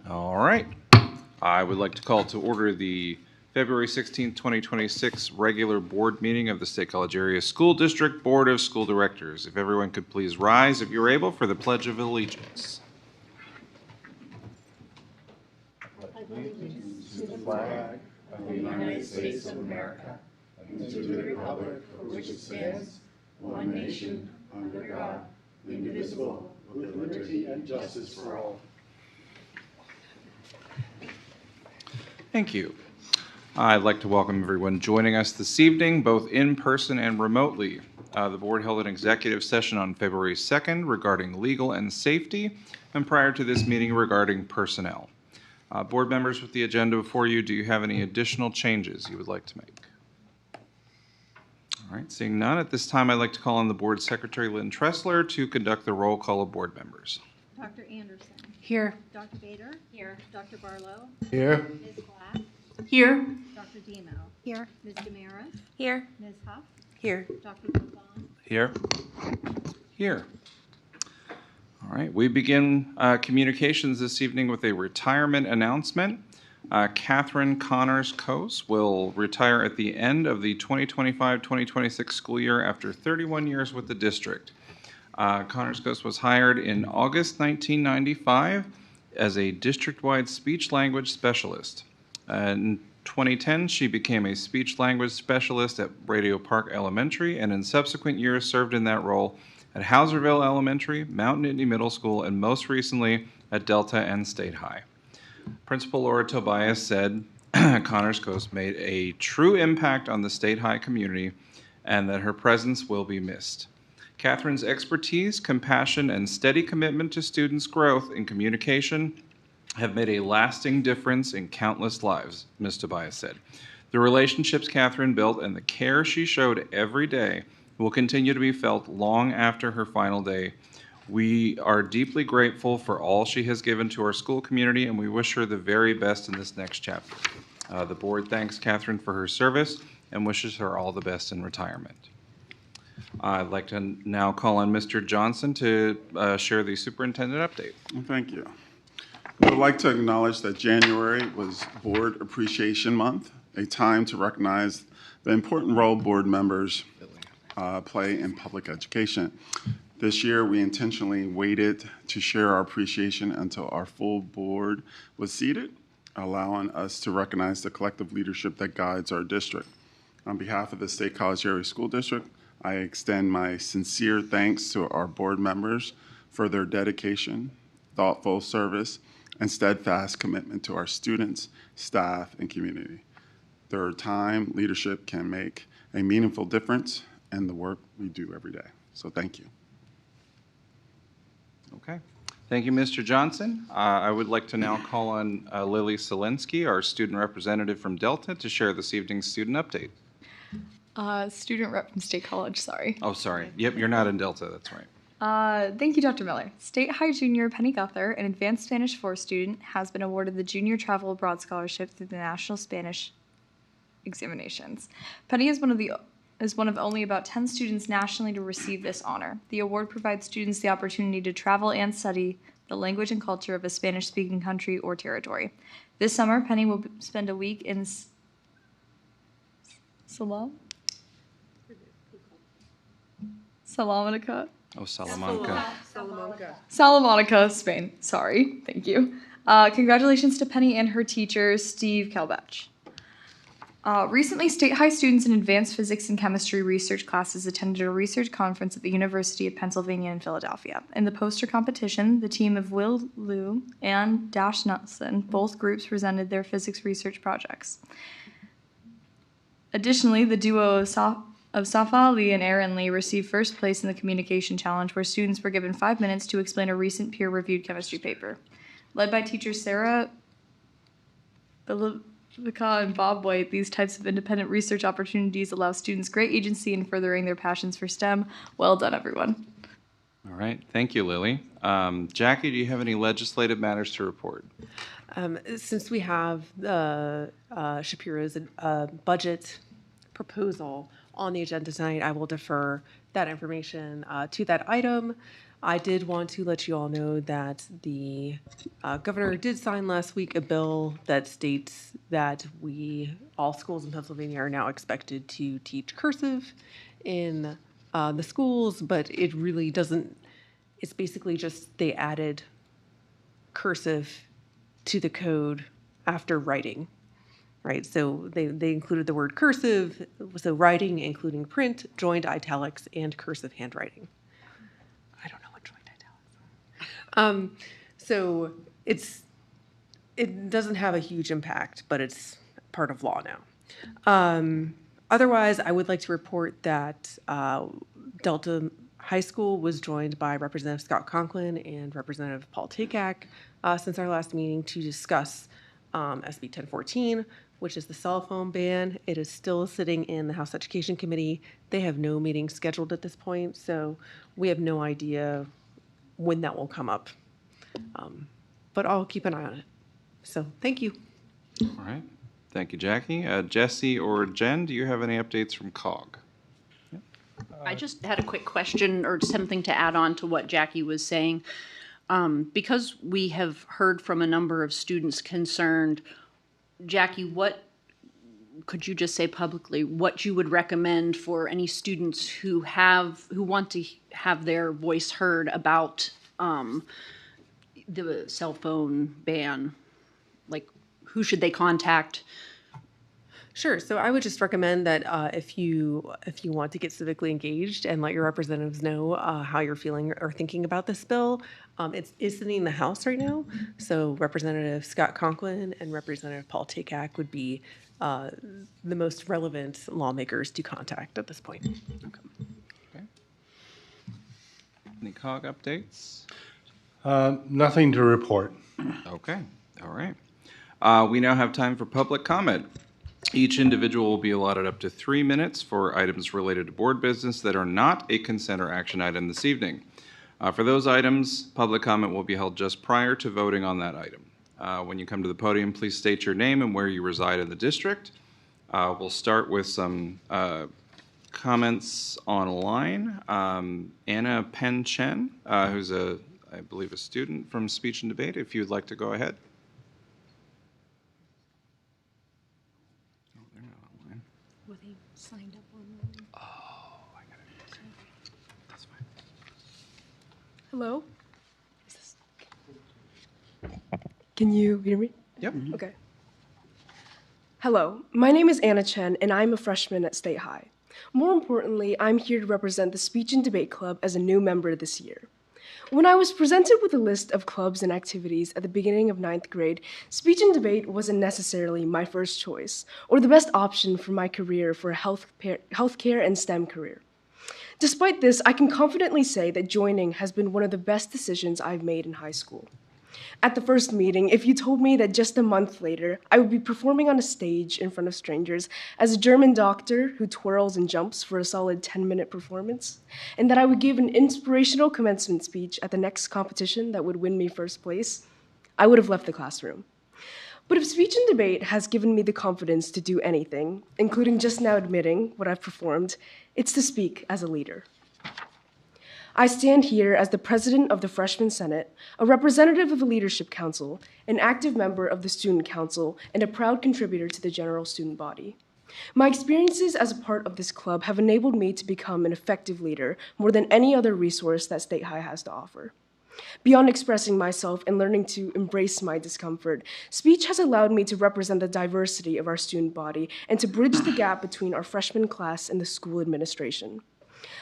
All right. I would like to call to order the February 16th, 2026 regular board meeting of the State College Area School District Board of School Directors. If everyone could please rise, if you're able, for the Pledge of Allegiance. Thank you. I'd like to welcome everyone joining us this evening, both in person and remotely. The board held an executive session on February 2nd regarding legal and safety, and prior to this meeting regarding personnel. Board members, with the agenda before you, do you have any additional changes you would like to make? All right, seeing none, at this time I'd like to call on the board secretary, Lynn Tressler, to conduct the roll call of board members. Dr. Anderson. Here. Dr. Bader. Here. Dr. Barlow. Here. Ms. Black. Here. Dr. Demo. Here. Ms. Damaris. Here. Ms. Huff. Here. Dr. Buffon. Here. Here. All right, we begin communications this evening with a retirement announcement. Catherine Connors Coase will retire at the end of the 2025-2026 school year after 31 years with the district. Connors Coase was hired in August 1995 as a district-wide speech-language specialist. In 2010, she became a speech-language specialist at Radio Park Elementary, and in subsequent years served in that role at Hauserville Elementary, Mount Nittany Middle School, and most recently at Delta and State High. Principal Laura Tobias said Connors Coase made a true impact on the State High community and that her presence will be missed. Catherine's expertise, compassion, and steady commitment to students' growth in communication have made a lasting difference in countless lives, Ms. Tobias said. The relationships Catherine built and the care she showed every day will continue to be felt long after her final day. We are deeply grateful for all she has given to our school community, and we wish her the very best in this next chapter. The board thanks Catherine for her service and wishes her all the best in retirement. I'd like to now call on Mr. Johnson to share the superintendent update. Thank you. I would like to acknowledge that January was Board Appreciation Month, a time to recognize the important role board members play in public education. This year, we intentionally waited to share our appreciation until our full board was seated, allowing us to recognize the collective leadership that guides our district. On behalf of the State College Area School District, I extend my sincere thanks to our board members for their dedication, thoughtful service, and steadfast commitment to our students, staff, and community. Their time, leadership can make a meaningful difference in the work we do every day. So thank you. Okay. Thank you, Mr. Johnson. I would like to now call on Lily Selensky, our student representative from Delta, to share this evening's student update. Student rep from State College, sorry. Oh, sorry. Yep, you're not in Delta. That's right. Thank you, Dr. Miller. State High Junior Penny Guthrie, an advanced Spanish 4 student, has been awarded the Junior Travel Abroad Scholarship through the National Spanish Examinations. Penny is one of only about 10 students nationally to receive this honor. The award provides students the opportunity to travel and study the language and culture of a Spanish-speaking country or territory. This summer, Penny will spend a week in Salamanca. Oh, Salamanca. Salamanca, Spain. Sorry. Thank you. Congratulations to Penny and her teacher, Steve Kalbach. Recently, State High students in advanced physics and chemistry research classes attended a research conference at the University of Pennsylvania in Philadelphia. In the poster competition, the team of Will Liu and Dash Nelson, both groups presented their physics research projects. Additionally, the duo of Safa Lee and Aaron Lee received first place in the communication challenge, where students were given 5 minutes to explain a recent peer-reviewed chemistry paper. Led by teachers Sarah Bilivika and Bob White, these types of independent research opportunities allow students great agency in furthering their passions for STEM. Well done, everyone. All right. Thank you, Lily. Jackie, do you have any legislative matters to report? Since we have Shapiro's budget proposal on the agenda tonight, I will defer that information to that item. I did want to let you all know that the governor did sign last week a bill that states that all schools in Pennsylvania are now expected to teach cursive in the schools, but it really doesn't, it's basically just they added cursive to the code after writing, right? So they included the word cursive, so writing, including print, joined italics, and cursive handwriting. I don't know what joint italics are. So it doesn't have a huge impact, but it's part of law now. Otherwise, I would like to report that Delta High School was joined by Representative Scott Conklin and Representative Paul Takak since our last meeting to discuss SB 1014, which is the cell phone ban. It is still sitting in the House Education Committee. They have no meeting scheduled at this point, so we have no idea when that will come up. But I'll keep an eye on it. So thank you. All right. Thank you, Jackie. Jesse or Jen, do you have any updates from COG? I just had a quick question or something to add on to what Jackie was saying. Because we have heard from a number of students concerned, Jackie, what could you just say publicly what you would recommend for any students who want to have their voice heard about the cell phone ban? Like, who should they contact? Sure. So I would just recommend that if you want to get civically engaged and let your representatives know how you're feeling or thinking about this bill, it's sitting in the House right now. So Representative Scott Conklin and Representative Paul Takak would be the most relevant lawmakers to contact at this point. Okay. Any COG updates? Nothing to report. Okay. All right. We now have time for public comment. Each individual will be allotted up to 3 minutes for items related to board business that are not a consent or action item this evening. For those items, public comment will be held just prior to voting on that item. When you come to the podium, please state your name and where you reside in the district. We'll start with some comments online. Anna Pen Chen, who's I believe, a student from Speech and Debate, if you'd like to go ahead. Were they signed up online? Oh, I got it. That's fine. Hello? Can you hear me? Yep. Okay. Hello, my name is Anna Chen, and I'm a freshman at State High. More importantly, I'm here to represent the Speech and Debate Club as a new member this year. When I was presented with a list of clubs and activities at the beginning of 9th grade, speech and debate wasn't necessarily my first choice or the best option for my career for a healthcare and STEM career. Despite this, I can confidently say that joining has been one of the best decisions I've made in high school. At the first meeting, if you told me that just a month later I would be performing on a stage in front of strangers as a German doctor who twirls and jumps for a solid 10-minute performance, and that I would give an inspirational commencement speech at the next competition that would win me first place, I would have left the classroom. But if speech and debate has given me the confidence to do anything, including just now admitting what I've performed, it's to speak as a leader. I stand here as the president of the Freshman Senate, a representative of the Leadership Council, an active member of the Student Council, and a proud contributor to the general student body. My experiences as a part of this club have enabled me to become an effective leader more than any other resource that State High has to offer. Beyond expressing myself and learning to embrace my discomfort, speech has allowed me to represent the diversity of our student body and to bridge the gap between our freshman class and the school administration.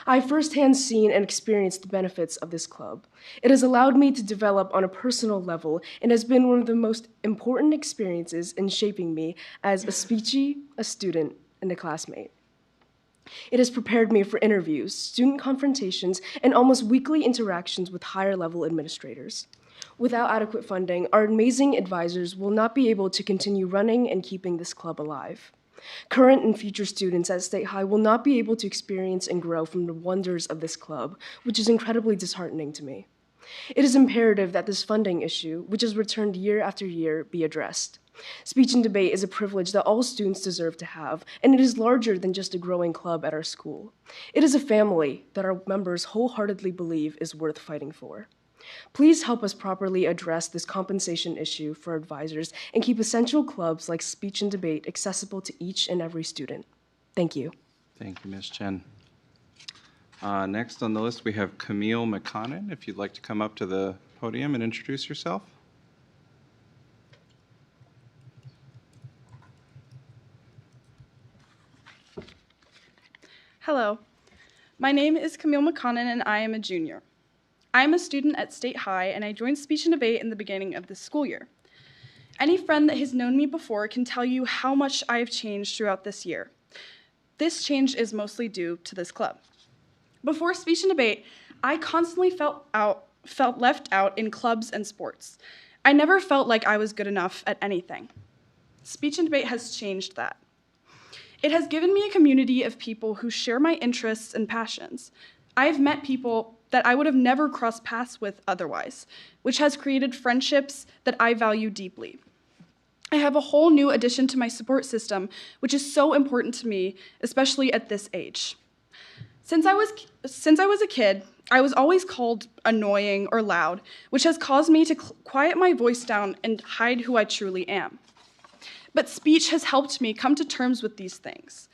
I've firsthand seen and experienced the benefits of this club. It has allowed me to develop on a personal level and has been one of the most important experiences in shaping me as a speechy, a student, and a classmate. It has prepared me for interviews, student confrontations, and almost weekly interactions with higher-level administrators. Without adequate funding, our amazing advisors will not be able to continue running and keeping this club alive. Current and future students at State High will not be able to experience and grow from the wonders of this club, which is incredibly disheartening to me. It is imperative that this funding issue, which is returned year after year, be addressed. Speech and debate is a privilege that all students deserve to have, and it is larger than just a growing club at our school. It is a family that our members wholeheartedly believe is worth fighting for. Please help us properly address this compensation issue for advisors and keep essential clubs like speech and debate accessible to each and every student. Thank you. Thank you, Ms. Chen. Next on the list, we have Camille McConnon. If you'd like to come up to the podium and introduce yourself. Hello, my name is Camille McConnon and I am a junior. I am a student at State High and I joined speech and debate in the beginning of this school year. Any friend that has known me before can tell you how much I have changed throughout this year. This change is mostly due to this club. Before speech and debate, I constantly felt left out in clubs and sports. I never felt like I was good enough at anything. Speech and debate has changed that. It has given me a community of people who share my interests and passions. I have met people that I would have never crossed paths with otherwise, which has created friendships that I value deeply. I have a whole new addition to my support system, which is so important to me, especially at this age. Since I was a kid, I was always called annoying or loud, which has caused me to quiet my voice down and hide who I truly am. But speech has helped me come to terms with these things.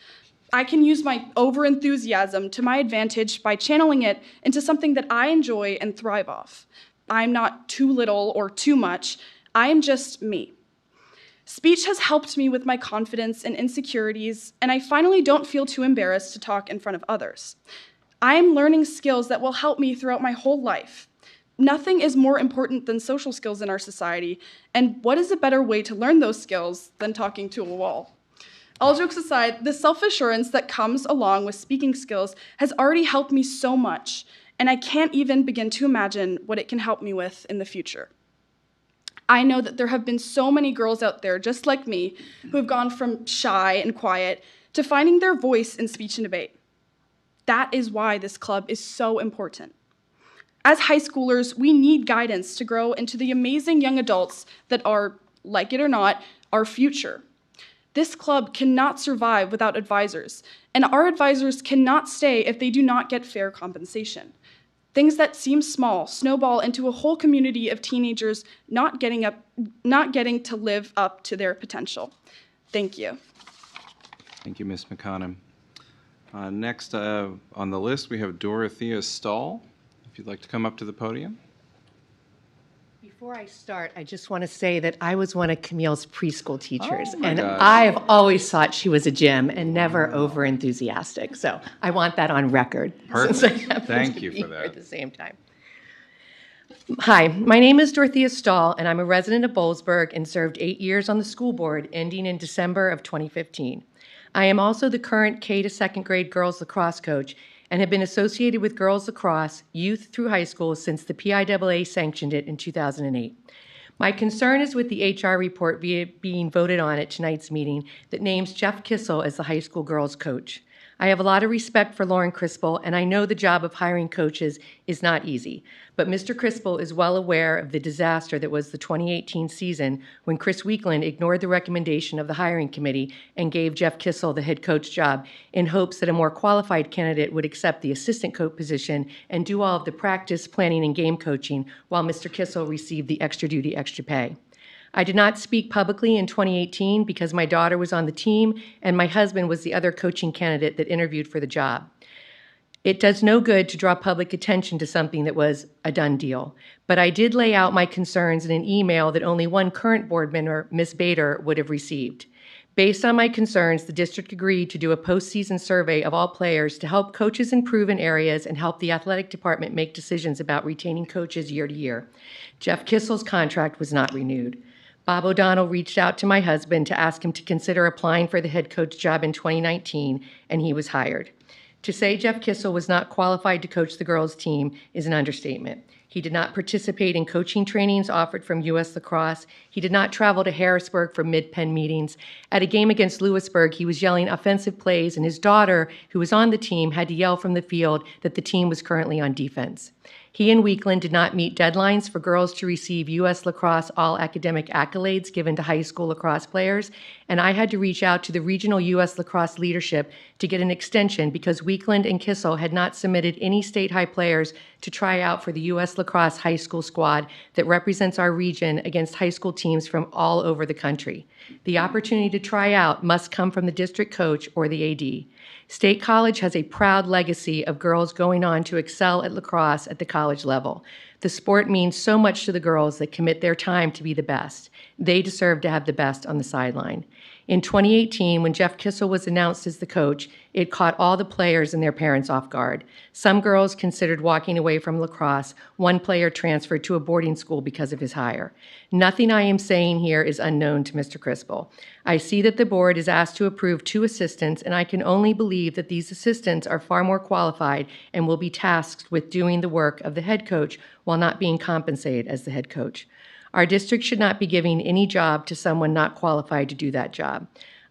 I can use my overenthusiasm to my advantage by channeling it into something that I enjoy and thrive off. I'm not too little or too much. I am just me. Speech has helped me with my confidence and insecurities, and I finally don't feel too embarrassed to talk in front of others. I am learning skills that will help me throughout my whole life. Nothing is more important than social skills in our society, and what is a better way to learn those skills than talking to a wall? All jokes aside, the self-assurance that comes along with speaking skills has already helped me so much, and I can't even begin to imagine what it can help me with in the future. I know that there have been so many girls out there just like me who have gone from shy and quiet to finding their voice in speech and debate. That is why this club is so important. As high schoolers, we need guidance to grow into the amazing young adults that are, like it or not, our future. This club cannot survive without advisors, and our advisors cannot stay if they do not get fair compensation. Things that seem small snowball into a whole community of teenagers not getting to live up to their potential. Thank you. Thank you, Ms. McConnell. Next on the list, we have Dorothea Stahl. If you'd like to come up to the podium. Before I start, I just want to say that I was one of Camille's preschool teachers, and gosh. I've always thought she was a gem and never over-enthusiastic. So I want that on record. Perfect. Since I happen Thank to you be for here that. At the same time. Hi, my name is Dorothea Stahl, and I'm a resident of Boalsburg and served 8 years on the school board, ending in December of 2015. I am also the current K to second grade girls lacrosse coach and have been associated with girls lacrosse, youth through high school, since the PIAA sanctioned it in 2008. My concern is with the HR report being voted on at tonight's meeting that names Jeff Kissel as the high school girls coach. I have a lot of respect for Lauren Crispell, and I know the job of hiring coaches is not easy. But Mr. Crispell is well aware of the disaster that was the 2018 season when Chris Weekland ignored the recommendation of the hiring committee and gave Jeff Kissel the head coach job in hopes that a more qualified candidate would accept the assistant coach position and do all of the practice, planning, and game coaching while Mr. Kissel received the extra duty, extra pay. I did not speak publicly in 2018 because my daughter was on the team and my husband was the other coaching candidate that interviewed for the job. It does no good to draw public attention to something that was a done deal, but I did lay out my concerns in an email that only one current board member, Ms. Bader, would have received. Based on my concerns, the district agreed to do a postseason survey of all players to help coaches improve in areas and help the athletic department make decisions about retaining coaches year to year. Jeff Kissel's contract was not renewed. Bob O'Donnell reached out to my husband to ask him to consider applying for the head coach job in 2019, and he was hired. To say Jeff Kissel was not qualified to coach the girls' team is an understatement. He did not participate in coaching trainings offered from U.S. Lacrosse. He did not travel to Harrisburg for mid-pen meetings. At a game against Lewisburg, he was yelling offensive plays, and his daughter, who was on the team, had to yell from the field that the team was currently on defense. He and Weekland did not meet deadlines for girls to receive U.S. Lacrosse all-academic accolades given to high school lacrosse players, and I had to reach out to the regional U.S. Lacrosse leadership to get an extension because Weekland and Kissel had not submitted any state high players to try out for the U.S. Lacrosse high school squad that represents our region against high school teams from all over the country. The opportunity to try out must come from the district coach or the AD. State College has a proud legacy of girls going on to excel at lacrosse at the college level. The sport means so much to the girls that commit their time to be the best. They deserve to have the best on the sideline. In 2018, when Jeff Kissel was announced as the coach, it caught all the players and their parents off guard. Some girls considered walking away from lacrosse. One player transferred to a boarding school because of his hire. Nothing I am saying here is unknown to Mr. Crispell. I see that the board is asked to approve 2 assistants, and I can only believe that these assistants are far more qualified and will be tasked with doing the work of the head coach while not being compensated as the head coach. Our district should not be giving any job to someone not qualified to do that job.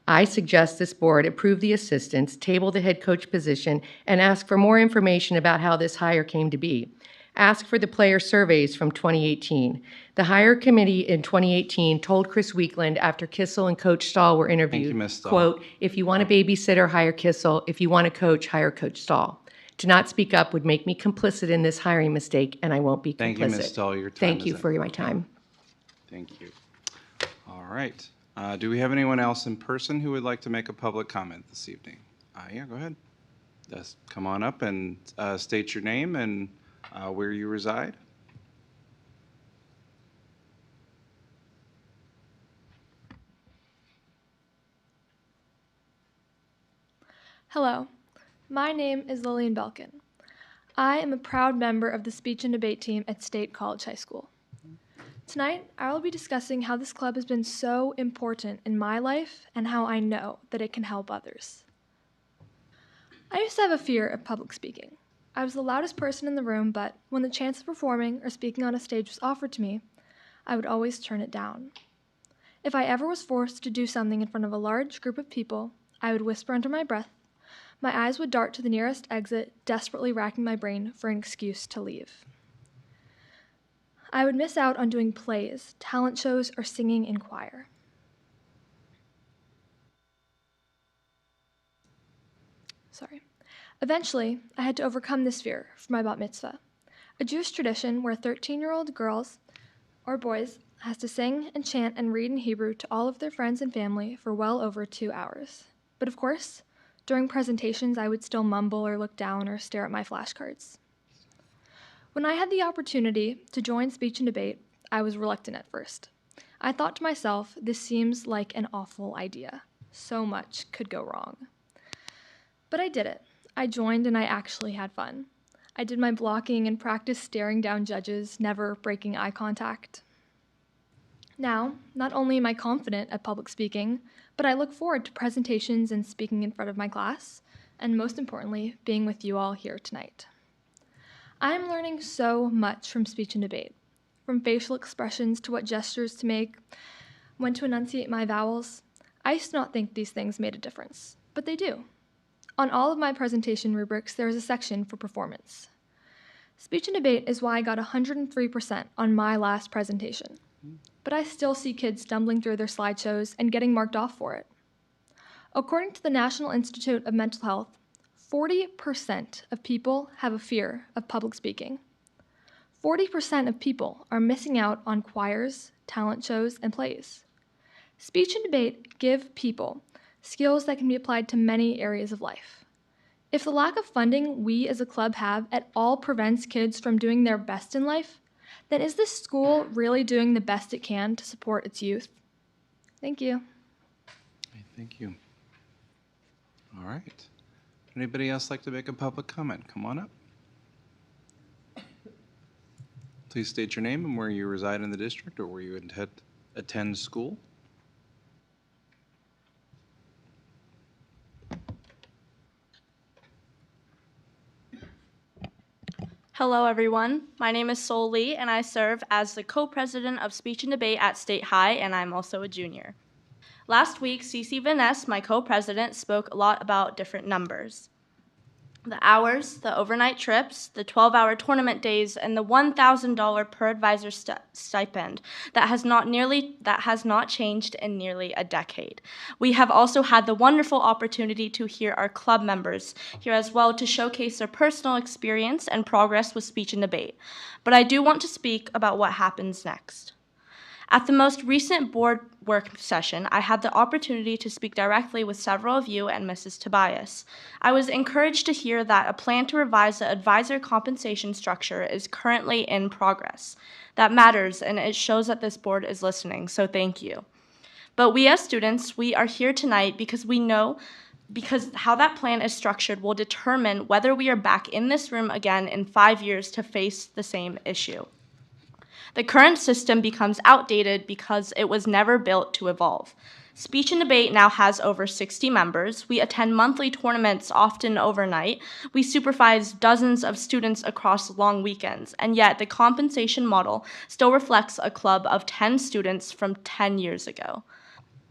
I suggest this board approve the assistants, table the head coach position, and ask for more information about how this hire came to be. Ask for the player surveys from 2018. The hire committee in 2018 told Chris Weekland after Kissel and Coach Stahl were interviewed, Thank you, Ms. Stahl. quote, "If you want a babysitter, hire Kissel. If you want a coach, hire Coach Stahl." To not speak up would make me complicit in this hiring mistake, and I won't be complicit. Thank you, Ms. Stahl. Your time Thank is you up. for my time. Thank you. All right. Do we have anyone else in person who would like to make a public comment this evening? Yeah, go ahead. Just come on up and state your name and where you reside. Hello, my name is Lillian Belkin. I am a proud member of the speech and debate team at State College High School. Tonight, I will be discussing how this club has been so important in my life and how I know that it can help others. I used to have a fear of public speaking. I was the loudest person in the room, but when the chance of performing or speaking on a stage was offered to me, I would always turn it down. If I ever was forced to do something in front of a large group of people, I would whisper under my breath. My eyes would dart to the nearest exit, desperately racking my brain for an excuse to leave. I would miss out on doing plays, talent shows, or singing in choir. Eventually, I had to overcome this fear for my bat mitzvah, a Jewish tradition where 13-year-old girls or boys has to sing and chant and read in Hebrew to all of their friends and family for well over 2 hours. But of course, during presentations, I would still mumble or look down or stare at my flashcards. When I had the opportunity to join speech and debate, I was reluctant at first. I thought to myself, this seems like an awful idea. So much could go wrong. But I did it. I joined and I actually had fun. I did my blocking and practiced staring down judges, never breaking eye contact. Now, not only am I confident at public speaking, but I look forward to presentations and speaking in front of my class, and most importantly, being with you all here tonight. I am learning so much from speech and debate, from facial expressions to what gestures to make, when to enunciate my vowels. I used to not think these things made a difference, but they do. On all of my presentation rubrics, there is a section for performance. Speech and debate is why I got 103% on my last presentation, but I still see kids stumbling through their slideshows and getting marked off for it. According to the National Institute of Mental Health, 40% of people have a fear of public speaking. 40% of people are missing out on choirs, talent shows, and plays. Speech and debate give people skills that can be applied to many areas of life. If the lack of funding we as a club have at all prevents kids from doing their best in life, then is this school really doing the best it can to support its youth? Thank you. Thank you. All right. Anybody else like to make a public comment? Come on up. Please state your name and where you reside in the district or where you attend school. Hello, everyone. My name is Sol Lee, and I serve as the co-president of Speech and Debate at State High, and I'm also a junior. Last week, Cece Vaness, my co-president, spoke a lot about different numbers. The hours, the overnight trips, the 12-hour tournament days, and the $1,000 per advisor stipend that has not changed in nearly a decade. We have also had the wonderful opportunity to hear our club members here as well to showcase their personal experience and progress with speech and debate. But I do want to speak about what happens next. At the most recent board work session, I had the opportunity to speak directly with several of you and Mrs. Tobias. I was encouraged to hear that a plan to revise the advisor compensation structure is currently in progress. That matters, and it shows that this board is listening, so thank you. But we as students, we are here tonight because we know how that plan is structured will determine whether we are back in this room again in 5 years to face the same issue. The current system becomes outdated because it was never built to evolve. Speech and Debate now has over 60 members. We attend monthly tournaments, often overnight. We supervise dozens of students across long weekends, and yet the compensation model still reflects a club of 10 students from 10 years ago.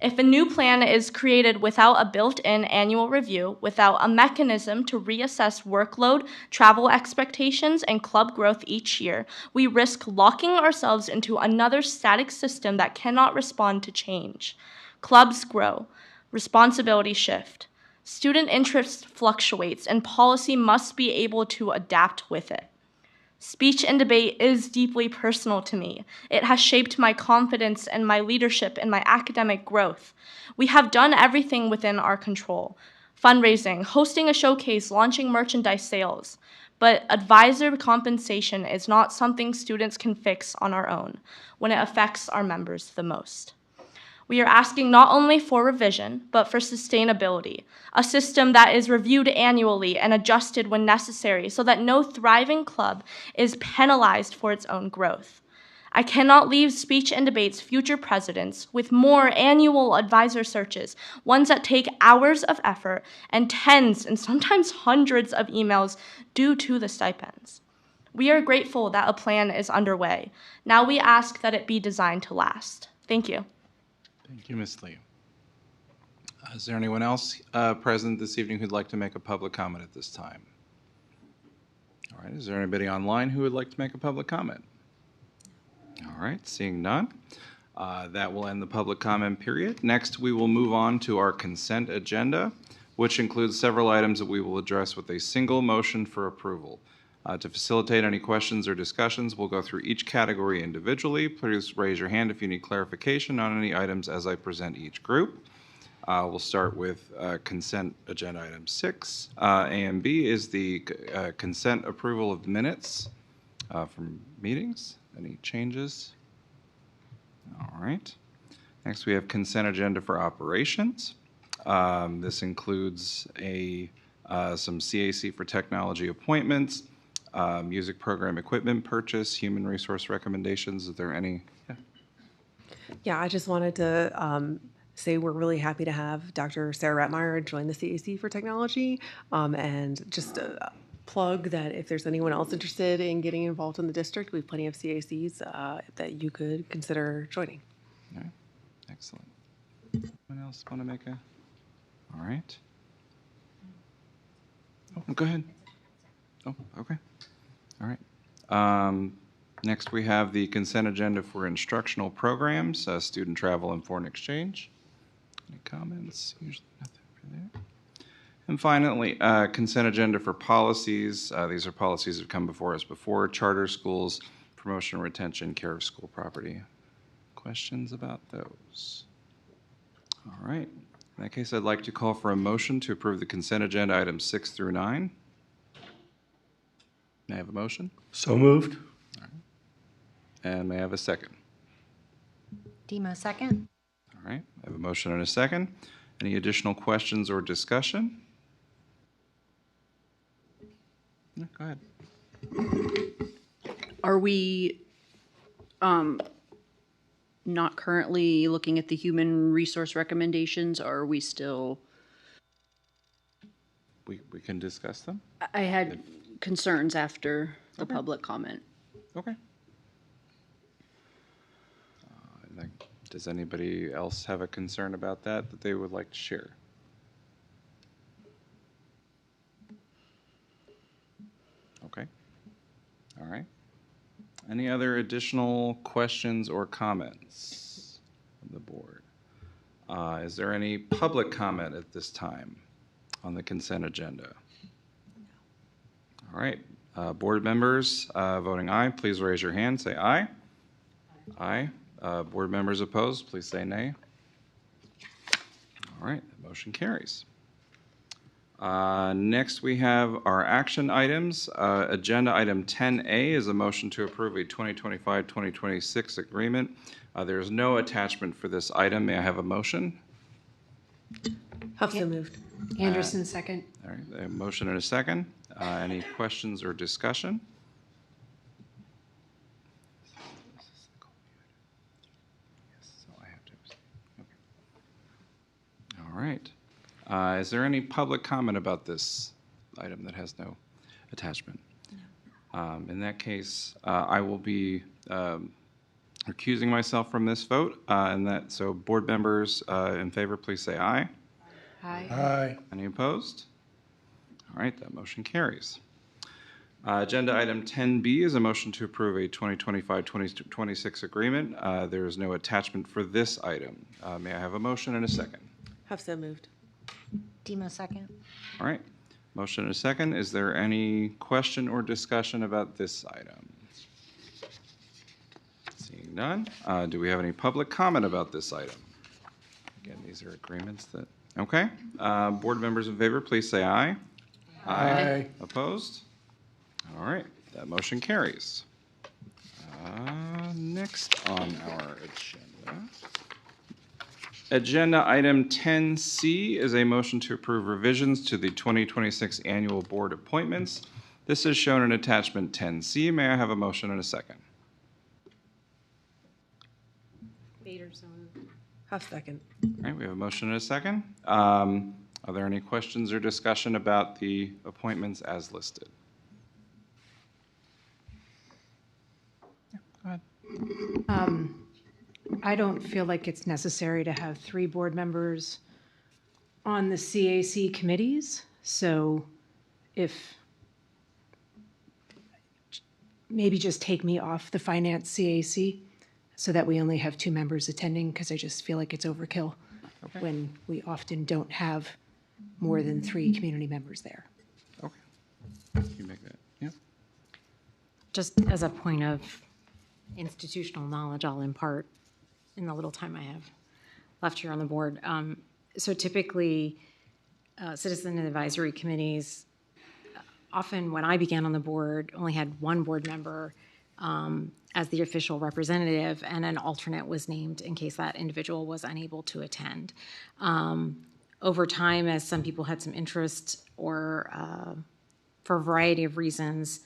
If a new plan is created without a built-in annual review, without a mechanism to reassess workload, travel expectations, and club growth each year, we risk locking ourselves into another static system that cannot respond to change. Clubs grow, responsibilities shift, student interest fluctuates, and policy must be able to adapt with it. Speech and debate is deeply personal to me. It has shaped my confidence and my leadership and my academic growth. We have done everything within our control: fundraising, hosting a showcase, launching merchandise sales. But advisor compensation is not something students can fix on our own when it affects our members the most. We are asking not only for revision, but for sustainability, a system that is reviewed annually and adjusted when necessary so that no thriving club is penalized for its own growth. I cannot leave Speech and Debate's future presidents with more annual advisor searches, ones that take hours of effort and tens and sometimes hundreds of emails due to the stipends. We are grateful that a plan is underway. Now we ask that it be designed to last. Thank you. Thank you, Ms. Lee. Is there anyone else present this evening who'd like to make a public comment at this time? All right, is there anybody online who would like to make a public comment? All right, seeing none, that will end the public comment period. Next, we will move on to our consent agenda, which includes several items that we will address with a single motion for approval. To facilitate any questions or discussions, we'll go through each category individually. Please raise your hand if you need clarification on any items as I present each group. We'll start with consent agenda item 6. A and B is the consent approval of minutes from meetings. Any changes? All right. Next, we have consent agenda for operations. This includes some CAC for technology appointments, music program equipment purchase, human resource recommendations. Is there any? Yeah, I just wanted to say we're really happy to have Dr. Sarah Rettmeyer join the CAC for technology, and just plug that if there's anyone else interested in getting involved in the district, we have plenty of CACs that you could consider joining. All right. Excellent. Anyone else want to make a? All right. Oh, go ahead. Oh, okay. All right. Next, we have the consent agenda for instructional programs, student travel and foreign exchange. Any comments? Usually nothing for there. And finally, consent agenda for policies. These are policies that have come before us before: charter schools, promotion, retention, care of school property. Questions about those? All right. In that case, I'd like to call for a motion to approve the consent agenda items 6 through 9. May I have a motion? So moved. All right. And may I have a second? Demo second. All right. I have a motion and a second. Any additional questions or discussion? No, go ahead. Are we not currently looking at the human resource recommendations, or are we still? We can discuss them. I had concerns after the public comment. Okay. Does anybody else have a concern about that they would like to share? Okay. All right. Any other additional questions or comments from the board? Is there any public comment at this time on the consent agenda? All right. Board members voting aye, please raise your hand. Say aye. Aye. Board members opposed, please say nay. All right, the motion carries. Next, we have our action items. Agenda item 10A is a motion to approve a 2025-2026 agreement. There is no attachment for this item. May I have a motion? Huff so moved. Anderson, second. All right, a motion and a second. Any questions or discussion? All right. Is there any public comment about this item that has no attachment? No. In that case, I will be recusing myself from this vote. So board members in favor, please say aye. Aye. Aye. Any opposed? All right, that motion carries. Agenda item 10B is a motion to approve a 2025-2026 agreement. There is no attachment for this item. May I have a motion and a second? Huff so moved. Demo, second. All right, motion and a second. Is there any question or discussion about this item? Seeing none, do we have any public comment about this item? Again, these are agreements that, okay. Board members in favor, please say aye. Aye. Opposed? All right, that motion carries. Next on our agenda. Agenda item 10C is a motion to approve revisions to the 2026 annual board appointments. This is shown in attachment 10C. May I have a motion and a second? Bader so moved. Huff second. All right, we have a motion and a second. Are there any questions or discussion about the appointments as listed? Yeah, go ahead. I don't feel like it's necessary to have 3 board members on the CAC committees. So if, maybe just take me off the finance CAC so that we only have 2 members attending, because I just feel like it's overkill when we often don't have more than 3 community members there. Okay. You make that, yeah. Just as a point of institutional knowledge, I'll impart in the little time I have left here on the board. So typically, citizen advisory committees, often when I began on the board, only had 1 board member as the official representative, and an alternate was named in case that individual was unable to attend. Over time, as some people had some interest or for a variety of reasons,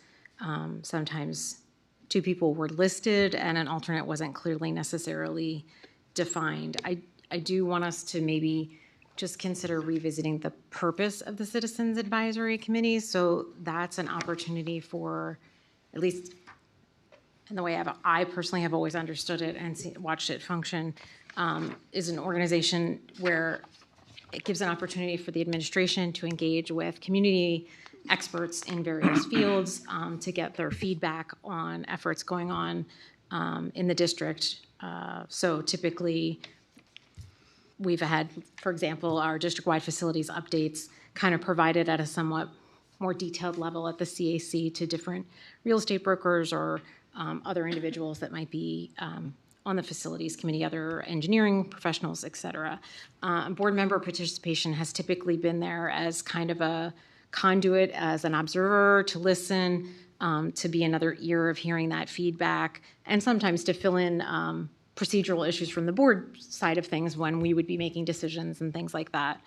sometimes 2 people were listed and an alternate wasn't clearly necessarily defined. I do want us to maybe just consider revisiting the purpose of the Citizens Advisory Committees. So that's an opportunity for, at least in the way I personally have always understood it and watched it function, is an organization where it gives an opportunity for the administration to engage with community experts in various fields to get their feedback on efforts going on in the district. So typically, we've had, for example, our district-wide facilities updates kind of provided at a somewhat more detailed level at the CAC to different real estate brokers or other individuals that might be on the facilities committee, other engineering professionals, et cetera. Board member participation has typically been there as kind of a conduit, as an observer, to listen, to be another ear of hearing that feedback, and sometimes to fill in procedural issues from the board side of things when we would be making decisions and things like that.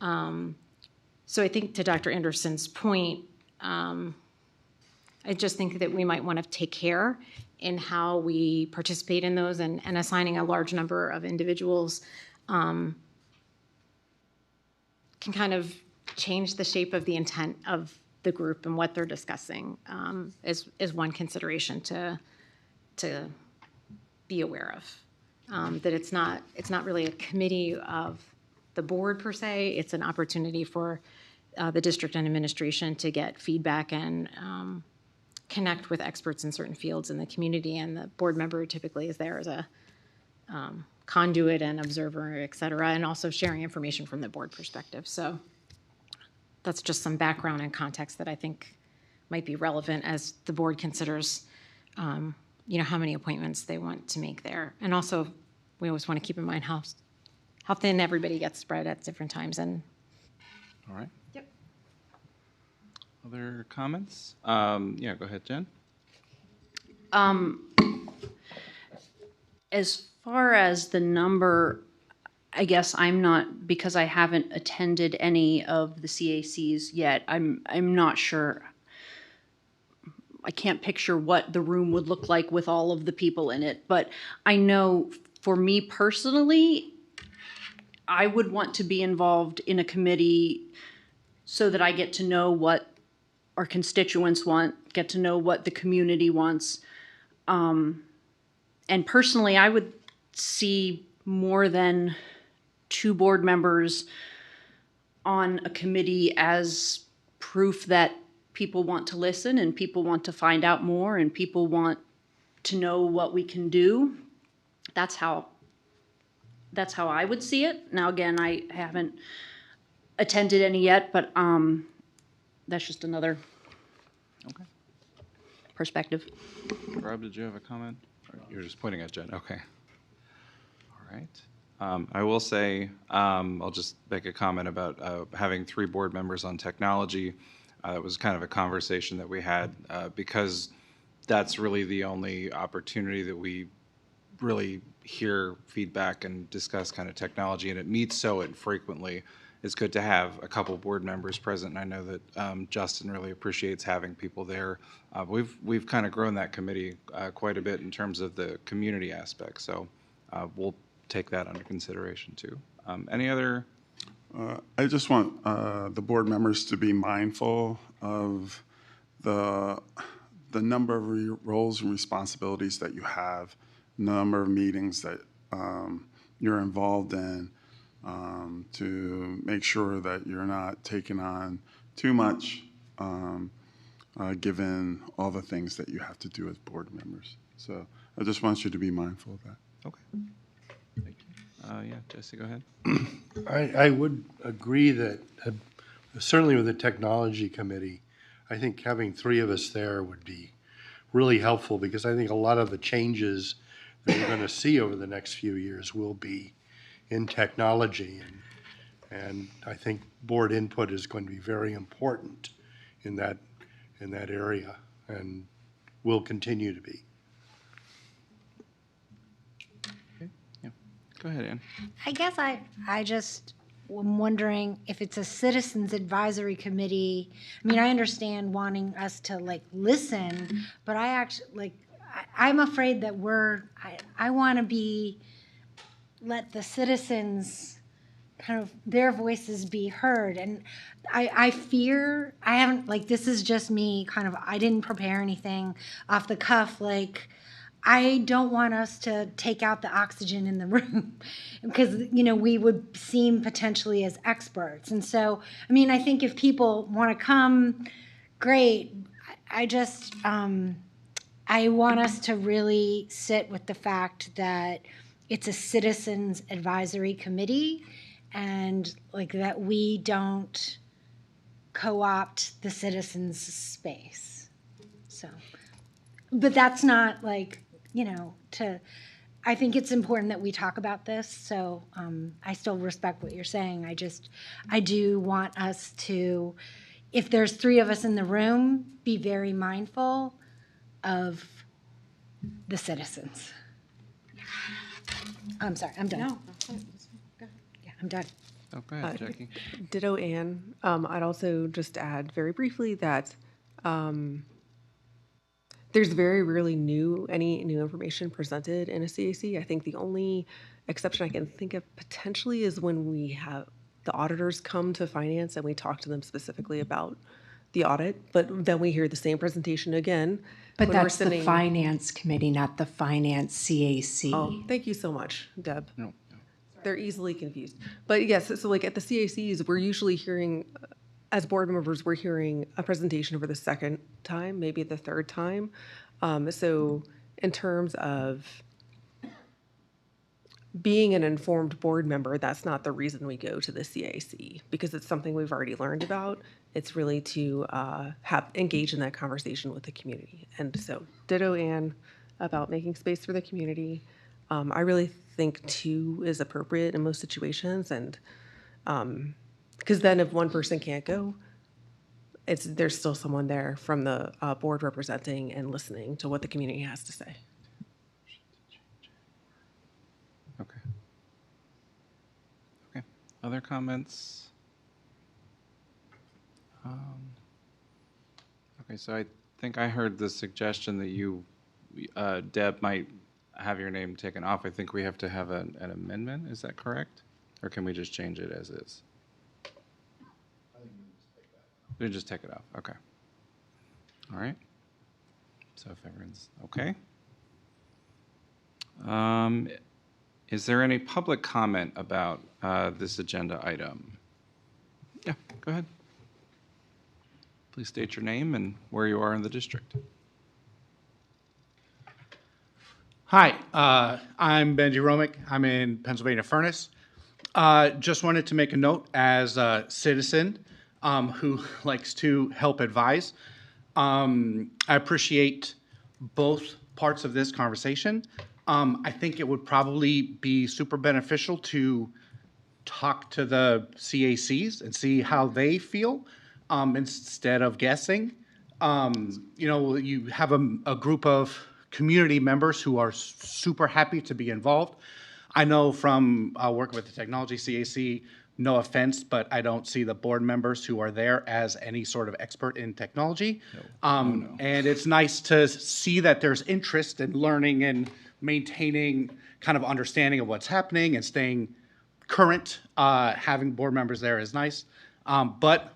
So I think to Dr. Anderson's point, I just think that we might want to take care in how we participate in those, and assigning a large number of individuals can kind of change the shape of the intent of the group and what they're discussing is one consideration to be aware of. That it's not really a committee of the board per se. It's an opportunity for the district and administration to get feedback and connect with experts in certain fields in the community, and the board member typically is there as a conduit and observer, et cetera, and also sharing information from the board perspective. So that's just some background and context that I think might be relevant as the board considers, how many appointments they want to make there. And also, we always want to keep in mind how thin everybody gets spread at different times. And All right. Yep. Other comments? Yeah, go ahead, Jen. As far as the number, I guess I'm not, because I haven't attended any of the CACs yet, I'm not sure. I can't picture what the room would look like with all of the people in it, but I know for me personally, I would want to be involved in a committee so that I get to know what our constituents want, get to know what the community wants. And personally, I would see more than 2 board members on a committee as proof that people want to listen and people want to find out more and people want to know what we can do. That's how I would see it. Now, again, I haven't attended any yet, but that's just another perspective. Rob, did you have a comment? Or you're just pointing at Jen. Okay. All right. I will say, I'll just make a comment about having 3 board members on technology. It was kind of a conversation that we had because that's really the only opportunity that we really hear feedback and discuss kind of technology, and it meets so infrequently. It's good to have a couple board members present, and I know that Justin really appreciates having people there. We've kind of grown that committee quite a bit in terms of the community aspect, so we'll take that under consideration too. Any other? I just want the board members to be mindful of the number of roles and responsibilities that you have, number of meetings that you're involved in, to make sure that you're not taking on too much, given all the things that you have to do as board members. So I just want you to be mindful of that. Okay. Thank you. Yeah, Jesse, go ahead. I would agree that certainly with the technology committee, I think having 3 of us there would be really helpful, because I think a lot of the changes that we're going to see over the next few years will be in technology, and I think board input is going to be very important in that area, and will continue to be. Okay. Yeah. Go ahead, Ann. I guess I just am wondering if it's a citizens advisory committee. I mean, I understand wanting us to listen, but I actually I'm afraid that I want to let the citizens kind of their voices be heard. And I fear, I haven't, this is just me kind of, I didn't prepare anything off the cuff. I don't want us to take out the oxygen in the room because, we would seem potentially as experts. And so, I mean, I think if people want to come, great. I just, I want us to really sit with the fact that it's a citizens advisory committee, and that we don't co-opt the citizens' space. So, but that's not I think it's important that we talk about this. So I still respect what you're saying. I do want us to, if there's 3 of us in the room, be very mindful of the citizens. I'm sorry, I'm done. No. Yeah, I'm done. Oh, go ahead, Jackie. Ditto, Ann. I'd also just add very briefly that there's very rarely any new information presented in a CAC. I think the only exception I can think of potentially is when we have the auditors come to finance and we talk to them specifically about the audit, but then we hear the same presentation again. But when we're that's the sitting- finance committee, not the finance CAC. Oh, thank you so much, Deb. They're easily confused. But yes, so like at the CACs, we're usually hearing, as board members, we're hearing a presentation for the second time, maybe the third time. So in terms of being an informed board member, that's not the reason we go to the CAC, because it's something we've already learned about. It's really to engage in that conversation with the community. And so ditto Anne about making space for the community. I really think 2 is appropriate in most situations, and because then if one person can't go, there's still someone there from the board representing and listening to what the community has to say. Okay. Okay. Other comments? Okay, so I think I heard the suggestion that you, Deb, might have your name taken off. I think we have to have an amendment. Is that correct? Or can we just change it as is? We just take it off. Okay. All right. So if everyone's okay. Is there any public comment about this agenda item? Yeah, go ahead. Please state your name and where you are in the district. Hi, I'm Benji Romick. I'm in Pennsylvania Furnace. Just wanted to make a note as a citizen who likes to help advise. I appreciate both parts of this conversation. I think it would probably be super beneficial to talk to the CACs and see how they feel instead of guessing. You know, you have a group of community members who are super happy to be involved. I know from working with the Technology CAC, no offense, but I don't see the board members who are there as any sort of expert in technology. And it's nice to see that there's interest in learning and maintaining kind of understanding of what's happening and staying current. Having board members there is nice, but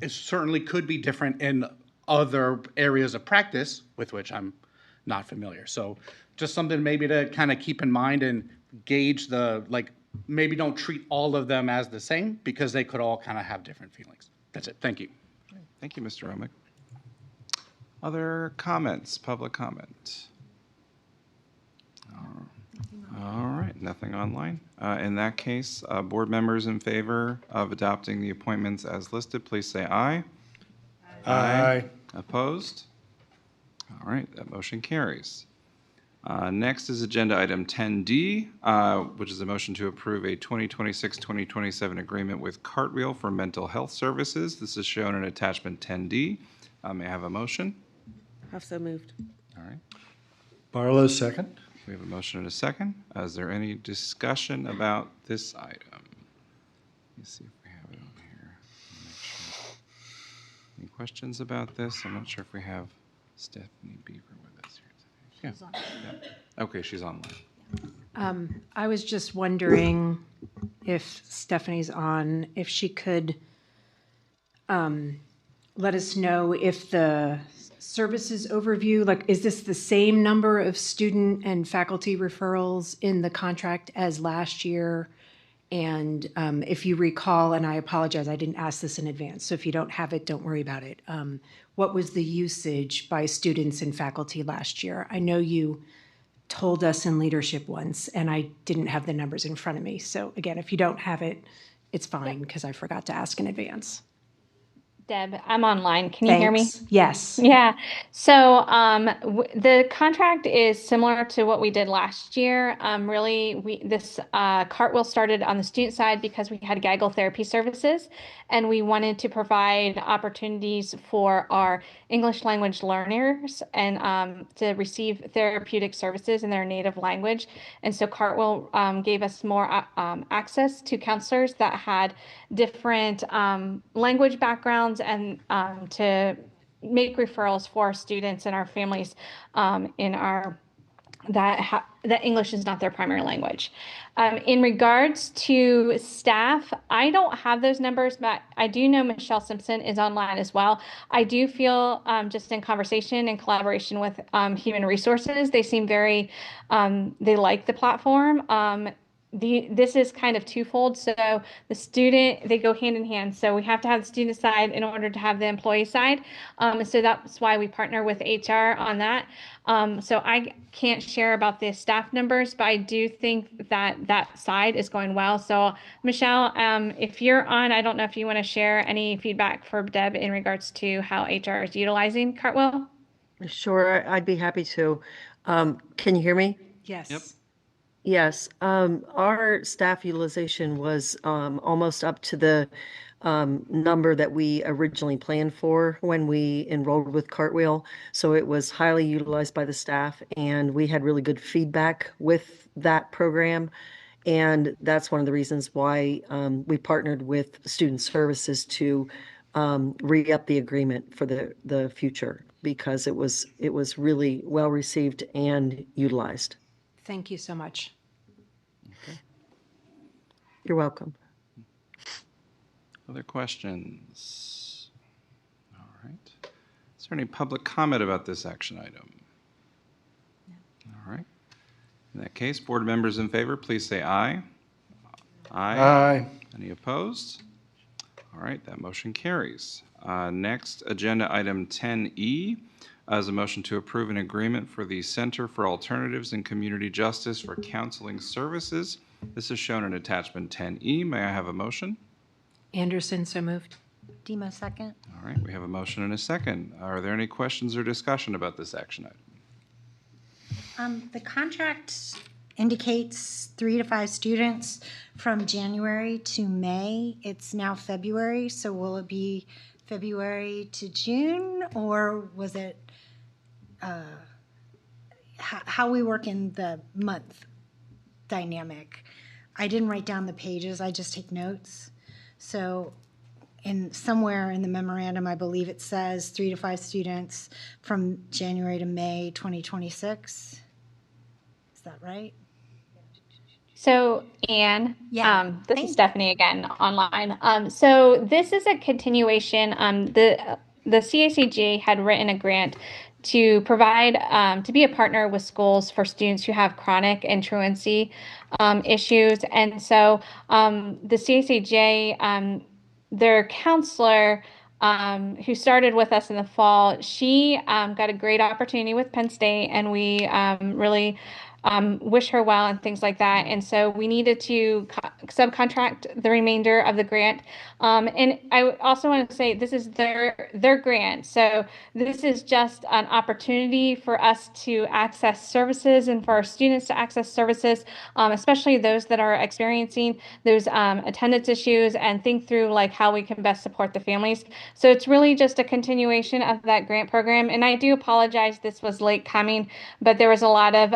it certainly could be different in other areas of practice with which I'm not familiar. So just something maybe to kind of keep in mind and gauge the, like, maybe don't treat all of them as the same because they could all kind of have different feelings. That's it. Thank you. Thank you, Mr. Romick. Other comments, public comment? All right, nothing online. In that case, board members in favor of adopting the appointments as listed, please say aye. Aye. Opposed? All right, that motion carries. Next is agenda item 10D, which is a motion to approve a 2026-2027 agreement with Cartwheel for mental health services. This is shown in attachment 10D. May I have a motion? Have so moved. All right. Barlow, second. We have a motion and a second. Is there any discussion about this item? Let's see if we have it on here. Make sure. Any questions about this? I'm not sure if we have Stephanie Beaver with us here today. Yeah. Okay, she's online. I was just wondering if Stephanie's on, if she could let us know if the services overview, like, is this the same number of student and faculty referrals in the contract as last year? And if you recall, and I apologize, I didn't ask this in advance, so if you don't have it, don't worry about it. What was the usage by students and faculty last year? I know you told us in leadership once, and I didn't have the numbers in front of me. So again, if you don't have it, it's fine, because I forgot to ask in advance. Deb, I'm online. Can you hear me? Thanks. Yes. Yeah. So the contract is similar to what we did last year. Really, this Cartwheel started on the student side because we had Gaggle therapy services, and we wanted to provide opportunities for our English language learners and to receive therapeutic services in their native language. And so Cartwheel gave us more access to counselors that had different language backgrounds and to make referrals for our students and our families in our that English is not their primary language. In regards to staff, I don't have those numbers, but I do know Michelle Simpson is online as well. I do feel just in conversation and collaboration with human resources, they seem very, they like the platform. This is kind of twofold. So the student, they go hand in hand. So we have to have the student side in order to have the employee side. So that's why we partner with HR on that. So I can't share about the staff numbers, but I do think that that side is going well. So Michelle, if you're on, I don't know if you want to share any feedback for Deb in regards to how HR is utilizing Cartwheel. Sure, I'd be happy to. Can you hear me? Yes. Yep. Yes, our staff utilization was almost up to the number that we originally planned for when we enrolled with Cartwheel. So it was highly utilized by the staff, and we had really good feedback with that program. And that's one of the reasons why we partnered with Student Services to re-up the agreement for the future, because it was really well received and utilized. Thank you so much. You're welcome. Other questions? All right. Is there any public comment about this action item? All right. In that case, board members in favor, please say aye. Aye. Any opposed? All right, that motion carries. Next, agenda item 10E is a motion to approve an agreement for the Center for Alternatives and Community Justice for Counseling Services. This is shown in attachment 10E. May I have a motion? Anderson, so moved. Demo second. All right, we have a motion and a second. Are there any questions or discussion about this action item? The contract indicates 3 to 5 students from January to May. It's now February, so will it be February to June, or was it how we work in the month dynamic? I didn't write down the pages, I just take notes. So somewhere in the memorandum, I believe it says 3 to 5 students from January to May 2026. Is that right? So, Anne, Yeah, this is Stephanie again online. So this is a continuation. The CACG had written a grant to provide, to be a partner with schools for students who have chronic and truancy issues. And so the CACJ, their counselor, who started with us in the fall, she got a great opportunity with Penn State, and we really wish her well and things like that. And so we needed to subcontract the remainder of the grant. And I also want to say this is their grant. So this is just an opportunity for us to access services and for our students to access services, especially those that are experiencing those attendance issues, and think through like how we can best support the families. So it's really just a continuation of that grant program. And I do apologize, this was late coming, but there was a lot of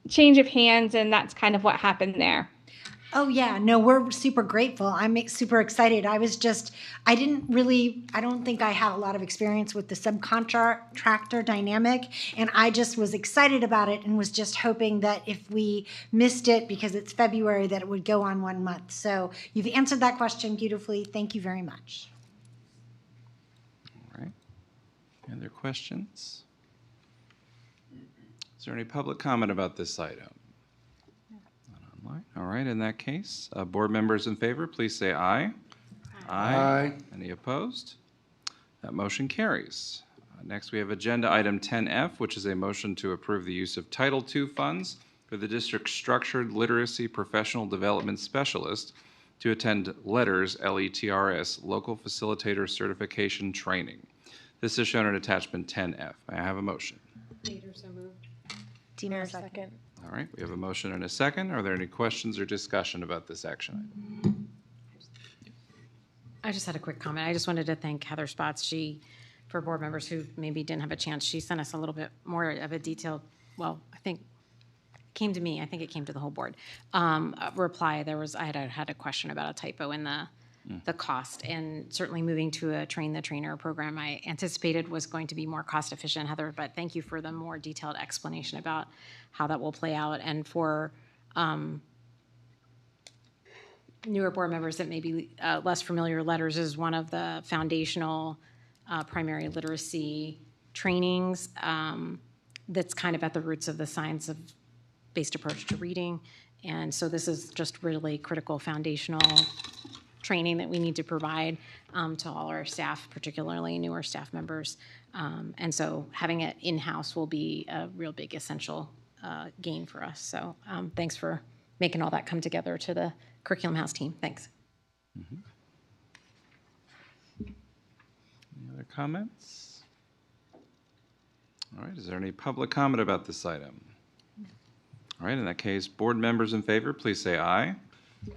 change of hands, and that's kind of what happened there. Oh yeah, no, we're super grateful. I'm super excited. I don't think I had a lot of experience with the subcontractor dynamic, and I just was excited about it and was just hoping that if we missed it because it's February, that it would go on 1 month. So you've answered that question beautifully. Thank you very much. All right. Any other questions? Is there any public comment about this item? Not online. All right, in that case, board members in favor, please say aye. Aye. Any opposed? That motion carries. Next, we have agenda item 10F, which is a motion to approve the use of Title II funds for the district's structured literacy professional development specialist to attend LETRS, LETRS, Local Facilitator Certification Training. This is shown in attachment 10F. May I have a motion? Later, so moved. Demo second. All right, we have a motion and a second. Are there any questions or discussion about this action item? I just had a quick comment. I just wanted to thank Heather Spots. For board members who maybe didn't have a chance, she sent us a little bit more of a detailed, well, I think came to me, I think it came to the whole board, reply. I had a question about a typo in the the cost. And certainly moving to a train the trainer program I anticipated was going to be more cost efficient, Heather, but thank you for the more detailed explanation about how that will play out. And for newer board members that may be less familiar, LETRS is one of the foundational primary literacy trainings that's kind of at the roots of the science-based approach to reading. And so this is just really critical foundational training that we need to provide to all our staff, particularly newer staff members. And so having it in-house will be a real big essential gain for us. So thanks for making all that come together to the Curriculum House team. Thanks. Any other comments? All right, is there any public comment about this item? All right, in that case, board members in favor, please say aye.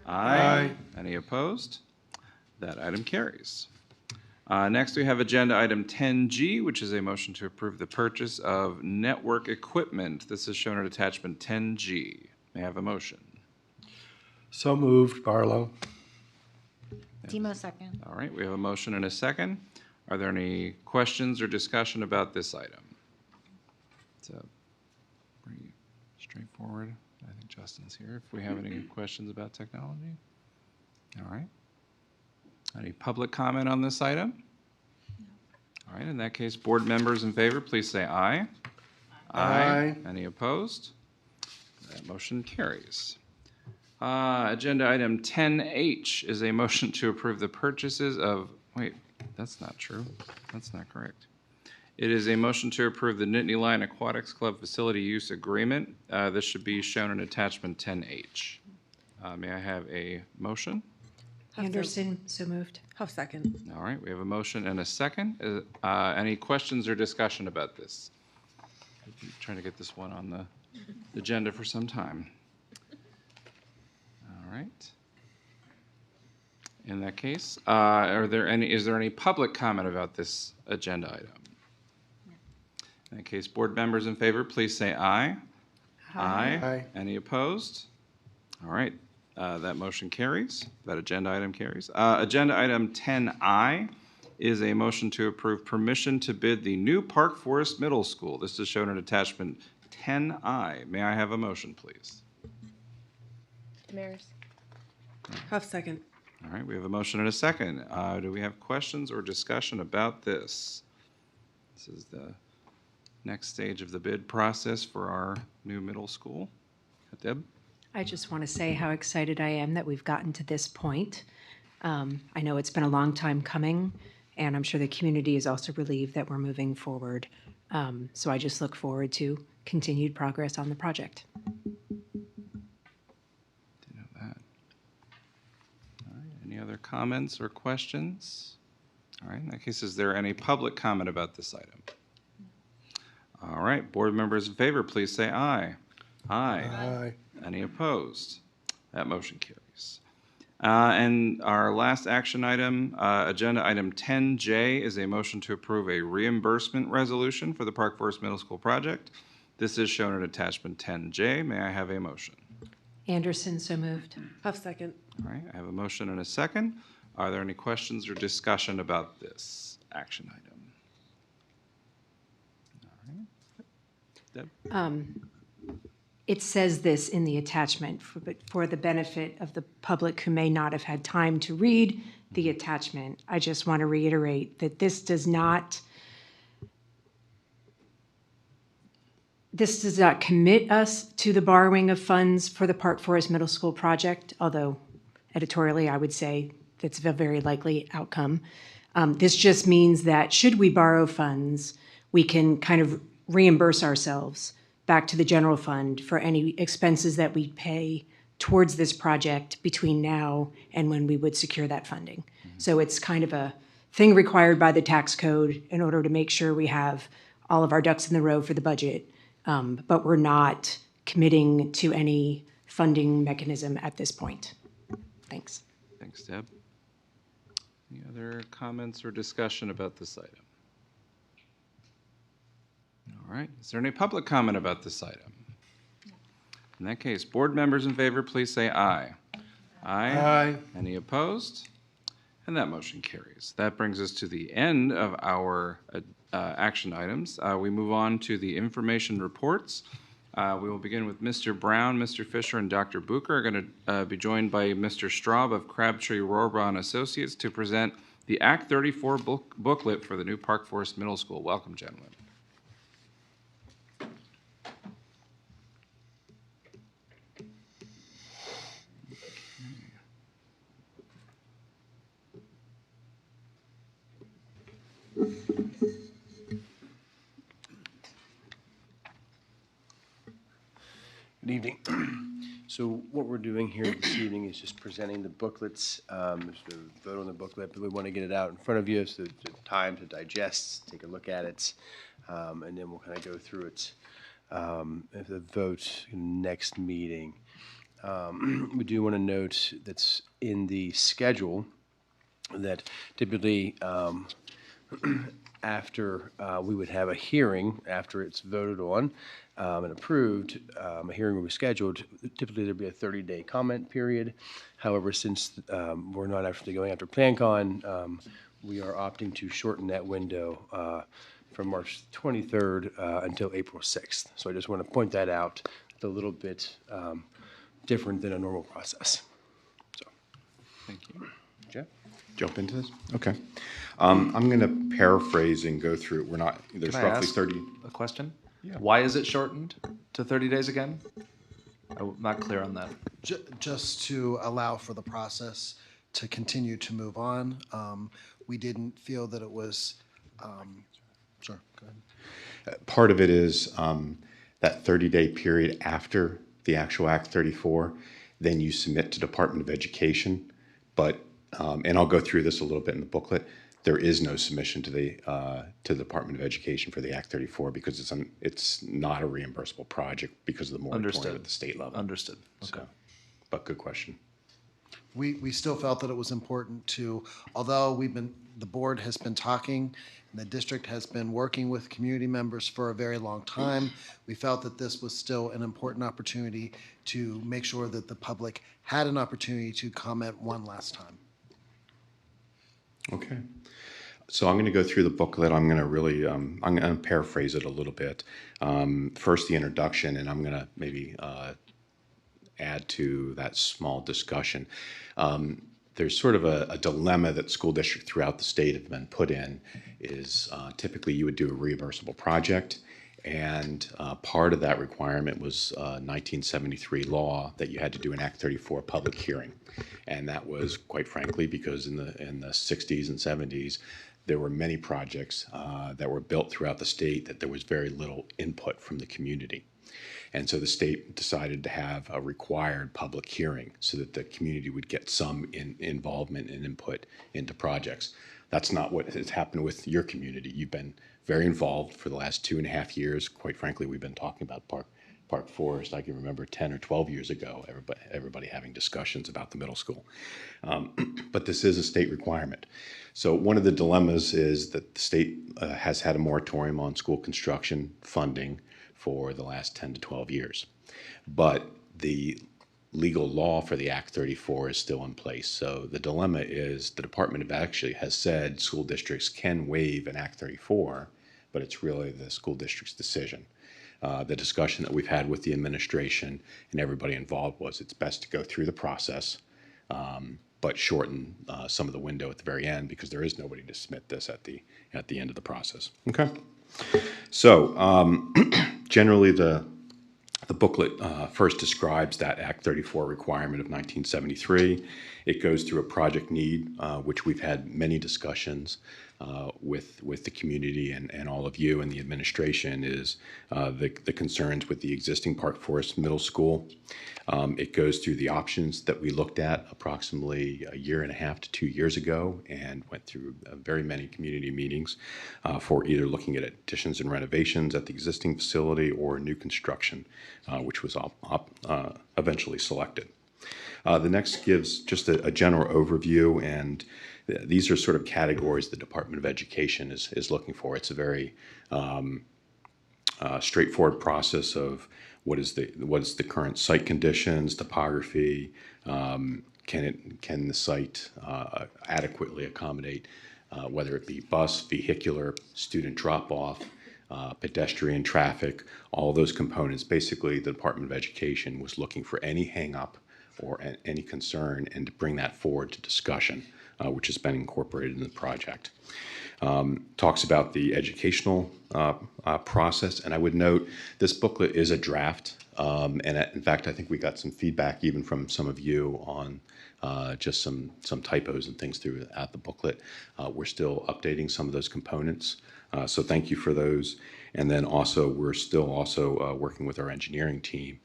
Aye. Any opposed? That item carries. Next, we have agenda item 10G, which is a motion to approve the purchase of network equipment. This is shown at attachment 10G. May I have a motion? So moved, Barlow. Demo second. All right, we have a motion and a second. Are there any questions or discussion about this item? It's pretty straightforward. I think Justin's here if we have any questions about technology. All right. Any public comment on this item? All right, in that case, board members in favor, please say aye. Aye. Any opposed? That motion carries. Agenda item 10H is a motion to approve the purchases of, wait, that's not true. That's not correct. It is a motion to approve the Nittany Lion Aquatics Club facility use agreement. This should be shown in attachment 10H. May I have a motion? Anderson, so moved. Huff second. All right, we have a motion and a second. Any questions or discussion about this? I've been trying to get this one on the agenda for some time. All right. In that case, is there any public comment about this agenda item? In that case, board members in favor, please say aye. Aye. Aye. Any opposed? All right, that motion carries. That agenda item carries. Agenda item 10I is a motion to approve permission to bid the new Park Forest Middle School. This is shown in attachment 10I. May I have a motion, please? Damaris. Huff second. All right, we have a motion and a second. Do we have questions or discussion about this? This is the next stage of the bid process for our new middle school. Deb? I just want to say how excited I am that we've gotten to this point. I know it's been a long time coming, and I'm sure the community is also relieved that we're moving forward. So I just look forward to continued progress on the project. Any other comments or questions? All right, in that case, is there any public comment about this item? All right, board members in favor, please say aye. Aye. Aye. Any opposed? That motion carries. And our last action item, agenda item 10J, is a motion to approve a reimbursement resolution for the Park Forest Middle School project. This is shown in attachment 10J. May I have a motion? Anderson, so moved. Huff second. All right, I have a motion and a second. Are there any questions or discussion about this action item? All right. Deb? It says this in the attachment, but for the benefit of the public who may not have had time to read the attachment, I just want to reiterate that this does not commit us to the borrowing of funds for the Park Forest Middle School project, although editorially I would say that's a very likely outcome. This just means that should we borrow funds, we can kind of reimburse ourselves back to the general fund for any expenses that we pay towards this project between now and when we would secure that funding. So it's kind of a thing required by the tax code in order to make sure we have all of our ducks in the row for the budget, but we're not committing to any funding mechanism at this point. Thanks. Thanks, Deb. Any other comments or discussion about this item? All right, is there any public comment about this item? In that case, board members in favor, please say aye. Aye. Aye. Any opposed? And that motion carries. That brings us to the end of our action items. We move on to the information reports. We will begin with Mr. Brown, Mr. Fisher, and Dr. Bucher are going to be joined by Mr. Straub of Crabtree Rohrbaugh Associates to present the Act 34 booklet for the new Park Forest Middle School. Welcome, gentlemen. Good evening. So what we're doing here this evening is just presenting the booklets, just to vote on the booklet, but we want to get it out in front of you so the time to digest, take a look at it, and then we'll kind of go through it at the vote next meeting. We do want to note that's in the schedule that typically after we would have a hearing after it's voted on and approved, a hearing will be scheduled. Typically, there'd be a 30-day comment period. However, since we're not actually going after PlanCon, we are opting to shorten that window from March 23rd until April 6th. So I just want to point that out. It's a little bit different than a normal process. So, thank you. Jeff? Jump into this? Okay. I'm going to paraphrase and go through. We're not, there's Can I roughly ask 30. a question? Yeah. Why is it shortened to 30 days again? I'm not clear on that. Just to allow for the process to continue to move on. We didn't feel that it was, sure, go ahead. Part of it is that 30-day period after the actual Act 34, then you submit to Department of Education. But, and I'll go through this a little bit in the booklet, there is no submission to the Department of Education for the Act 34 because it's not a reimbursable project because of the moratorium at the state level. Understood. Okay. So, but good question. We still felt that it was important to, although the board has been talking, and the district has been working with community members for a very long time, we felt that this was still an important opportunity to make sure that the public had an opportunity to comment one last time. Okay. So I'm going to go through the booklet. I'm going to really, I'm going to paraphrase it a little bit. First, the introduction, and I'm going to maybe add to that small discussion. There's sort of a dilemma that school districts throughout the state have been put in is typically you would do a reimbursable project, and part of that requirement was 1973 law that you had to do an Act 34 public hearing. And that was, quite frankly, because in the 60s and 70s, there were many projects that were built throughout the state that there was very little input from the community. And so the state decided to have a required public hearing so that the community would get some involvement and input into projects. That's not what has happened with your community. You've been very involved for the last 2.5 years. Quite frankly, we've been talking about Park Forest. I can remember 10 or 12 years ago, everybody having discussions about the middle school. But this is a state requirement. So one of the dilemmas is that the state has had a moratorium on school construction funding for the last 10 to 12 years. But the legal law for the Act 34 is still in place. So the dilemma is the Department of actually has said school districts can waive an Act 34, but it's really the school district's decision. The discussion that we've had with the administration and everybody involved was it's best to go through the process, but shorten some of the window at the very end because there is nobody to submit this at the end of the process. Okay. So generally the booklet first describes that Act 34 requirement of 1973. It goes through a project need, which we've had many discussions with the community and all of you and the administration is the concerns with the existing Park Forest Middle School. It goes through the options that we looked at approximately 1.5 to 2 years ago and went through very many community meetings for either looking at additions and renovations at the existing facility or new construction, which was eventually selected. The next gives just a general overview, and these are sort of categories the Department of Education is looking for. It's a very straightforward process of what is the current site conditions, topography, can the site adequately accommodate whether it be bus, vehicular, student drop-off, pedestrian traffic, all those components. Basically, the Department of Education was looking for any hang-up or any concern and to bring that forward to discussion, which has been incorporated in the project. Talks about the educational process, and I would note this booklet is a draft, and in fact, I think we got some feedback even from some of you on just some typos and things throughout the booklet. We're still updating some of those components, so thank you for those. And then also, we're still also working with our engineering team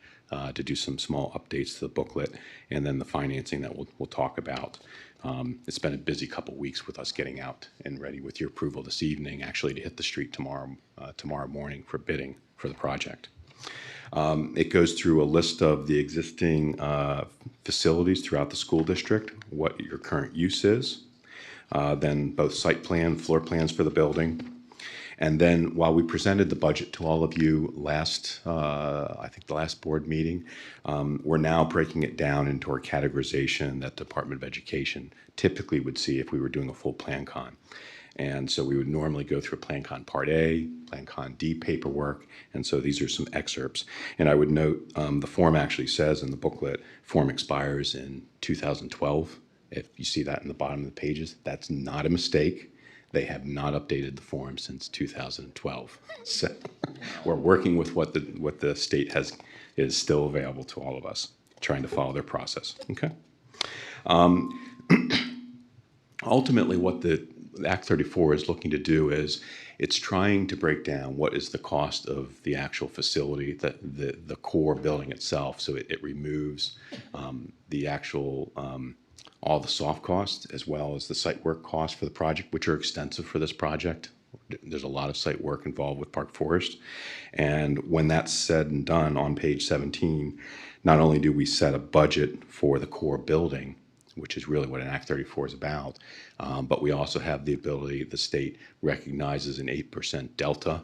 to do some small updates to the booklet, and then the financing that we'll talk about. It's been a busy couple weeks with us getting out and ready with your approval this evening, actually to hit the street tomorrow morning for bidding for the project. It goes through a list of the existing facilities throughout the school district, what your current use is, then both site plan, floor plans for the building. And then while we presented the budget to all of you last, I think the last board meeting, we're now breaking it down into our categorization that the Department of Education typically would see if we were doing a full Plan Con. And so we would normally go through Plan Con Part A, Plan Con D paperwork, and so these are some excerpts. And I would note the form actually says in the booklet, form expires in 2012. If you see that in the bottom of the pages, that's not a mistake. They have not updated the form since 2012. So we're working with what the state is still available to all of us, trying to follow their process. Okay. Ultimately, what the Act 34 is looking to do is it's trying to break down what is the cost of the actual facility, the core building itself. So it removes the actual all the soft costs as well as the site work costs for the project, which are extensive for this project. There's a lot of site work involved with Park Forest. And when that's said and done on page 17, not only do we set a budget for the core building, which is really what an Act 34 is about, but we also have the ability, the state recognizes an 8% delta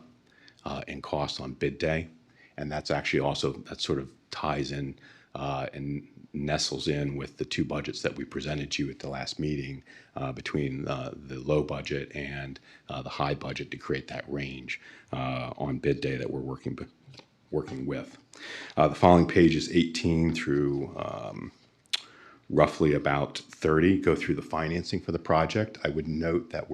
in cost on bid day. And that's actually also, that sort of ties in and nestles in with the two budgets that we presented to you at the last meeting between the low budget and the high budget to create that range on bid day that we're working with. The following pages 18 through roughly about 30 go through the financing for the project. I would note that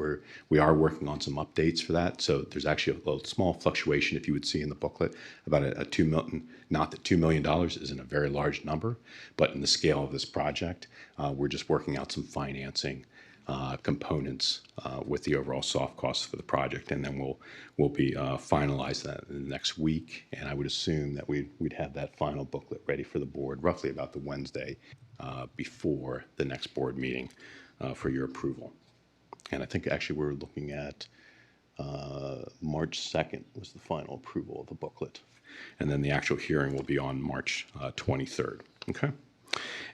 we are working on some updates for that. So there's actually a little small fluctuation, if you would see in the booklet, about a $2 million, not that $2 million isn't a very large number, but in the scale of this project, we're just working out some financing components with the overall soft costs for the project, and then we'll be finalize that in the next week. And I would assume that we'd have that final booklet ready for the board roughly about the Wednesday before the next board meeting for your approval. And I think actually we're looking at March 2nd was the final approval of the booklet, and then the actual hearing will be on March 23rd. Okay.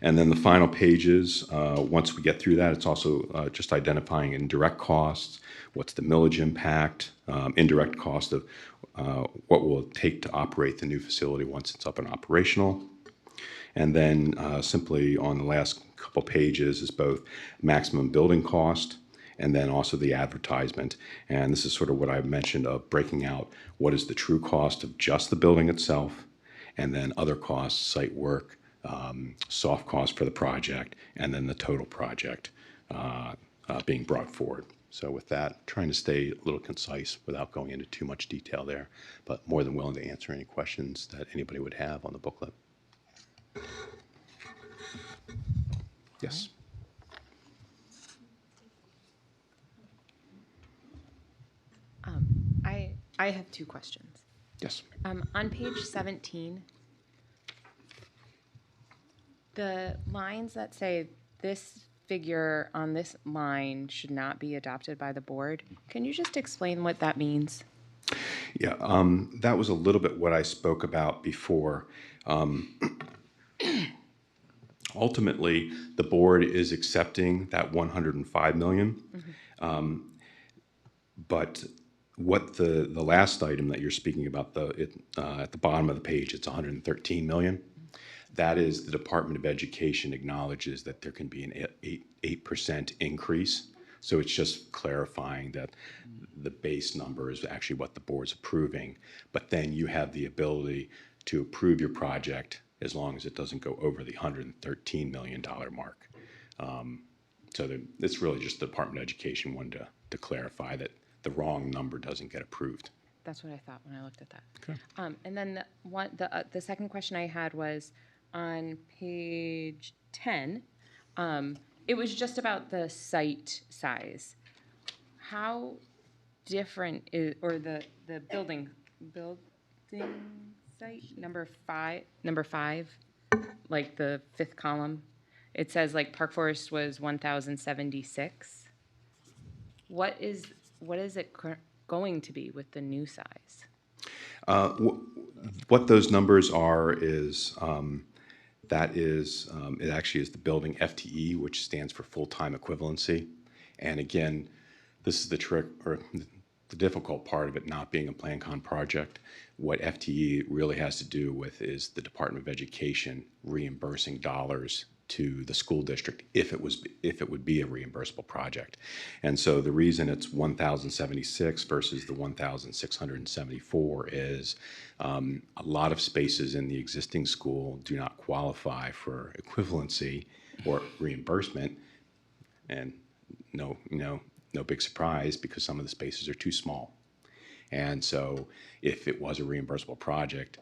And then the final pages, once we get through that, it's also just identifying indirect costs, what's the millage impact, indirect cost of what will it take to operate the new facility once it's up and operational. And then simply on the last couple pages is both maximum building cost and then also the advertisement. And this is sort of what I've mentioned of breaking out what is the true cost of just the building itself, and then other costs, site work, soft cost for the project, and then the total project being brought forward. So with that, trying to stay a little concise without going into too much detail there, but more than willing to answer any questions that anybody would have on the booklet. Yes. I have two questions. Yes. On page 17, the lines that say this figure on this line should not be adopted by the board, can you just explain what that means? Yeah, that was a little bit what I spoke about before. Ultimately, the board is accepting that $105 million. Mm-hmm. But what the last item that you're speaking about, at the bottom of the page, it's $113 million. that is, the Department of Education acknowledges that there can be an 8% increase. So it's just clarifying that the base number is actually what the board's approving, but then you have the ability to approve your project as long as it doesn't go over the $113 million mark. It's really just the Department of Education wanted to clarify that the wrong number doesn't get approved. That's what I thought when I looked at that. Okay. And then the second question I had was on page 10. It was just about the site size. How different is, or the building site number five, like the fifth column. It says like Park Forest was 1,076. What is it going to be with the new size? What those numbers are is it actually is the building FTE, which stands for full-time equivalency. And again, this is the trick, or the difficult part of it not being a PlanCon project. What FTE really has to do with is the Department of Education reimbursing dollars to the school district if it would be a reimbursable project. And so the reason it's 1,076 versus the 1,674 is a lot of spaces in the existing school do not qualify for equivalency or reimbursement. And no big surprise, because some of the spaces are too small. And so if it was a reimbursable project,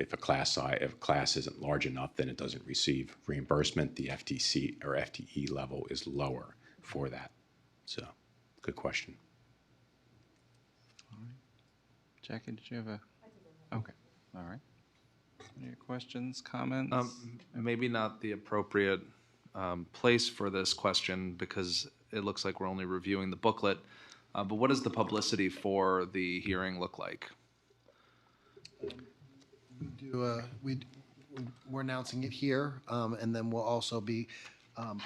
if a class isn't large enough, then it doesn't receive reimbursement. The FTC or FTE level is lower for that. So, good question. All right. Jackie, did you have a? Okay. All right. Any questions, comments? Maybe not the appropriate place for this question, because it looks like we're only reviewing the booklet. But what does the publicity for the hearing look like? We're announcing it here, and then we'll also be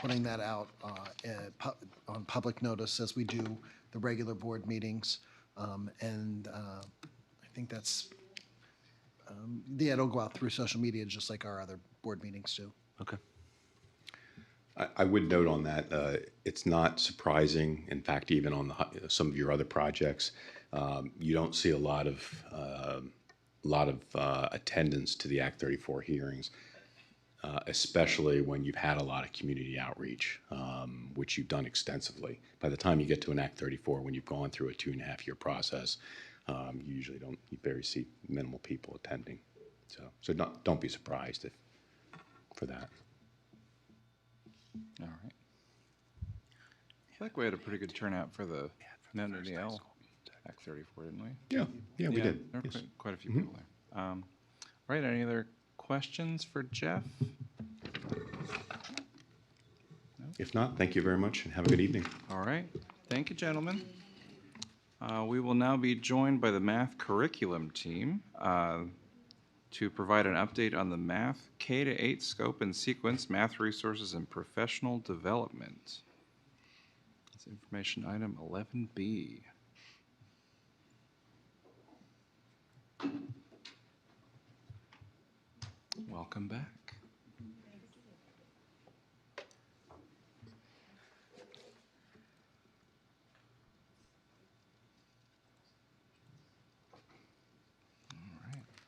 putting that out on public notice as we do the regular board meetings. And I think that's, it'll go out through social media just like our other board meetings do. Okay. I would note on that, it's not surprising. In fact, even on some of your other projects, you don't see a lot of attendance to the Act 34 hearings, especially when you've had a lot of community outreach, which you've done extensively. By the time you get to an Act 34, when you've gone through a 2.5-year process, you usually you see minimal people attending. So don't be surprised for that. All right. I feel like we had a pretty good turnout for the NNEL Act 34, didn't we? Yeah, we did. There were Yes. quite a few people there. All right, any other questions for Jeff? If not, thank you very much and have a good evening. All right, thank you, gentlemen. We will now be joined by the math curriculum team to provide an update on the math K-8 scope and sequence, math resources, and professional development. That's information item 11B. Welcome back.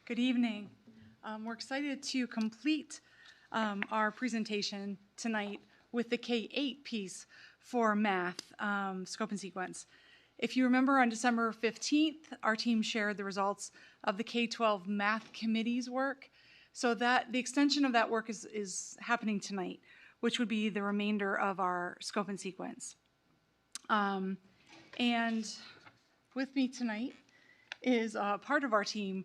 Good evening. We're excited to complete our presentation tonight with the K-8 piece for math, scope and sequence. If you remember, on December 15th, our team shared the results of the K-12 math committee's work. So that the extension of that work is happening tonight, which would be the remainder of our scope and sequence. And with me tonight is part of our team.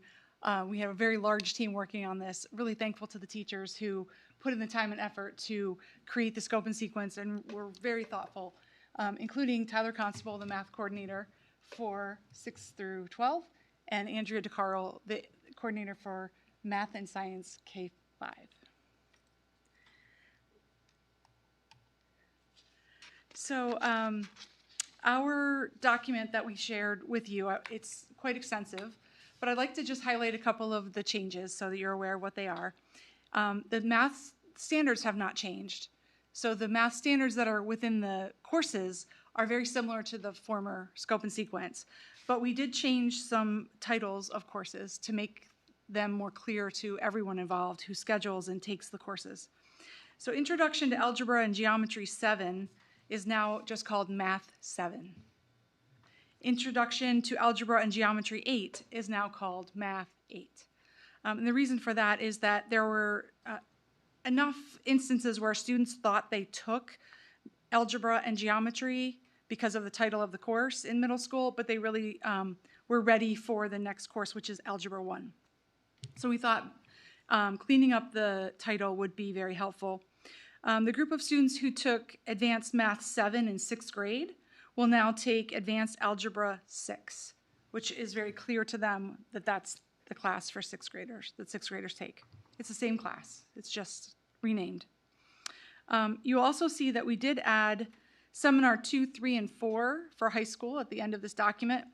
We have a very large team working on this. Really thankful to the teachers who put in the time and effort to create the scope and sequence, and we're very thoughtful, including Tyler Constable, the math coordinator for 6 through 12, and Andrea DeCarl, the coordinator for math and science K-5. So our document that we shared with you, it's quite extensive, but I'd like to just highlight a couple of the changes so that you're aware of what they are. The math standards have not changed. So the math standards that are within the courses are very similar to the former scope and sequence, but we did change some titles of courses to make them more clear to everyone involved who schedules and takes the courses. So Introduction to Algebra and Geometry 7 is now just called Math 7. Introduction to Algebra and Geometry 8 is now called Math 8. And the reason for that is that there were enough instances where students thought they took algebra and geometry because of the title of the course in middle school, but they really were ready for the next course, which is Algebra 1. So we thought cleaning up the title would be very helpful. The group of students who took Advanced Math 7 in 6th grade will now take Advanced Algebra 6, which is very clear to them that that's the class for 6th graders, that 6th graders take. It's the same class, it's just renamed. You also see that we did add Seminar 2, 3, and 4 for high school at the end of this document.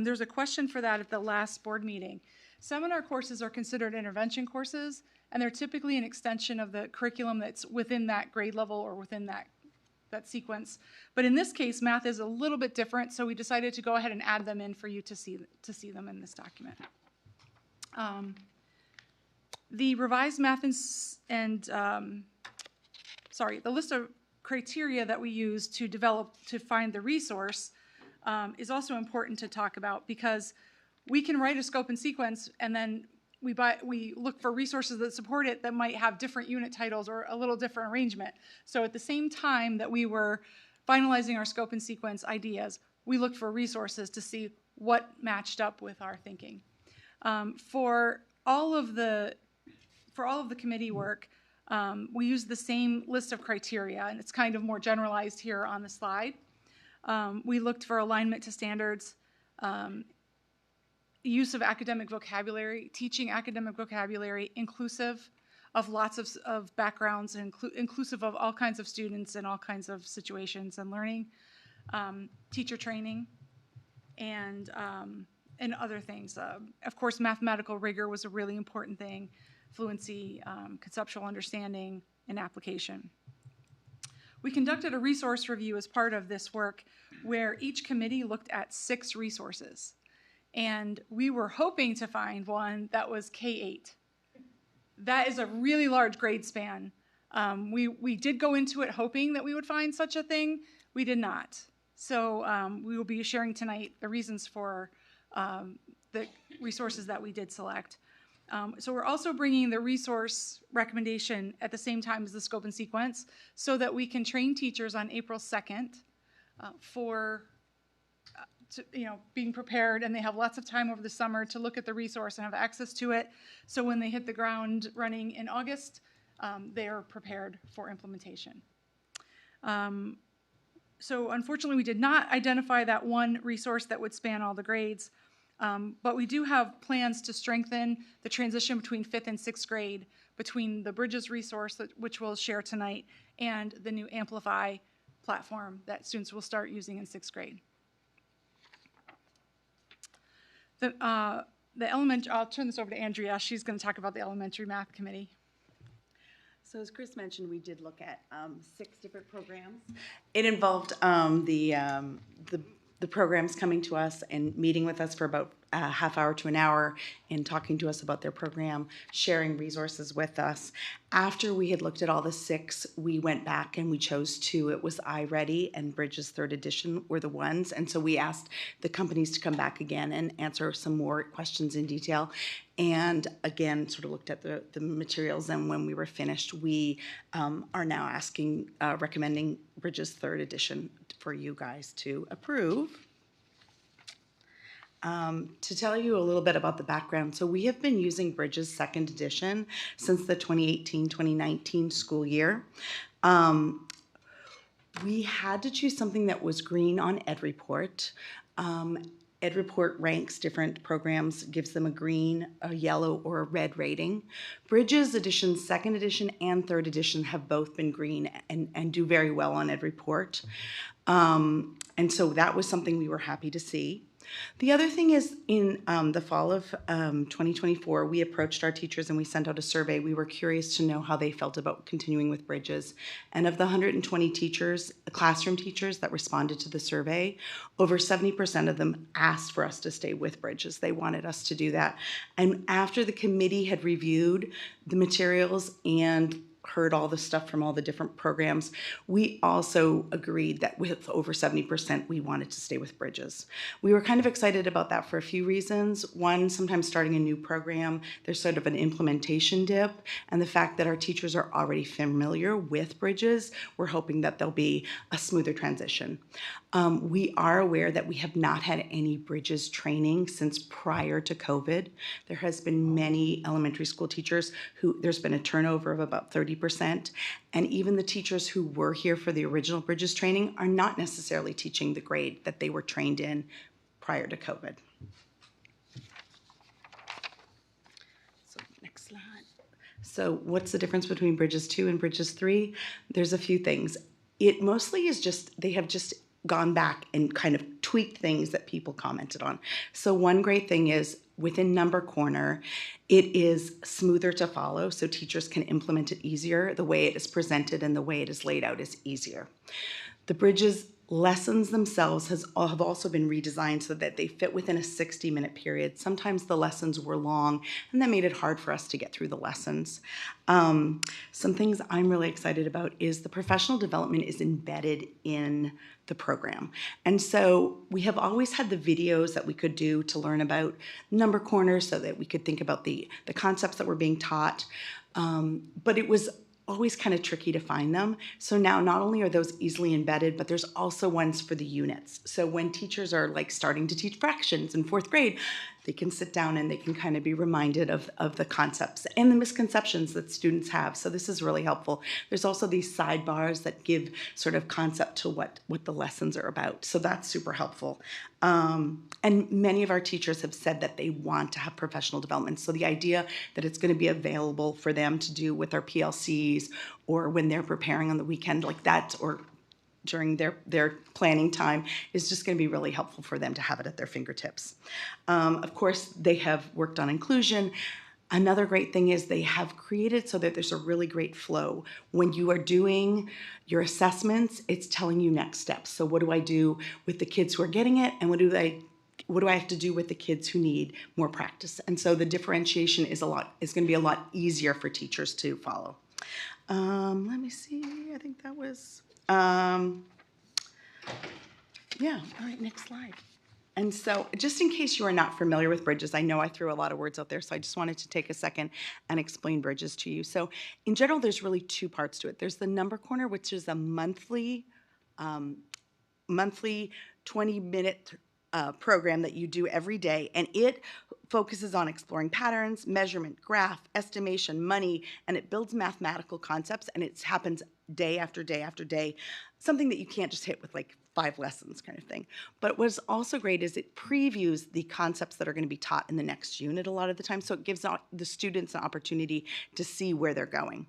There's a question for that at the last board meeting. Seminar courses are considered intervention courses, and they're typically an extension of the curriculum that's within that grade level or within that sequence. But in this case, math is a little bit different, so we decided to go ahead and add them in for you to see them in this document. The revised math the list of criteria that we use to find the resource is also important to talk about, because we can write a scope and sequence and then we look for resources that support it that might have different unit titles or a little different arrangement. So at the same time that we were finalizing our scope and sequence ideas, we looked for resources to see what matched up with our thinking. For all of the committee work, we use the same list of criteria, and it's kind of more generalized here on the slide. We looked for alignment to standards, use of academic vocabulary, teaching academic vocabulary inclusive of lots of backgrounds, and inclusive of all kinds of students and all kinds of situations and learning, teacher training, and other things. Of course, mathematical rigor was a really important thing, fluency, conceptual understanding, and application. We conducted a resource review as part of this work where each committee looked at 6 resources. And we were hoping to find one that was K-8. That is a really large grade span. We did go into it hoping that we would find such a thing. We did not. So we will be sharing tonight the reasons for the resources that we did select. So we're also bringing the resource recommendation at the same time as the scope and sequence so that we can train teachers on April 2nd for being prepared, and they have lots of time over the summer to look at the resource and have access to it. So when they hit the ground running in August, they are prepared for implementation. So unfortunately, we did not identify that one resource that would span all the grades, but we do have plans to strengthen the transition between 5th and 6th grade between the Bridges resource, which we'll share tonight, and the new Amplify platform that students will start using in 6th grade. I'll turn this over to Andrea. She's going to talk about the elementary math committee. So as Chris mentioned, we did look at 6 different programs. It involved the programs coming to us and meeting with us for about a half hour to an hour and talking to us about their program, sharing resources with us. After we had looked at all the 6, we went back and we chose 2. It was iReady and Bridges 3rd edition were the ones. And so we asked the companies to come back again and answer some more questions in detail. And again, sort of looked at the materials. And when we were finished, we are now recommending Bridges 3rd edition for you guys to approve. To tell you a little bit about the background, so we have been using Bridges 2nd edition since the 2018-2019 school year. We had to choose something that was green on EdReport. EdReport ranks different programs, gives them a green, a yellow, or a red rating. Bridges edition, 2nd edition, and 3rd edition have both been green and do very well on EdReport. And so that was something we were happy to see. The other thing is in the fall of 2024, we approached our teachers and we sent out a survey. We were curious to know how they felt about continuing with Bridges. And of the 120 teachers, classroom teachers that responded to the survey, over 70% of them asked for us to stay with Bridges. They wanted us to do that. And after the committee had reviewed the materials and heard all the stuff from all the different programs, we also agreed that with over 70%, we wanted to stay with Bridges. We were kind of excited about that for a few reasons. One, sometimes starting a new program, there's sort of an implementation dip, and the fact that our teachers are already familiar with Bridges, we're hoping that there'll be a smoother transition. We are aware that we have not had any Bridges training since prior to COVID. There has been many elementary school teachers who, there's been a turnover of about 30%, and even the teachers who were here for the original Bridges training are not necessarily teaching the grade that they were trained in prior to COVID. So next slide. So what's the difference between Bridges 2 and Bridges 3? There's a few things. It mostly is just, they have just gone back and kind of tweaked things that people commented on. So one great thing is within Number Corner, it is smoother to follow, so teachers can implement it easier. The way it is presented and the way it is laid out is easier. The Bridges lessons themselves have also been redesigned so that they fit within a 60-minute period. Sometimes the lessons were long, and that made it hard for us to get through the lessons. Some things I'm really excited about is the professional development is embedded in the program. And so we have always had the videos that we could do to learn about Number Corner so that we could think about the concepts that were being taught. But it was always kind of tricky to find them. So now not only are those easily embedded, but there's also ones for the units. So when teachers are like starting to teach fractions in 4th grade, they can sit down and they can kind of be reminded of the concepts and the misconceptions that students have. So this is really helpful. There's also these sidebars that give sort of concept to what the lessons are about. So that's super helpful. And many of our teachers have said that they want to have professional development. So the idea that it's going to be available for them to do with our PLCs or when they're preparing on the weekend like that, or during their planning time, is just going to be really helpful for them to have it at their fingertips. Of course, they have worked on inclusion. Another great thing is they have created so that there's a really great flow. When you are doing your assessments, it's telling you next steps. So what do I do with the kids who are getting it, and what do I have to do with the kids who need more practice? And so the differentiation is going to be a lot easier for teachers to follow. Let me see, I think that was, yeah, all right, next slide. And so just in case you are not familiar with Bridges, I know I threw a lot of words out there, so I just wanted to take a second and explain Bridges to you. So in general, there's really 2 parts to it. There's the Number Corner, which is a monthly 20-minute program that you do every day, and it focuses on exploring patterns, measurement, graph, estimation, money, and it builds mathematical concepts, and it happens day after day after day, something that you can't just hit with like 5 lessons kind of thing. But what's also great is it previews the concepts that are going to be taught in the next unit a lot of the time, so it gives the students an opportunity to see where they're going.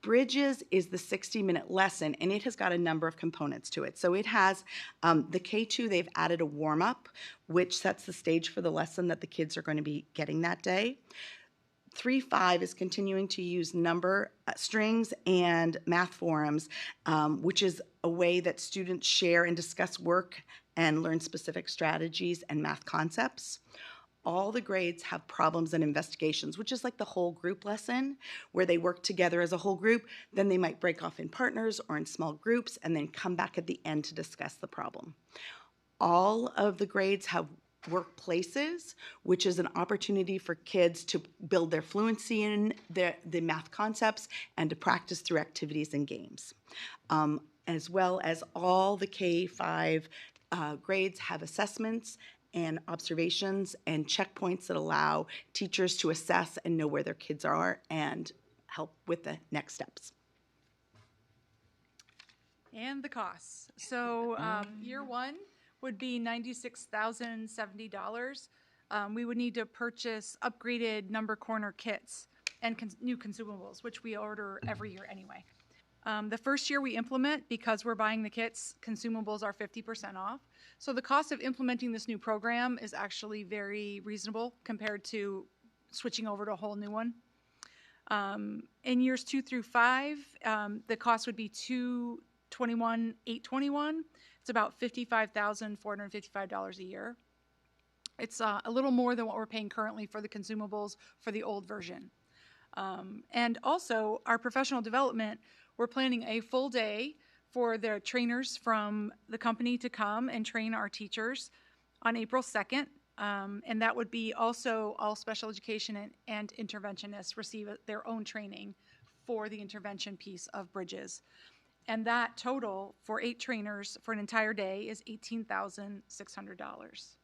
Bridges is the 60-minute lesson, and it has got a number of components to it. So it has the K2, they've added a warm-up, which sets the stage for the lesson that the kids are going to be getting that day. 3-5 is continuing to use number strings and math forums, which is a way that students share and discuss work and learn specific strategies and math concepts. All the grades have problems and investigations, which is like the whole group lesson where they work together as a whole group. Then they might break off in partners or in small groups and then come back at the end to discuss the problem. All of the grades have workplaces, which is an opportunity for kids to build their fluency in the math concepts and to practice through activities and games. As well as all the K5 grades have assessments and observations and checkpoints that allow teachers to assess and know where their kids are and help with the next steps. And the costs. So year 1 would be $96,070. We would need to purchase upgraded Number Corner kits and new consumables, which we order every year anyway. The first year we implement, because we're buying the kits, consumables are 50% off. So the cost of implementing this new program is actually very reasonable compared to switching over to a whole new one. In years 2 through 5, the cost would be $221,821. It's about $55,455 a year. It's a little more than what we're paying currently for the consumables for the old version. And also, our professional development, we're planning a full day for the trainers from the company to come and train our teachers on April 2nd. And that would be also all special education and interventionists receive their own training for the intervention piece of Bridges. And that total for 8 trainers for an entire day is $18,600.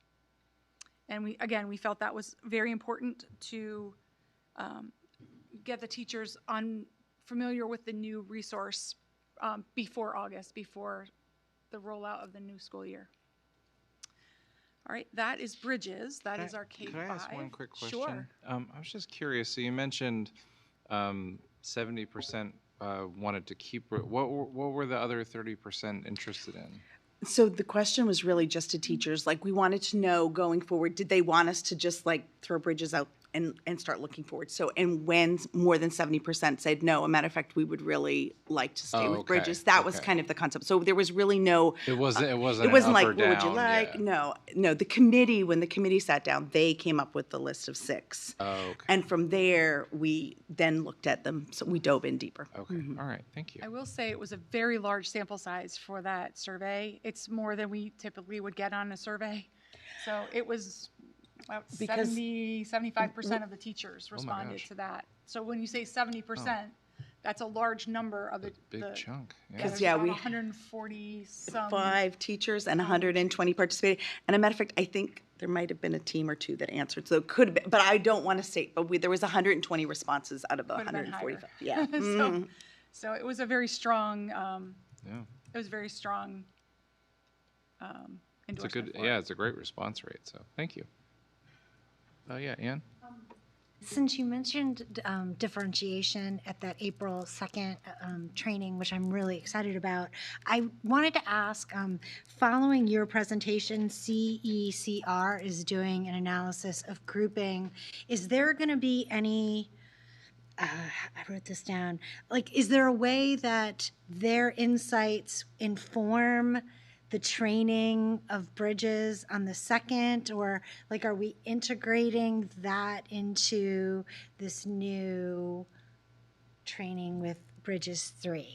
And we felt that was very important to get the teachers familiar with the new resource before August, before the rollout of the new school year. All right, that is Bridges. That is our K-5. Could I ask one quick question? Sure. I was just curious. So you mentioned 70% wanted to keep. What were the other 30% interested in? So the question was really just to teachers. Like, we wanted to know going forward, did they want us to just like throw Bridges out and start looking forward? So, and when more than 70% said no, a matter of fact, we would really like to stay with Bridges. That was kind of the concept. So there was really no. It wasn't It an wasn't up like, or what would you down, like? yeah. No. The committee, when the committee sat down, they came up with the list of 6. Oh, okay. And from there, we then looked at them. So we dove in deeper. Okay. All right. Thank you. I will say it was a very large sample size for that survey. It's more than we typically would get on a survey. So it was about Because- 75% of the teachers responded gosh. to that. So when you say 70%, that's a large number of the. Big chunk. Yeah. Because Yeah, we. we- 140 some. 5 teachers and 120 participated. And a matter of fact, I think there might have been a team or 2 that answered. So it could have been, but I don't want to say, but there was 120 responses out of the Could have been 145. higher. Yeah. Mhm. So it was a very strong, Yeah. it was very strong It's a endorsement good. for Yeah, it. it's a great response rate. So thank you. Oh yeah, Ann. Since you mentioned differentiation at that April 2nd training, which I'm really excited about, I wanted to ask, following your presentation, CECR is doing an analysis of grouping. Is there going to be any, I wrote this down, like, is there a way that their insights inform the training of Bridges on the 2nd, or like, are we integrating that into this new training with Bridges 3?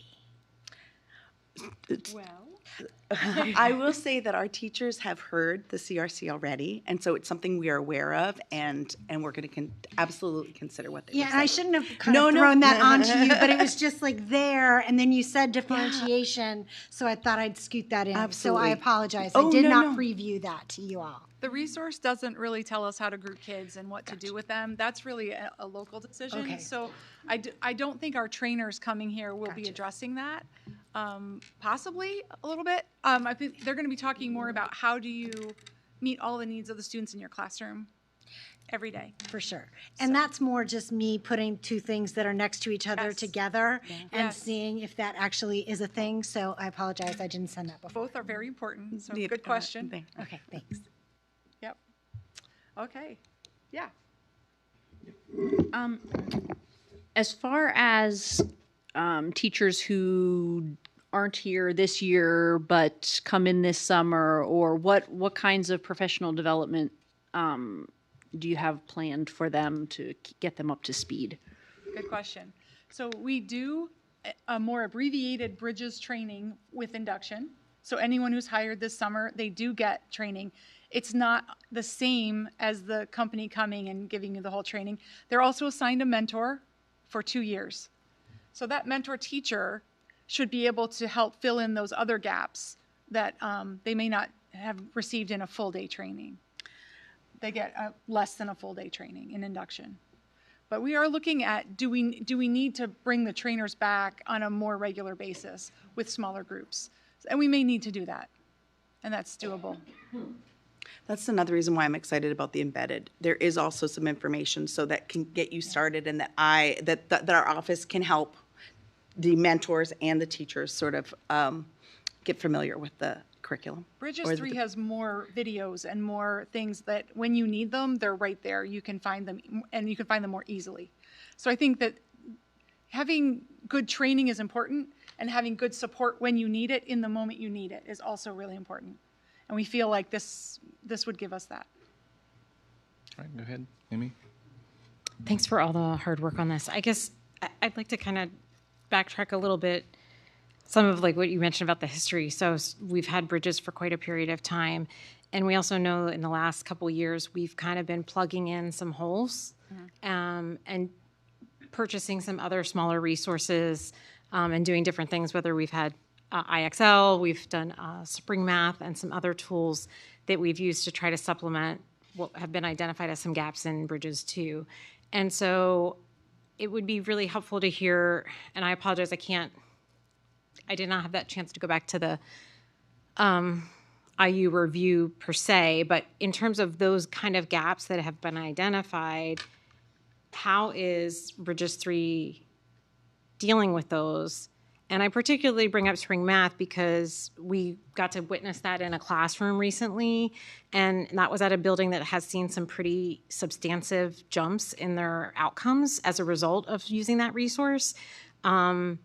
I will say that our teachers have heard the CRC already, and so it's something we are aware of, and we're going to absolutely consider what they Yeah, were and I saying. shouldn't have kind of thrown that onto you, but it was just like there, and then you said differentiation, so I thought I'd scoot that in. So Absolutely. I apologize. Oh, I did no, not no. preview that to you all. The resource doesn't really tell us how to group kids and what to do with them. That's really a local decision. Okay. So I don't think our trainers coming here will be addressing that. Possibly a little bit. I think they're going to be talking more about how do you meet all the needs of the students in your classroom every day. For sure. And that's more just me putting 2 things that are next to each other together and Yes. seeing if that actually is a thing. So I apologize, I didn't send that before. Both are very important. So Neat. good question. Okay, thanks. Yep. Okay. Yeah. As far as teachers who aren't here this year but come in this summer, or what kinds of professional development do you have planned for them to get them up to speed? Good question. So we do a more abbreviated Bridges training with induction. So anyone who's hired this summer, they do get training. It's not the same as the company coming and giving you the whole training. They're also assigned a mentor for 2 years. So that mentor teacher should be able to help fill in those other gaps that they may not have received in a full day training. They get less than a full day training in induction. But we are looking at, do we need to bring the trainers back on a more regular basis with smaller groups? And we may need to do that, and that's doable. That's another reason why I'm excited about the embedded. There is also some information so that can get you started, and that our office can help the mentors and the teachers sort of get familiar with the curriculum. Bridges Or 3 has more videos and more things that when you need them, they're right there. You can find them, and you can find them more easily. So I think that having good training is important, and having good support when you need it in the moment you need it is also really important. And we feel like this would give us that. All right, go ahead, Amy. Thanks for all the hard work on this. I guess I'd like to kind of backtrack a little bit. Some of like what you mentioned about the history. So we've had bridges for quite a period of time. And we also know in the last couple of years, we've kind of been plugging in some holes and purchasing some other smaller resources and doing different things, whether we've had IXL, we've done Spring Math and some other tools that we've used to try to supplement what have been identified as some gaps in bridges too. And so it would be really helpful to hear, and I apologize, I did not have that chance to go back to the IU review per se, but in terms of those kind of gaps that have been identified, how is Bridges 3 dealing with those? And I particularly bring up Spring Math because we got to witness that in a classroom recently, and that was at a building that has seen some pretty substantive jumps in their outcomes as a result of using that resource. And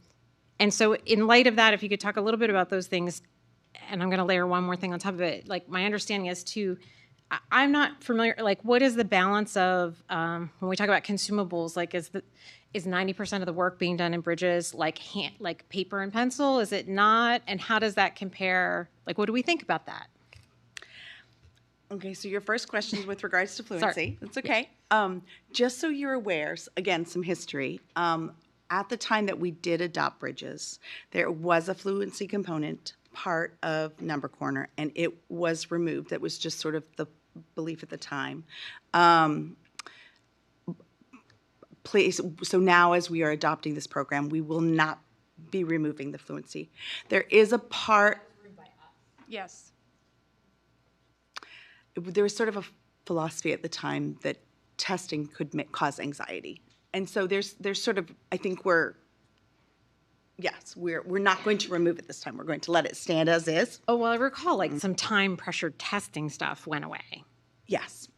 so in light of that, if you could talk a little bit about those things, and I'm going to layer one more thing on top of it, like my understanding is too, I'm not familiar, like what is the balance of, when we talk about consumables, like is 90% of the work being done in bridges like paper and pencil? Is it not? And how does that compare? Like, what do we think about that? Okay, so your first question is with regards to fluency. Sorry. That's okay. Just so you're aware, again, some history. At the time that we did adopt bridges, there was a fluency component part of Number Corner, and it was removed. That was just sort of the belief at the time. So now as we are adopting this program, we will not be removing the fluency. There is a part. Yes. There was sort of a philosophy at the time that testing could cause anxiety. And so there's sort of, I think we're not going to remove it this time. We're going to let it stand as is. Oh, well, I recall like some time pressured testing stuff went away. Yes.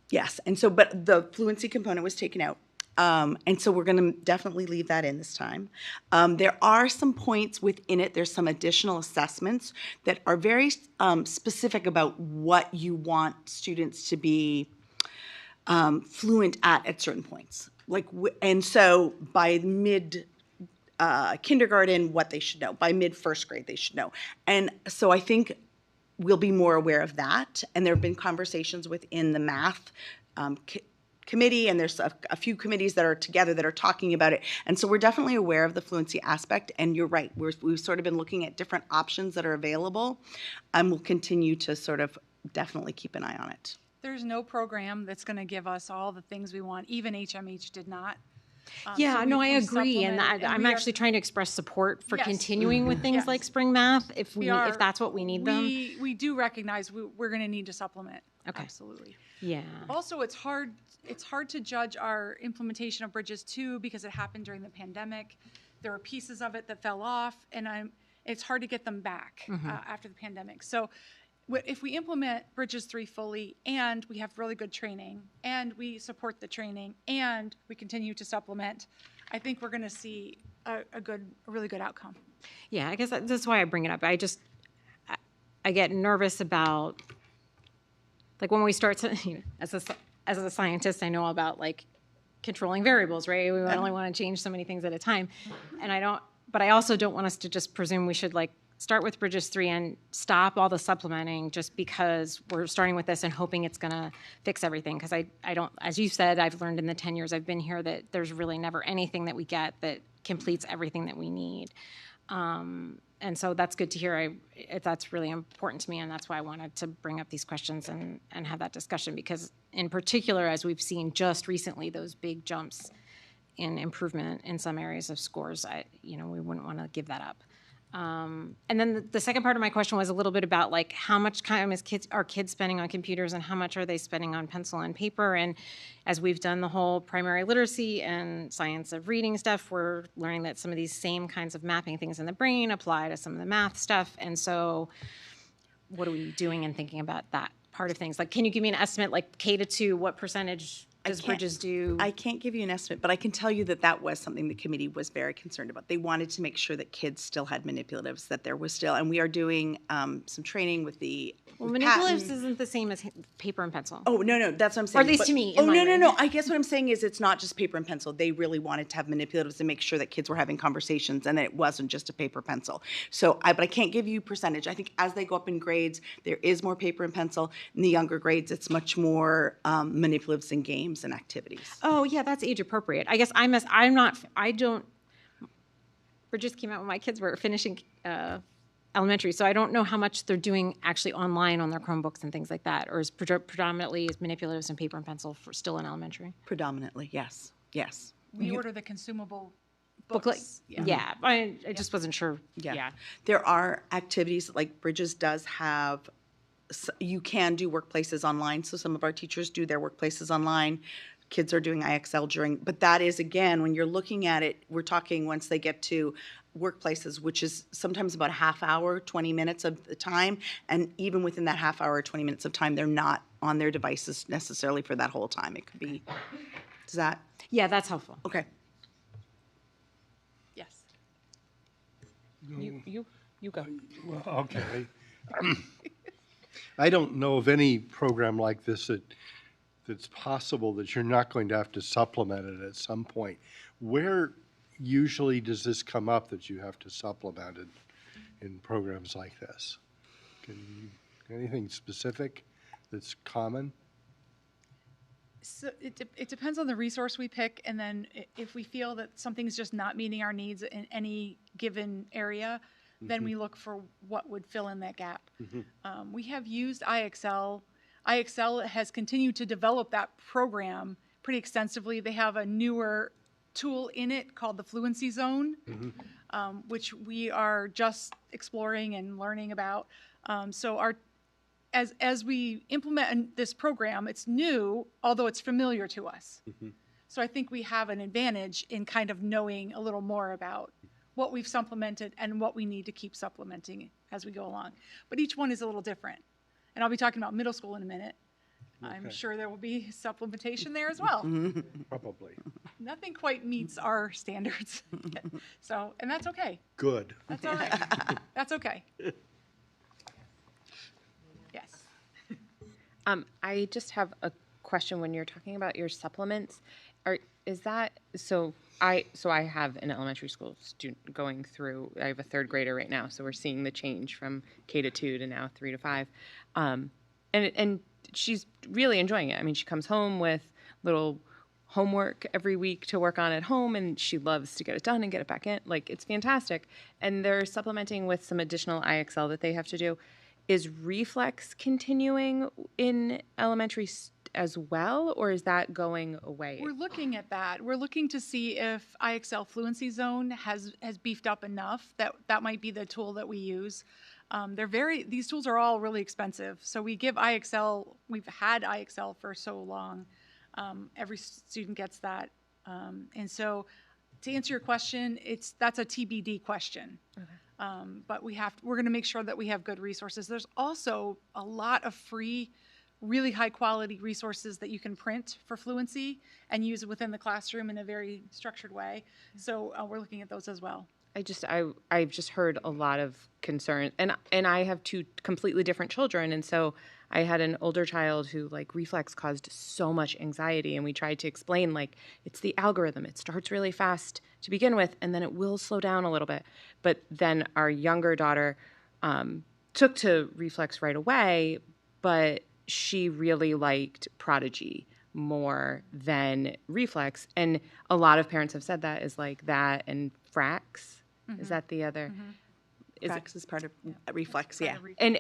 And so, but the fluency component was taken out. And so we're going to definitely leave that in this time. There are some points within it. There's some additional assessments that are very specific about what you want students to be fluent at certain points. And so by mid kindergarten, what they should know. By mid first grade, they should know. And so I think we'll be more aware of that. And there have been conversations within the math committee, and there's a few committees that are together that are talking about it. And so we're definitely aware of the fluency aspect. And you're right, we've sort of been looking at different options that are available, and we'll continue to sort of definitely keep an eye on it. There's no program that's going to give us all the things we want. Even HMH did not. Yeah, So no, we I agree, and supplemented, I'm we are- actually trying to express support for Yes. continuing with things Yes. like Spring Math if We are- if that's what we need them. We do recognize we're going to need to supplement. Okay. Absolutely. Yeah. Also, it's hard to judge our implementation of Bridges 2 because it happened during the pandemic. There are pieces of it that fell off, and it's hard to get them back after the pandemic. So if we implement Bridges 3 fully, and we have really good training, and we support the training, and we continue to supplement, I think we're going to see a really good outcome. Yeah, I guess that's why I bring it up. I get nervous about, like when we start to, as a scientist, I know about like controlling variables, right? We only want to change so many things at a time. But I also don't want us to just presume we should like start with Bridges 3 and stop all the supplementing just because we're starting with this and hoping it's going to fix everything. Because I don't, as you said, I've learned in the 10 years I've been here that there's really never anything that we get that completes everything that we need. And so that's good to hear. That's really important to me, and that's why I wanted to bring up these questions and have that discussion, because in particular, as we've seen just recently, those big jumps in improvement in some areas of scores, we wouldn't want to give that up. And then the second part of my question was a little bit about like how much time are kids spending on computers and how much are they spending on pencil and paper. And as we've done the whole primary literacy and science of reading stuff, we're learning that some of these same kinds of mapping things in the brain apply to some of the math stuff. And so what are we doing and thinking about that part of things? Like, can you give me an estimate, like K to 2, what percentage does Bridges do? I can't give you an estimate, but I can tell you that that was something the committee was very concerned about. They wanted to make sure that kids still had manipulatives, that there was still, and we are doing some training with the. Well, with manipulatives Patton. isn't the same as paper and pencil. Oh, no, that's what I'm Or saying. at least But- to me, Oh, in my no, mind. no. I guess what I'm saying is it's not just paper and pencil. They really wanted to have manipulatives to make sure that kids were having conversations and that it wasn't just a paper pencil. So, but I can't give you percentage. I think as they go up in grades, there is more paper and pencil. In the younger grades, it's much more manipulatives and games and activities. Oh, yeah, that's age appropriate. I guess Bridges came out when my kids were finishing elementary, so I don't know how much they're doing actually online on their Chromebooks and things like that, or is predominantly is manipulatives and paper and pencil still in elementary? Predominantly, yes. We order the consumable Booklet. books. Yeah, I just wasn't sure. Yeah. There are activities, like Bridges does have, you can do workplaces online, so some of our teachers do their workplaces online. Kids are doing IXL during, but that is, again, when you're looking at it, we're talking once they get to workplaces, which is sometimes about a half hour, 20 minutes of the time, and even within that half hour or 20 minutes of time, they're not on their devices necessarily for that whole time. It could be, does that? Yeah, that's helpful. Okay. Yes. You go. Well, okay. I don't know of any program like this that's possible that you're not going to have to supplement it at some point. Where usually does this come up that you have to supplement it in programs like this? Anything specific that's common? So it depends on the resource we pick, and then if we feel that something's just not meeting our needs in any given area, then we look for what would fill in that gap. We have used IXL. IXL has continued to develop that program pretty extensively. They have a newer tool in it called the Fluency Zone, which we are just exploring and learning about. So as we implement this program, it's new, although it's familiar to us. So I think we have an advantage in kind of knowing a little more about what we've supplemented and what we need to keep supplementing as we go along. But each one is a little different. And I'll be talking about middle school in a minute. I'm sure there will be supplementation there as well. Probably. Nothing quite meets our standards. So, and that's okay. Good. That's all right. That's okay. Yes. I just have a question when you're talking about your supplements. So I have an elementary school student going through, I have a third grader right now, so we're seeing the change from K to 2 to now 3 to 5. And she's really enjoying it. I mean, she comes home with little homework every week to work on at home, and she loves to get it done and get it back in. Like, it's fantastic. And they're supplementing with some additional IXL that they have to do. Is reflex continuing in elementary as well, or is that going away? We're looking at that. We're looking to see if IXL Fluency Zone has beefed up enough that might be the tool that we use. These tools are all really expensive. So we give IXL, we've had IXL for so long. Every student gets that. And so to answer your question, that's a TBD question. Okay. But we're going to make sure that we have good resources. There's also a lot of free, really high quality resources that you can print for fluency and use within the classroom in a very structured way. So we're looking at those as well. I've just heard a lot of concern, and I have two completely different children, and so I had an older child who reflex caused so much anxiety, and we tried to explain it's the algorithm. It starts really fast to begin with, and then it will slow down a little bit. But then our younger daughter took to reflex right away, but she really liked Prodigy more than reflex, and a lot of parents have said that is that and Frax. Is that the other? Frax is part of reflex, yeah.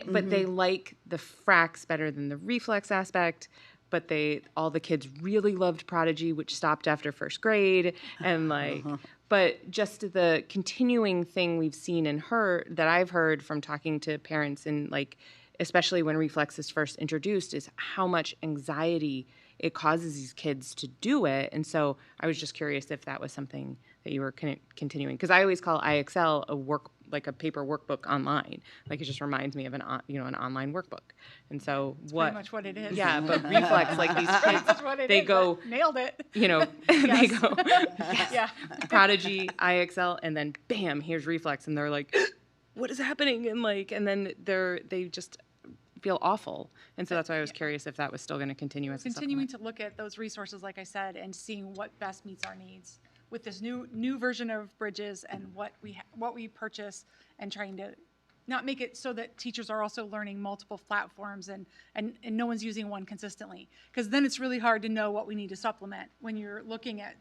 But they like the Frax better than the reflex aspect. But all the kids really loved Prodigy, which stopped after first grade, and But just the continuing thing we've seen in her that I've heard from talking to parents and like, especially when Reflex is first introduced, is how much anxiety it causes these kids to do it. And so I was just curious if that was something that you were continuing, because I always call IXL like a paper workbook online. Like it just reminds me of an online workbook. And so Pretty much what it is. Yeah, but Reflex, like these kids, That's what it they is, go, but nailed it. they Yes. go, Yeah. Prodigy, IXL, and then bam, here's Reflex, and they're like, what is happening? And then they just feel awful. And so that's why I was curious if that was still going to continue as a Continuing supplement. to look at those resources, like I said, and seeing what best meets our needs with this new version of Bridges and what we purchase, and trying to not make it so that teachers are also learning multiple platforms and no one's using one consistently, because then it's really hard to know what we need to supplement when you're looking at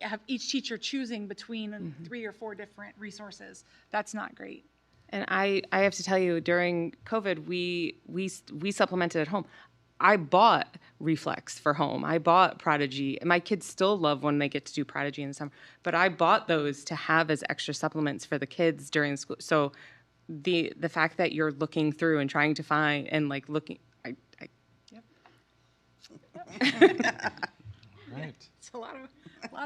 have each teacher choosing between 3 or 4 different resources. That's not great. And I have to tell you, during COVID, we supplemented at home. I bought Reflex for home. I bought Prodigy. My kids still love when they get to do Prodigy in the summer, but I bought those to have as extra supplements for the kids during school. So the fact that you're looking through and trying to find and like looking, Right. It's a lot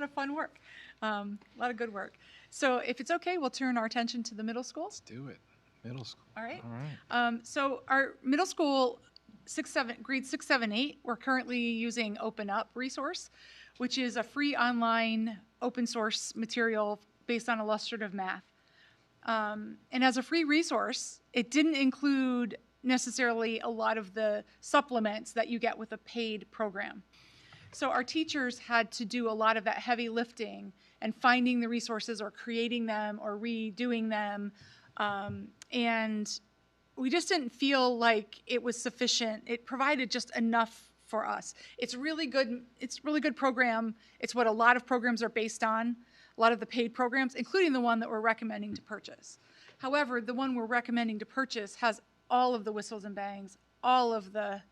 of fun work, a lot of good work. So if it's okay, we'll turn our attention to the middle school. Let's do it. Middle school. All right. All right. So our middle school grades 6, 7, 8, we're currently using Open Up resource, which is a free online open source material based on illustrative math. And as a free resource, it didn't include necessarily a lot of the supplements that you get with a paid program. So our teachers had to do a lot of that heavy lifting and finding the resources or creating them or redoing them. And we just didn't feel like it was sufficient. It provided just enough for us. It's really good. It's a really good program. It's what a lot of programs are based on, a lot of the paid programs, including the one that we're recommending to purchase. However, the one we're recommending to purchase has all of the whistles and bangs, all of the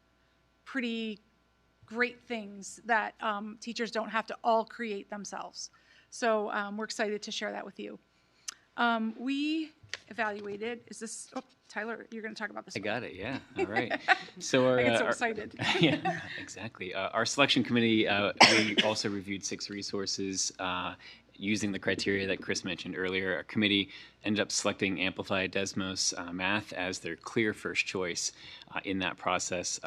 pretty great things that teachers don't have to all create themselves. So we're excited to share that with you. We evaluated, Tyler, you're going to talk about this. I got it, yeah. All right. So our, I get so excited. Yeah, exactly. Our selection committee, we also reviewed 6 resources using the criteria that Chris mentioned earlier. Our committee ended up selecting Amplify Desmos Math as their clear first choice in that process.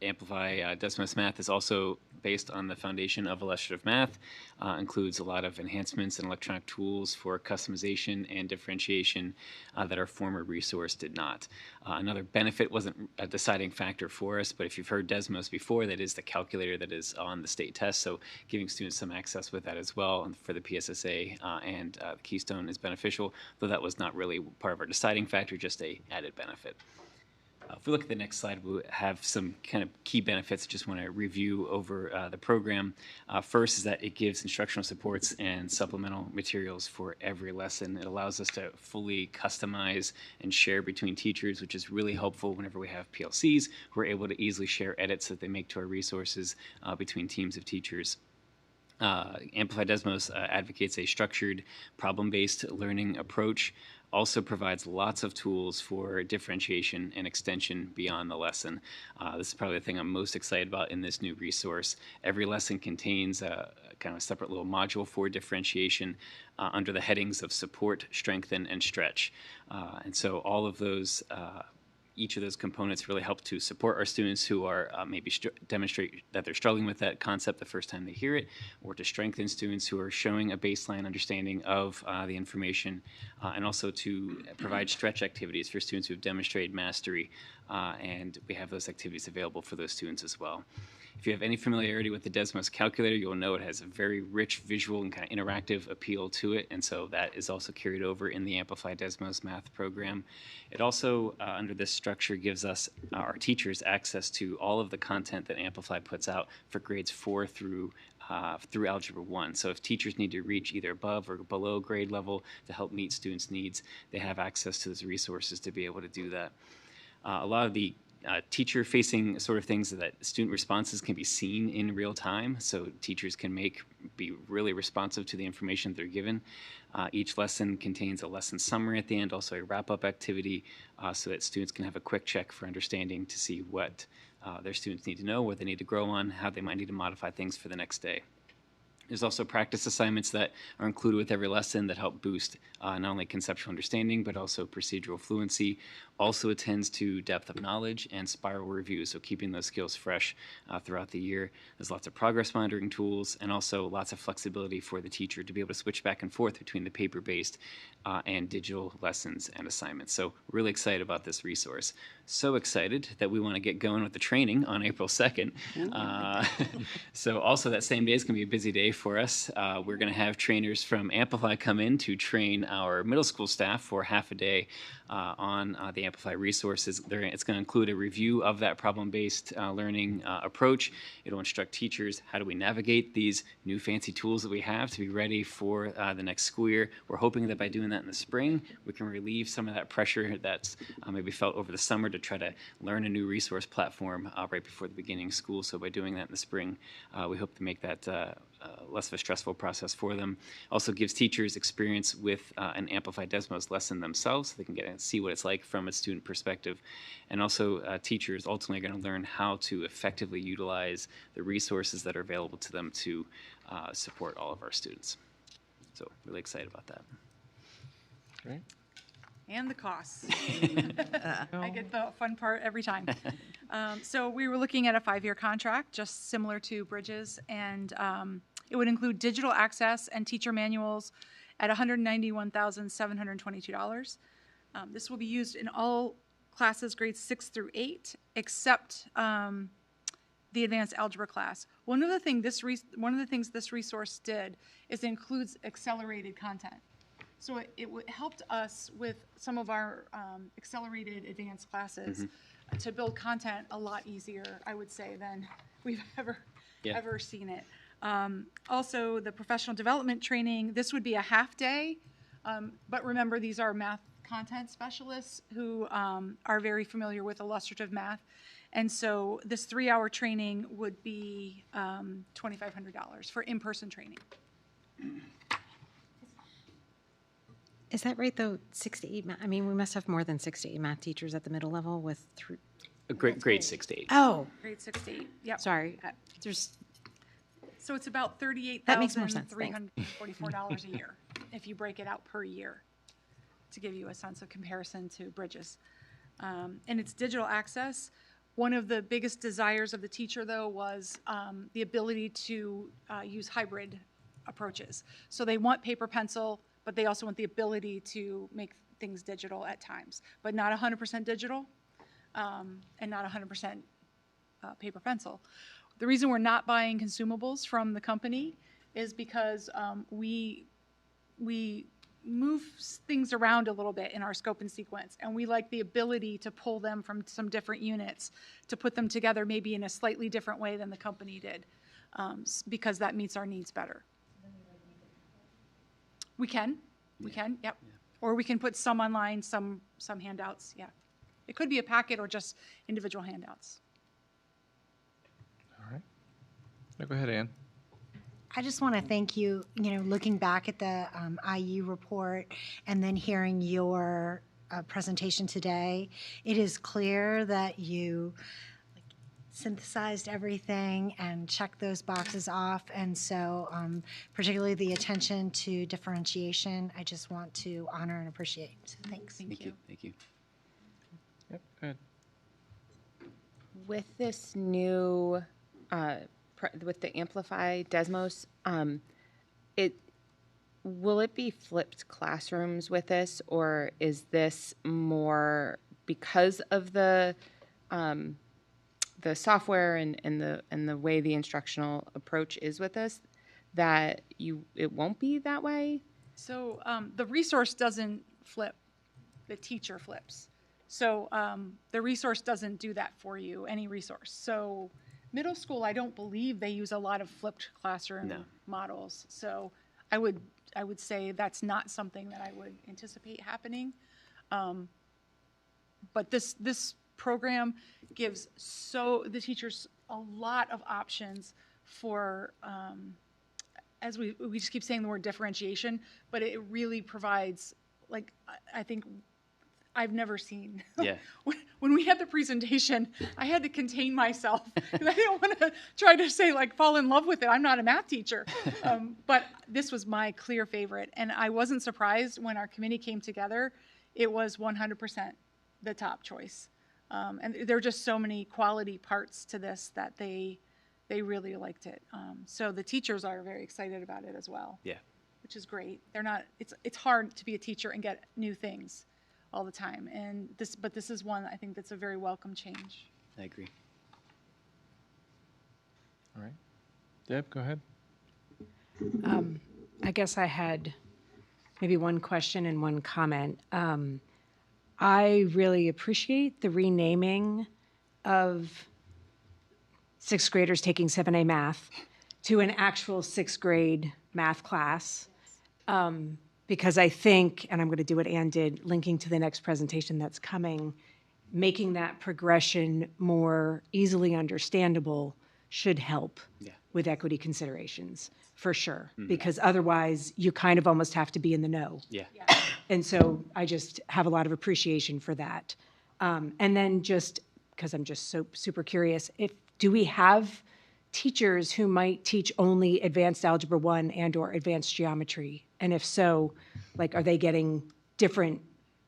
Amplify Desmos Math is also based on the foundation of illustrative math, includes a lot of enhancements and electronic tools for customization and differentiation that our former resource did not. Another benefit wasn't a deciding factor for us, but if you've heard Desmos before, that is the calculator that is on the state test, so giving students some access with that as well for the PSSA and the Keystone is beneficial, though that was not really part of our deciding factor, just a added benefit. If we look at the next slide, we have some kind of key benefits I just want to review over the program. First is that it gives instructional supports and supplemental materials for every lesson. It allows us to fully customize and share between teachers, which is really helpful whenever we have PLCs. We're able to easily share edits that they make to our resources between teams of teachers. Amplify Desmos advocates a structured, problem-based learning approach, also provides lots of tools for differentiation and extension beyond the lesson. This is probably the thing I'm most excited about in this new resource. Every lesson contains a kind of a separate little module for differentiation under the headings of support, strengthen, and stretch. And so all of those each of those components really help to support our students who are maybe demonstrate that they're struggling with that concept the first time they hear it, or to strengthen students who are showing a baseline understanding of the information, and also to provide stretch activities for students who have demonstrated mastery, and we have those activities available for those students as well. If you have any familiarity with the Desmos calculator, you'll know it has a very rich visual and kind of interactive appeal to it, and so that is also carried over in the Amplify Desmos math program. It also, under this structure, gives us, our teachers, access to all of the content that Amplify puts out for grades 4 through Algebra 1. So if teachers need to reach either above or below grade level to help meet students' needs, they have access to those resources to be able to do that. A lot of the teacher-facing sort of things that student responses can be seen in real time, so teachers can be really responsive to the information they're given. Each lesson contains a lesson summary at the end, also a wrap-up activity, so that students can have a quick check for understanding to see what their students need to know, what they need to grow on, how they might need to modify things for the next day. There's also practice assignments that are included with every lesson that help boost not only conceptual understanding, but also procedural fluency. Also attends to depth of knowledge and spiral review, so keeping those skills fresh throughout the year. There's lots of progress monitoring tools and also lots of flexibility for the teacher to be able to switch back and forth between the paper-based and digital lessons and assignments. So really excited about this resource. So excited that we want to get going with the training on April 2nd. So also that same day is going to be a busy day for us. We're going to have trainers from Amplify come in to train our middle school staff for half a day on the Amplify resources. It's going to include a review of that problem-based learning approach. It'll instruct teachers how do we navigate these new fancy tools that we have to be ready for the next school year. We're hoping that by doing that in the spring, we can relieve some of that pressure that's maybe felt over the summer to try to learn a new resource platform right before the beginning of school. So by doing that in the spring, we hope to make that less of a stressful process for them. Also gives teachers experience with an Amplify Desmos lesson themselves, so they can get and see what it's like from a student perspective. And also teachers ultimately are going to learn how to effectively utilize the resources that are available to them to support all of our students. So really excited about that. Great. And the costs. I get the fun part every time. So we were looking at a 5-year contract, just similar to Bridges, and it would include digital access and teacher manuals at $191,722. This will be used in all classes grades 6 through 8, except the advanced algebra class. One of the things this resource did is it includes accelerated content. So it helped us with some of our accelerated advanced classes to build content a lot easier, I would say, than we've ever seen it. Also, the professional development training, this would be a half day, but remember these are math content specialists who are very familiar with illustrative math. And so this 3-hour training would be $2,500 for in-person training. Is that right, though? 6 to 8 math? I mean, we must have more than 6 to 8 math teachers at the middle level with Grade 6 to 8. Oh. Grade 6 to 8, yep. Sorry. So it's about That makes more sense. $38,344 a year if you break it out per year, to give you a sense of comparison to Bridges. And it's digital access. One of the biggest desires of the teacher, though, was the ability to use hybrid approaches. So they want paper pencil, but they also want the ability to make things digital at times, but not 100% digital and not 100% paper pencil. The reason we're not buying consumables from the company is because we move things around a little bit in our scope and sequence, and we like the ability to pull them from some different units to put them together maybe in a slightly different way than the company did, because that meets our needs better. We can, yep. Yeah. Or we can put some online, some handouts, yeah. It could be a packet or just individual handouts. All right. Now go ahead, Ann. I just want to thank you, looking back at the IU report and then hearing your presentation today, it is clear that you synthesized everything and checked those boxes off. And so particularly the attention to differentiation, I just want to honor and appreciate. So thanks. Thank you. Thank you. Yep, go ahead. With this new, with the Amplify Desmos, will it be flipped classrooms with this, or is this more because of the software and the way the instructional approach is with this, that it won't be that way? So the resource doesn't flip, the teacher flips. So the resource doesn't do that for you, any resource. So middle school, I don't believe they use a lot of flipped classroom models. So I would say that's not something that I would anticipate happening. But this program gives the teachers a lot of options for, as we just keep saying the word differentiation, but it really provides, like, I think I've never seen. Yeah. When we had the presentation, I had to contain myself because I didn't want to try to say, like, fall in love with it. I'm not a math teacher. But this was my clear favorite. And I wasn't surprised when our committee came together. It was 100% the top choice. And there are just so many quality parts to this that they really liked it. So the teachers are very excited about it as well. Yeah. Which is great. They're not, it's hard to be a teacher and get new things all the time. And but this is one I think that's a very welcome change. I agree. All right. Deb, go ahead. I guess I had maybe one question and one comment. I really appreciate the renaming of sixth graders taking 7A math to an actual sixth grade math class. Because I think, and I'm going to do what Ann did, linking to the next presentation that's coming, making that progression more easily understandable should help with equity considerations, for sure. Because otherwise, you kind of almost have to be in the know. Yeah. And so I just have a lot of appreciation for that. And then just, because I'm just so super curious, do we have teachers who might teach only advanced algebra 1 and or advanced geometry? And if so, like, are they getting different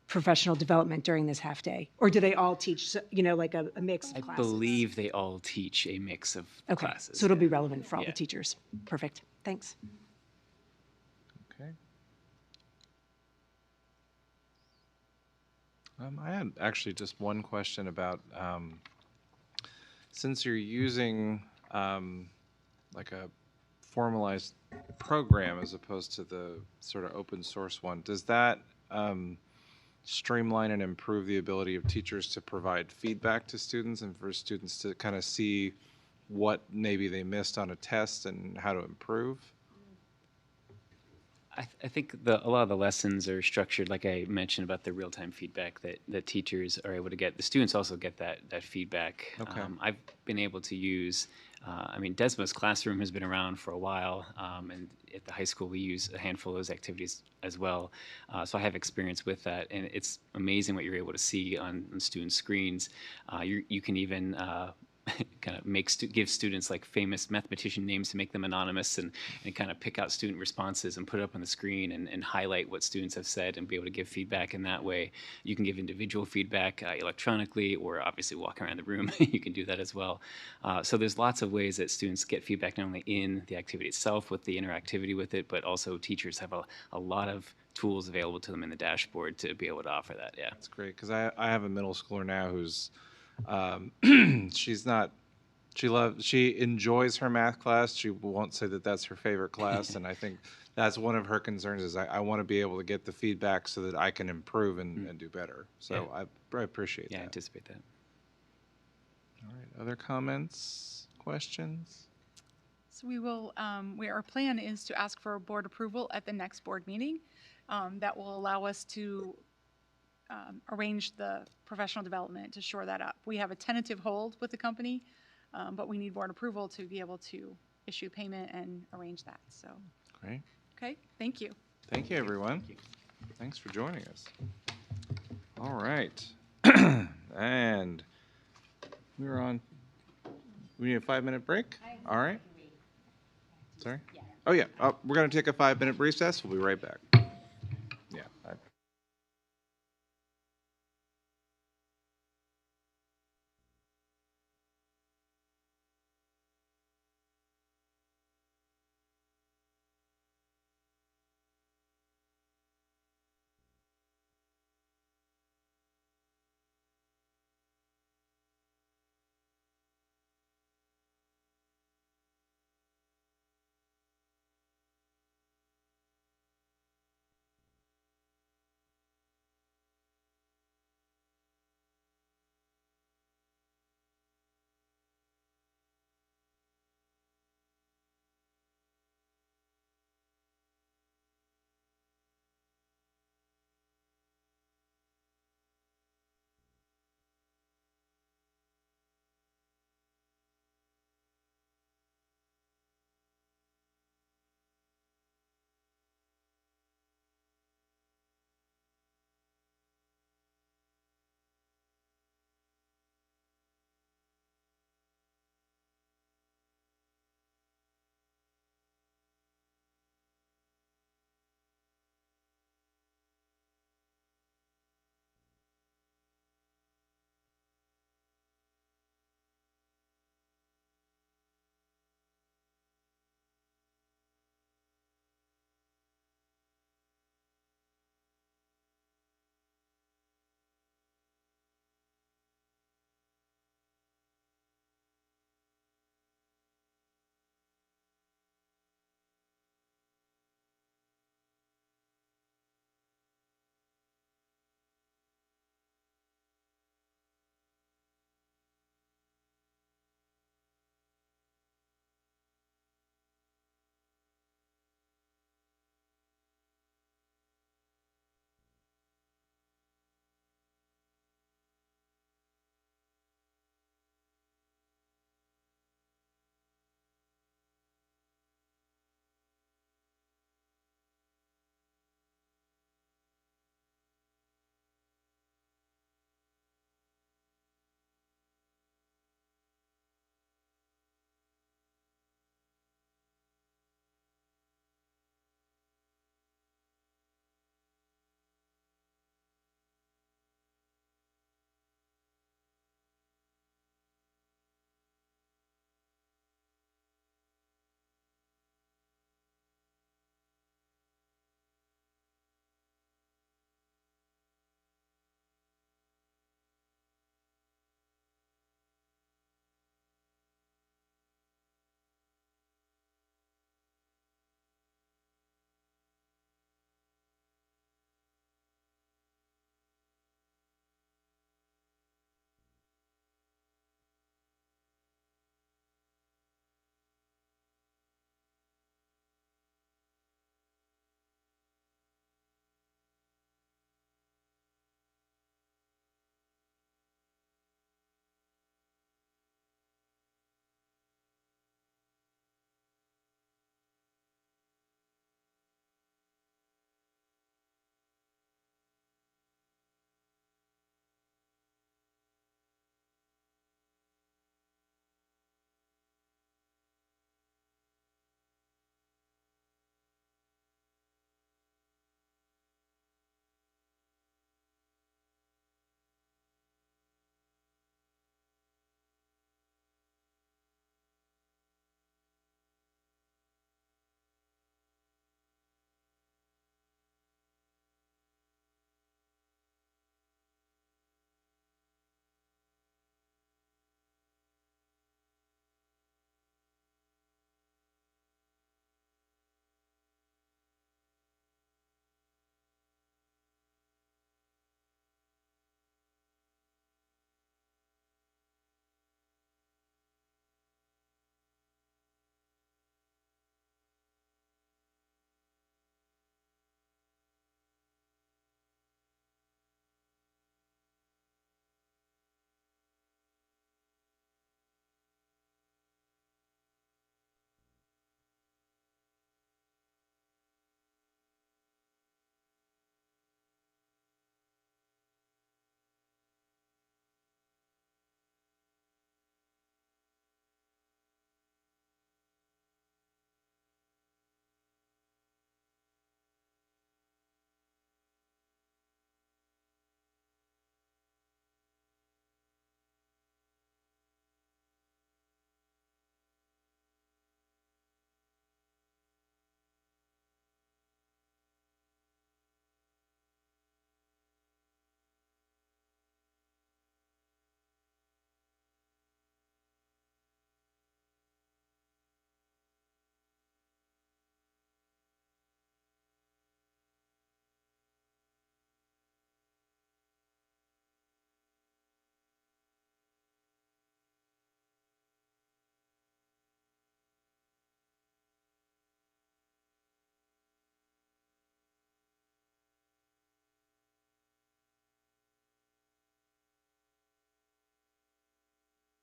professional development during this half day? Or do they all teach, like a mix of I classes? believe they all teach a mix of Okay, classes. so it'll be relevant for all Yeah. the teachers. Perfect, thanks. Okay. I had actually just one question about, since you're using like a formalized program as opposed to the sort of open source one, does that streamline and improve the ability of teachers to provide feedback to students and for students to kind of see what maybe they missed on a test and how to improve? I think a lot of the lessons are structured, like I mentioned, about the real-time feedback that teachers are able to get. The students also get that feedback. Okay. I've been able to use, Desmos Classroom has been around for a while, and at the high school we use a handful of those activities as well. So I have experience with that, and it's amazing what you're able to see on student screens. You can even kind of give students like famous mathematician names to make them anonymous and kind of pick out student responses and put it up on the screen and highlight what students have said and be able to give feedback in that way. You can give individual feedback electronically or obviously walk around the room. You can do that as well. So there's lots of ways that students get feedback not only in the activity itself with the interactivity with it, but also teachers have a lot of tools available to them in the dashboard to be able to offer that. Yeah. That's great, because I have a middle schooler now who's she enjoys her math class. She won't say that that's her favorite class, and I think that's one of her concerns is I want to be able to get the feedback so that I can improve and do better. So Yeah. I appreciate that. Yeah, I anticipate that. All right, other comments, questions? So we will, our plan is to ask for board approval at the next board meeting. That will allow us to arrange the professional development to shore that up. We have a tentative hold with the company, but we need board approval to be able to issue payment and arrange that. So, Great. okay, thank you. Thank you, everyone. Thanks for joining us. All right. And we need a 5-minute break? All right. Sorry? Oh, yeah. We're going to take a 5-minute recess. We'll be right back. Yeah.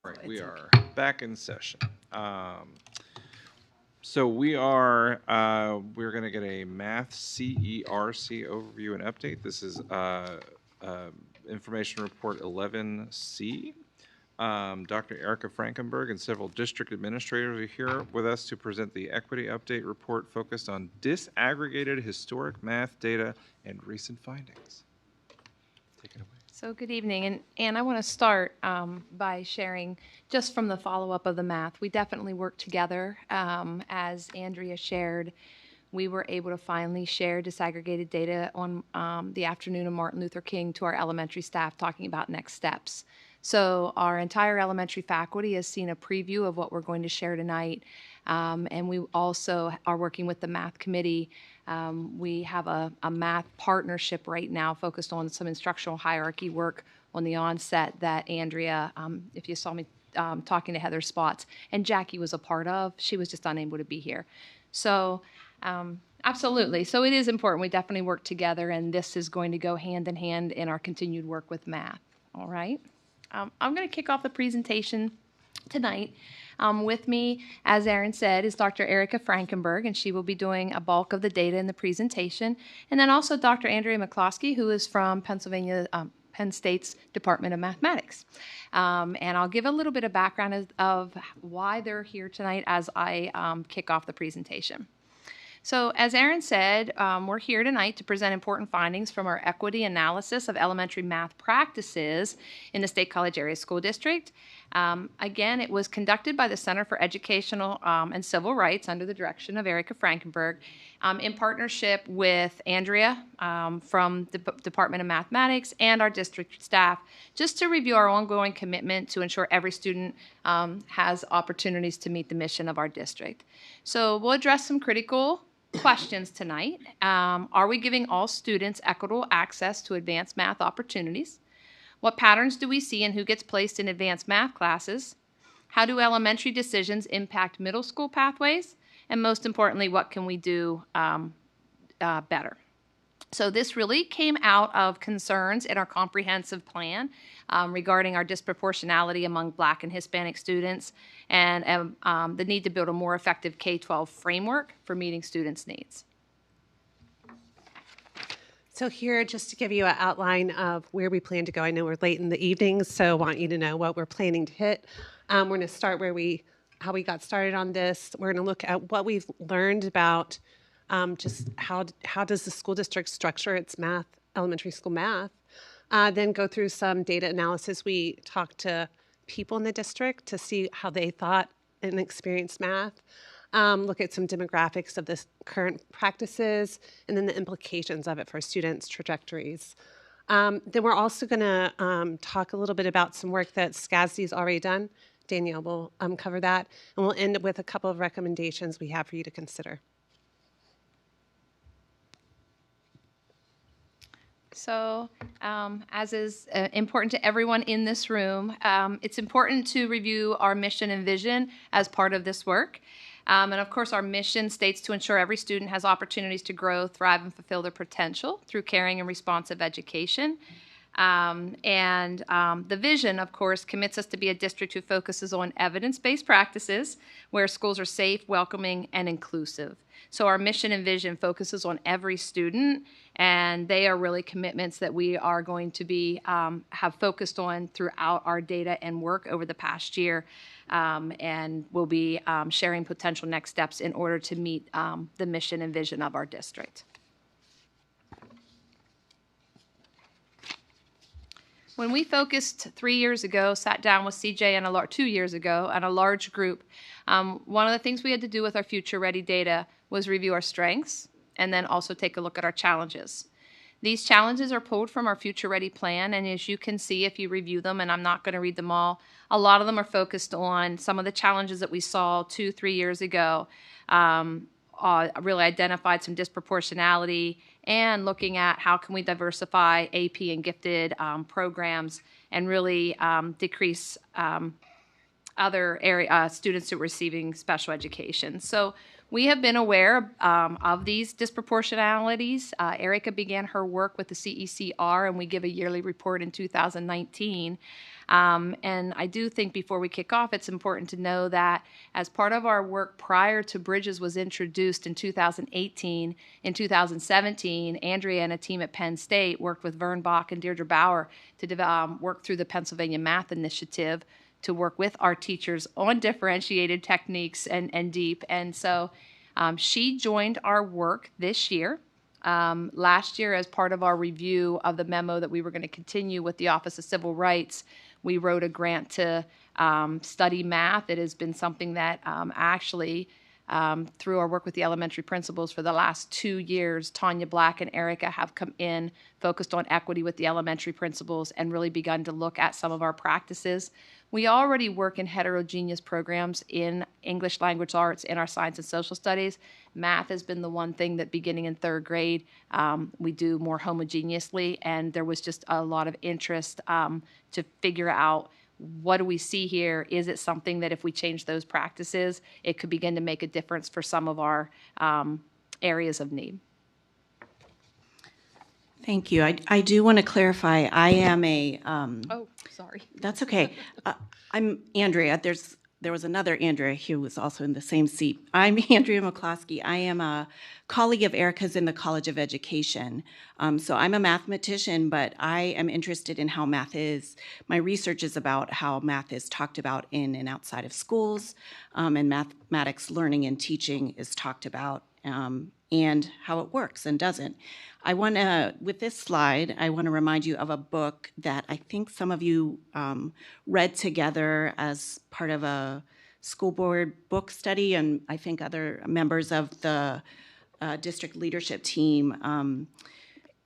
Right, we are back in session. So we're going to get a Math CERC overview and update. This is Information Report 11C. Dr. Erica Frankenberg and several district administrators are here with us to present the Equity Update Report focused on disaggregated historic math data and recent findings. Take it away. So good evening, and I want to start by sharing just from the follow-up of the math. We definitely worked together. As Andrea shared, we were able to finally share disaggregated data on the afternoon of Martin Luther King to our elementary staff talking about next steps. So our entire elementary faculty has seen a preview of what we're going to share tonight, and we also are working with the math committee. We have a math partnership right now focused on some instructional hierarchy work on the onset that Andrea, if you saw me talking to Heather Spots, and Jackie was a part of. She was just unable to be here. So absolutely. So it is important. We definitely work together, and this is going to go hand in hand in our continued work with math. All right. I'm going to kick off the presentation tonight. With me, as Aaron said, is Dr. Erica Frankenberg, and she will be doing a bulk of the data in the presentation. And then also Dr. Andrea McCloskey, who is from Pennsylvania, Penn State's Department of Mathematics. And I'll give a little bit of background of why they're here tonight as I kick off the presentation. So as Aaron said, we're here tonight to present important findings from our equity analysis of elementary math practices in the State College Area School District. Again, it was conducted by the Center for Educational and Civil Rights under the direction of Erica Frankenberg in partnership with Andrea from the Department of Mathematics and our district staff, just to review our ongoing commitment to ensure every student has opportunities to meet the mission of our district. So we'll address some critical questions tonight. Are we giving all students equitable access to advanced math opportunities? What patterns do we see in who gets placed in advanced math classes? How do elementary decisions impact middle school pathways? And most importantly, what can we do better? So this really came out of concerns in our comprehensive plan regarding our disproportionality among Black and Hispanic students and the need to build a more effective K-12 framework for meeting students' needs. So here, just to give you an outline of where we plan to go. I know we're late in the evening, so I want you to know what we're planning to hit. We're going to start how we got started on this. We're going to look at what we've learned about just how does the school district structure its math, elementary school math. Then go through some data analysis. We talked to people in the district to see how they thought and experienced math. Look at some demographics of the current practices, and then the implications of it for students' trajectories. Then we're also going to talk a little bit about some work that SCASD's already done. Danielle will cover that, and we'll end with a couple of recommendations we have for you to consider. So, as is important to everyone in this room, it's important to review our mission and vision as part of this work. And of course, our mission states to ensure every student has opportunities to grow, thrive, and fulfill their potential through caring and responsive education. The vision, of course, commits us to be a district who focuses on evidence-based practices where schools are safe, welcoming, and inclusive. So our mission and vision focuses on every student, and they are really commitments that we are going to be have focused on throughout our data and work over the past year, and we'll be sharing potential next steps in order to meet the mission and vision of our district. When we focused 3 years ago, sat down with CJ and 2 years ago and a large group, one of the things we had to do with our Future Ready data was review our strengths and then also take a look at our challenges. These challenges are pulled from our Future Ready plan, and as you can see if you review them, and I'm not going to read them all, a lot of them are focused on some of the challenges that we saw 2-3 years ago, really identified some disproportionality and looking at how can we diversify AP and gifted programs and really decrease other students who are receiving special education. So we have been aware of these disproportionalities. Erica began her work with the CECR, and we give a yearly report in 2019. And I do think before we kick off, it's important to know that as part of our work prior to Bridges was introduced in 2018, in 2017, Andrea and a team at Penn State worked with Vern Bach and Deirdre Bauer to work through the Pennsylvania Math Initiative to work with our teachers on differentiated techniques and deep. And so she joined our work this year. Last year, as part of our review of the memo that we were going to continue with the Office of Civil Rights, we wrote a grant to study math. It has been something that actually, through our work with the elementary principals for the last 2 years, Tanya Black and Erica have come in, focused on equity with the elementary principals, and really begun to look at some of our practices. We already work in heterogeneous programs in English language arts, in our science and social studies. Math has been the one thing that beginning in 3rd grade, we do more homogeneously, and there was just a lot of interest to figure out what do we see here? Is it something that if we change those practices, it could begin to make a difference for some of our areas of need? Thank you. I do want to clarify. I am a. Oh, sorry. That's okay. I'm Andrea. There was another Andrea who was also in the same seat. I'm Andrea McCloskey. I am a colleague of Erica's in the College of Education. So I'm a mathematician, but I am interested in how math is. My research is about how math is talked about in and outside of schools, and mathematics learning and teaching is talked about, and how it works and doesn't. I want to, with this slide, I want to remind you of a book that I think some of you read together as part of a school board book study, and I think other members of the district leadership team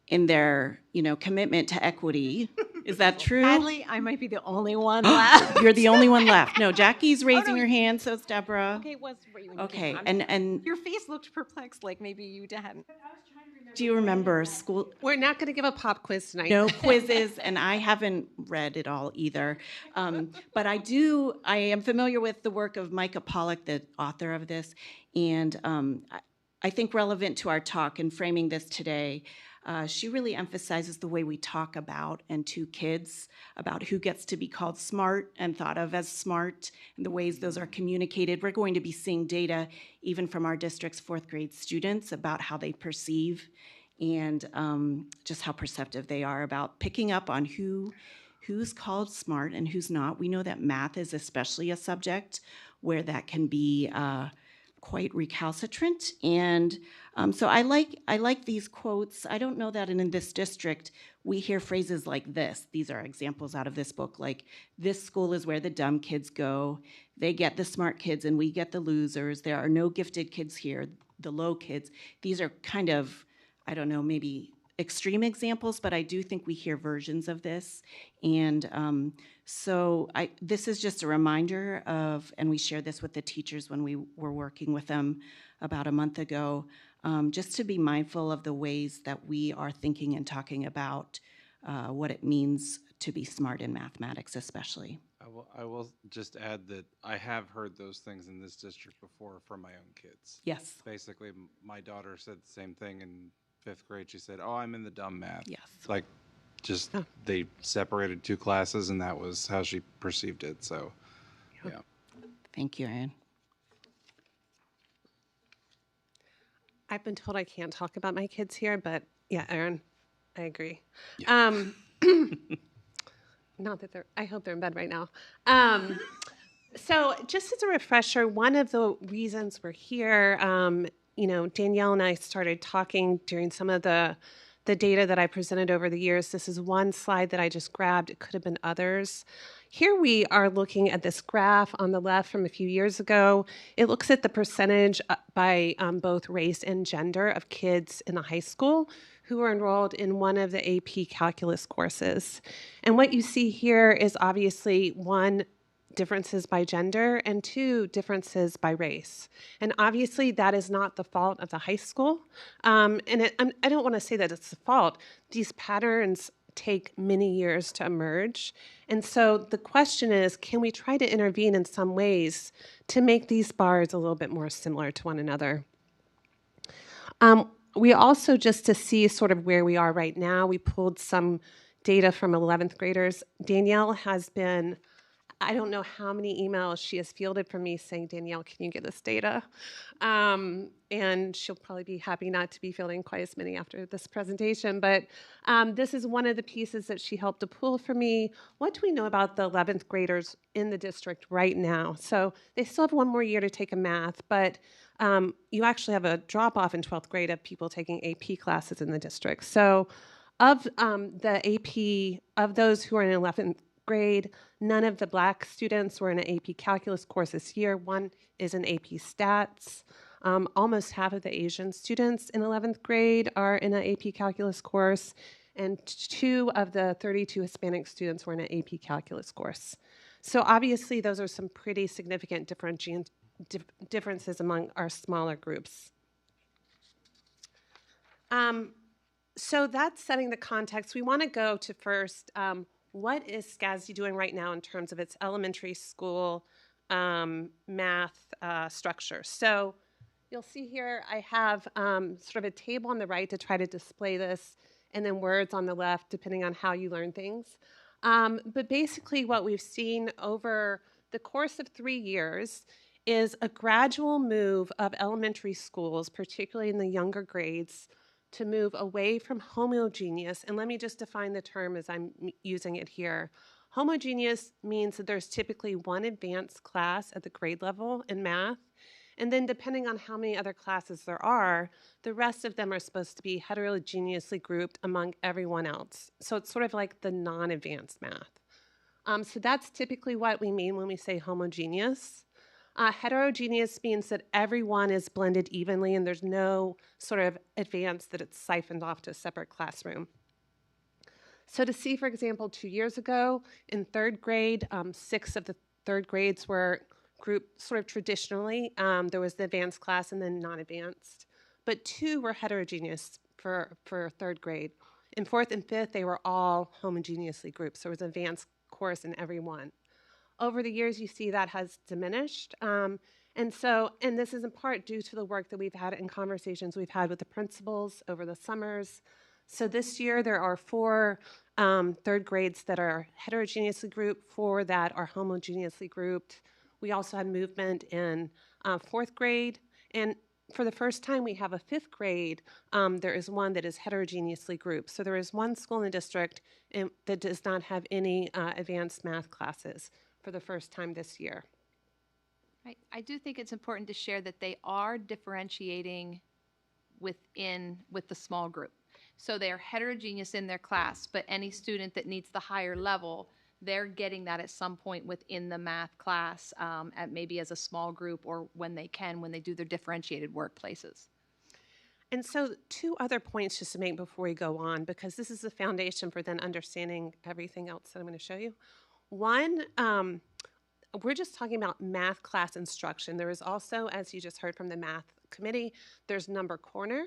in their, commitment to equity. Is that true? Sadly, I might be the only one left. You're the only one left. No, Jackie's raising her hand, so is Deborah. Okay, were you? Okay, and your face looked perplexed, like maybe you hadn't. do you remember school? We're not going to give a pop quiz tonight. No quizzes, and I haven't read it all either. But I am familiar with the work of Micah Pollock, the author of this, and I think relevant to our talk and framing this today, she really emphasizes the way we talk about and to kids about who gets to be called smart and thought of as smart and the ways those are communicated. We're going to be seeing data even from our district's 4th grade students about how they perceive and just how perceptive they are about picking up on who's called smart and who's not. We know that math is especially a subject where that can be quite recalcitrant, and so I like these quotes. I don't know that in this district we hear phrases like this. These are examples out of this book, like, this school is where the dumb kids go. They get the smart kids and we get the losers. There are no gifted kids here, the low kids. These are kind of, I don't know, maybe extreme examples, but I do think we hear versions of this. And so this is just a reminder of, and we shared this with the teachers when we were working with them about a month ago, just to be mindful of the ways that we are thinking and talking about what it means to be smart in mathematics, especially. I will just add that I have heard those things in this district before from my own kids. Yes. Basically, my daughter said the same thing in 5th grade. She said, "Oh, I'm in the dumb math." Yes. Like, just they separated 2 classes, and that was how she perceived it. So, yeah. Thank you, Erin. I've been told I can't talk about my kids here, but yeah, Erin, I agree. Yeah. Not that I hope they're in bed right now. So just as a refresher, one of the reasons we're here, Danielle and I started talking during some of the data that I presented over the years. This is one slide that I just grabbed. It could have been others. Here we are looking at this graph on the left from a few years ago. It looks at the percentage by both race and gender of kids in the high school who are enrolled in one of the AP Calculus courses. And what you see here is obviously, 1, differences by gender, and 2, differences by race. And obviously that is not the fault of the high school. I don't want to say that it's the fault. These patterns take many years to emerge. And so the question is, can we try to intervene in some ways to make these bars a little bit more similar to one another? We also, just to see sort of where we are right now, we pulled some data from 11th graders. Danielle has been, I don't know how many emails she has fielded from me saying, Danielle, can you get us data? And she'll probably be happy not to be fielding quite as many after this presentation. But this is one of the pieces that she helped to pull for me. What do we know about the 11th graders in the district right now? So they still have one more year to take a math, but you actually have a drop-off in 12th grade of people taking AP classes in the district. So of the AP, of those who are in 11th grade, none of the Black students were in an AP Calculus course this year. One is in AP Stats. Almost half of the Asian students in 11th grade are in an AP Calculus course, and 2 of the 32 Hispanic students were in an AP Calculus course. So obviously those are some pretty significant differences among our smaller groups. So that's setting the context. We want to go to first, what is SCASD doing right now in terms of its elementary school math structure? So you'll see here I have sort of a table on the right to try to display this, and then words on the left, depending on how you learn things. But basically what we've seen over the course of 3 years is a gradual move of elementary schools, particularly in the younger grades, to move away from homogeneous. And let me just define the term as I'm using it here. Homogeneous means that there's typically one advanced class at the grade level in math, and then depending on how many other classes there are, the rest of them are supposed to be heterogeneously grouped among everyone else. So it's sort of like the non-advanced math. So that's typically what we mean when we say homogeneous. Heterogeneous means that everyone is blended evenly and there's no sort of advance that it's siphoned off to a separate classroom. So to see, for example, 2 years ago in 3rd grade, 6 of the 3rd grades were grouped sort of traditionally. There was the advanced class and then non-advanced. But 2 were heterogeneous for 3rd grade. In 4th and 5th, they were all homogeneously grouped. So it was an advanced course in every one. Over the years, you see that has diminished. And this is in part due to the work that we've had and conversations we've had with the principals over the summers. So this year, there are 4 3rd grades that are heterogeneously grouped, 4 that are homogeneously grouped. We also had movement in 4th grade. And for the first time, we have a 5th grade. There is one that is heterogeneously grouped. So there is one school in the district that does not have any advanced math classes for the first time this year. I do think it's important to share that they are differentiating with the small group. So they're heterogeneous in their class, but any student that needs the higher level, they're getting that at some point within the math class, at maybe as a small group or when they do their differentiated workplaces. And so 2 other points just to make before we go on, because this is the foundation for then understanding everything else that I'm going to show you. One, we're just talking about math class instruction. There is also, as you just heard from the math committee, there's Number Corner.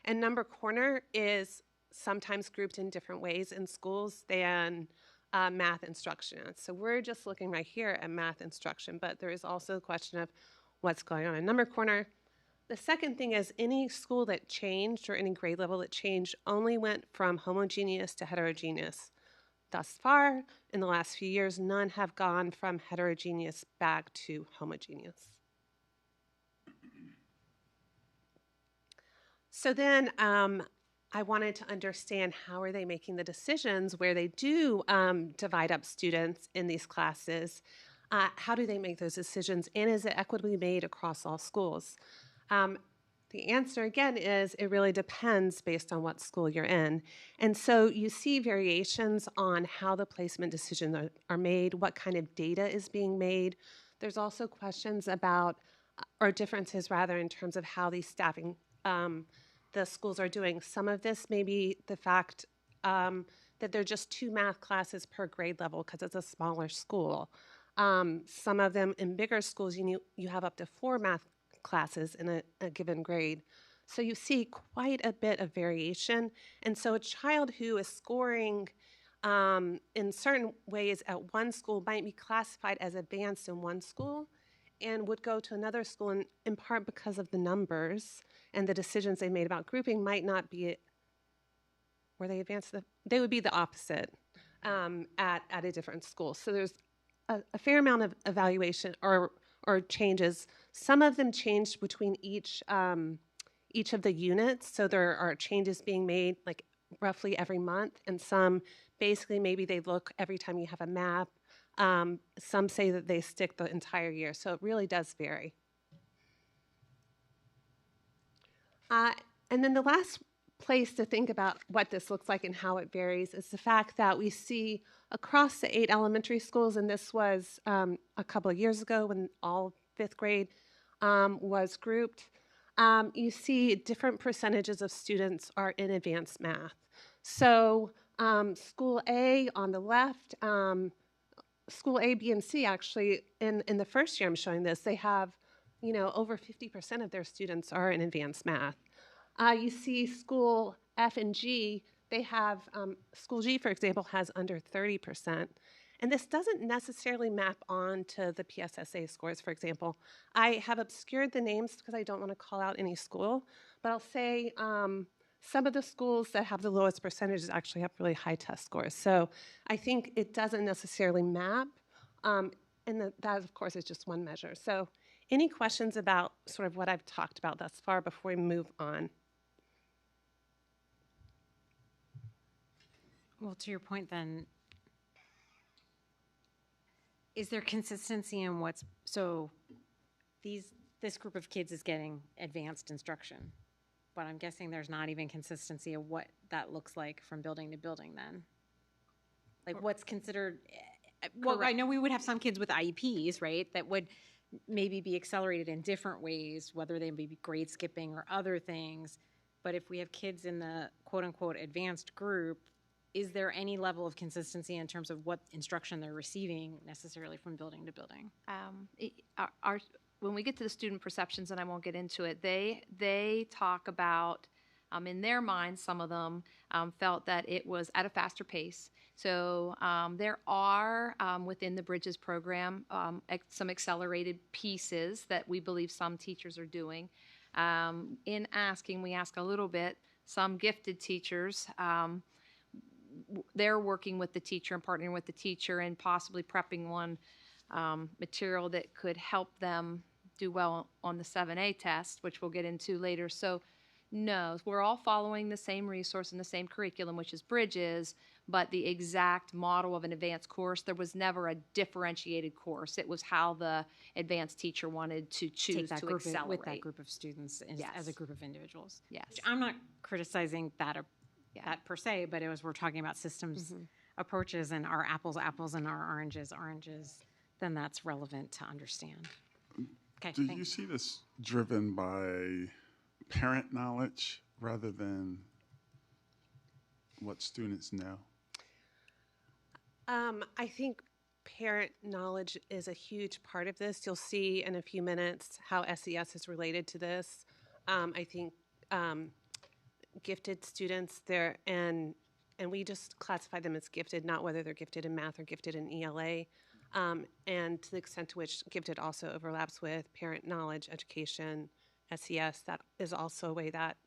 And Number Corner is sometimes grouped in different ways in schools than math instruction. So we're just looking right here at math instruction, but there is also the question of what's going on in Number Corner. The second thing is any school that changed or any grade level that changed only went from homogeneous to heterogeneous. Thus far, in the last few years, none have gone from heterogeneous back to homogeneous. So then I wanted to understand how are they making the decisions where they do divide up students in these classes. How do they make those decisions, and is it equitably made across all schools? The answer, again, is it really depends based on what school you're in. And so you see variations on how the placement decisions are made, what kind of data is being made. There's also questions about, or differences rather, in terms of how these staffing the schools are doing. Some of this may be the fact that there are just 2 math classes per grade level because it's a smaller school. Some of them in bigger schools, you have up to 4 math classes in a given grade. So you see quite a bit of variation. And so a child who is scoring in certain ways at one school might be classified as advanced in one school and would go to another school in part because of the numbers and the decisions they made about grouping might not be, were they advanced? They would be the opposite at a different school. So there's a fair amount of evaluation or changes. Some of them changed between each of the units. So there are changes being made like roughly every month, and some basically maybe they look every time you have a map. Some say that they stick the entire year. So it really does vary. And then the last place to think about what this looks like and how it varies is the fact that we see across the 8 elementary schools, and this was a couple of years ago when all 5th grade was grouped, you see different percentages of students are in advanced math. So school A on the left, school A, B, and C actually, in the first year I'm showing this, they have, over 50% of their students are in advanced math. You see school F and G, they have, school G, for example, has under 30%. And this doesn't necessarily map on to the PSSA scores, for example. I have obscured the names because I don't want to call out any school, but I'll say some of the schools that have the lowest percentages actually have really high test scores. So I think it doesn't necessarily map, and that, of course, is just one measure. So any questions about sort of what I've talked about thus far before we move on? Well, to your point then, is there consistency in what's, so this group of kids is getting advanced instruction, but I'm guessing there's not even consistency of what that looks like from building to building then? Like what's considered, well, I know we would have some kids with IEPs, right, that would maybe be accelerated in different ways, whether they may be grade skipping or other things, but if we have kids in the quote-unquote advanced group, is there any level of consistency in terms of what instruction they're receiving necessarily from building to building? When we get to the student perceptions, and I won't get into it, they talk about, in their minds, some of them felt that it was at a faster pace. So there are, within the Bridges program, some accelerated pieces that we believe some teachers are doing. In asking, we ask a little bit, some gifted teachers, they're working with the teacher and partnering with the teacher and possibly prepping one material that could help them do well on the 7A test, which we'll get into later. So no, we're all following the same resource and the same curriculum, which is Bridges, but the exact model of an advanced course, there was never a differentiated course. It was how the advanced teacher wanted to choose to accelerate. With that group of students as a group of individuals. Yes. Which I'm not criticizing that per se, but we're talking about systems approaches and our apples and our oranges, then that's relevant to understand. Okay, Do you see this driven by parent knowledge rather than what students know? I think parent knowledge is a huge part of this. You'll see in a few minutes how SES is related to this. I think gifted students there, and we just classify them as gifted, not whether they're gifted in math or gifted in ELA. And to the extent to which gifted also overlaps with parent knowledge, education, SES, that is also a way that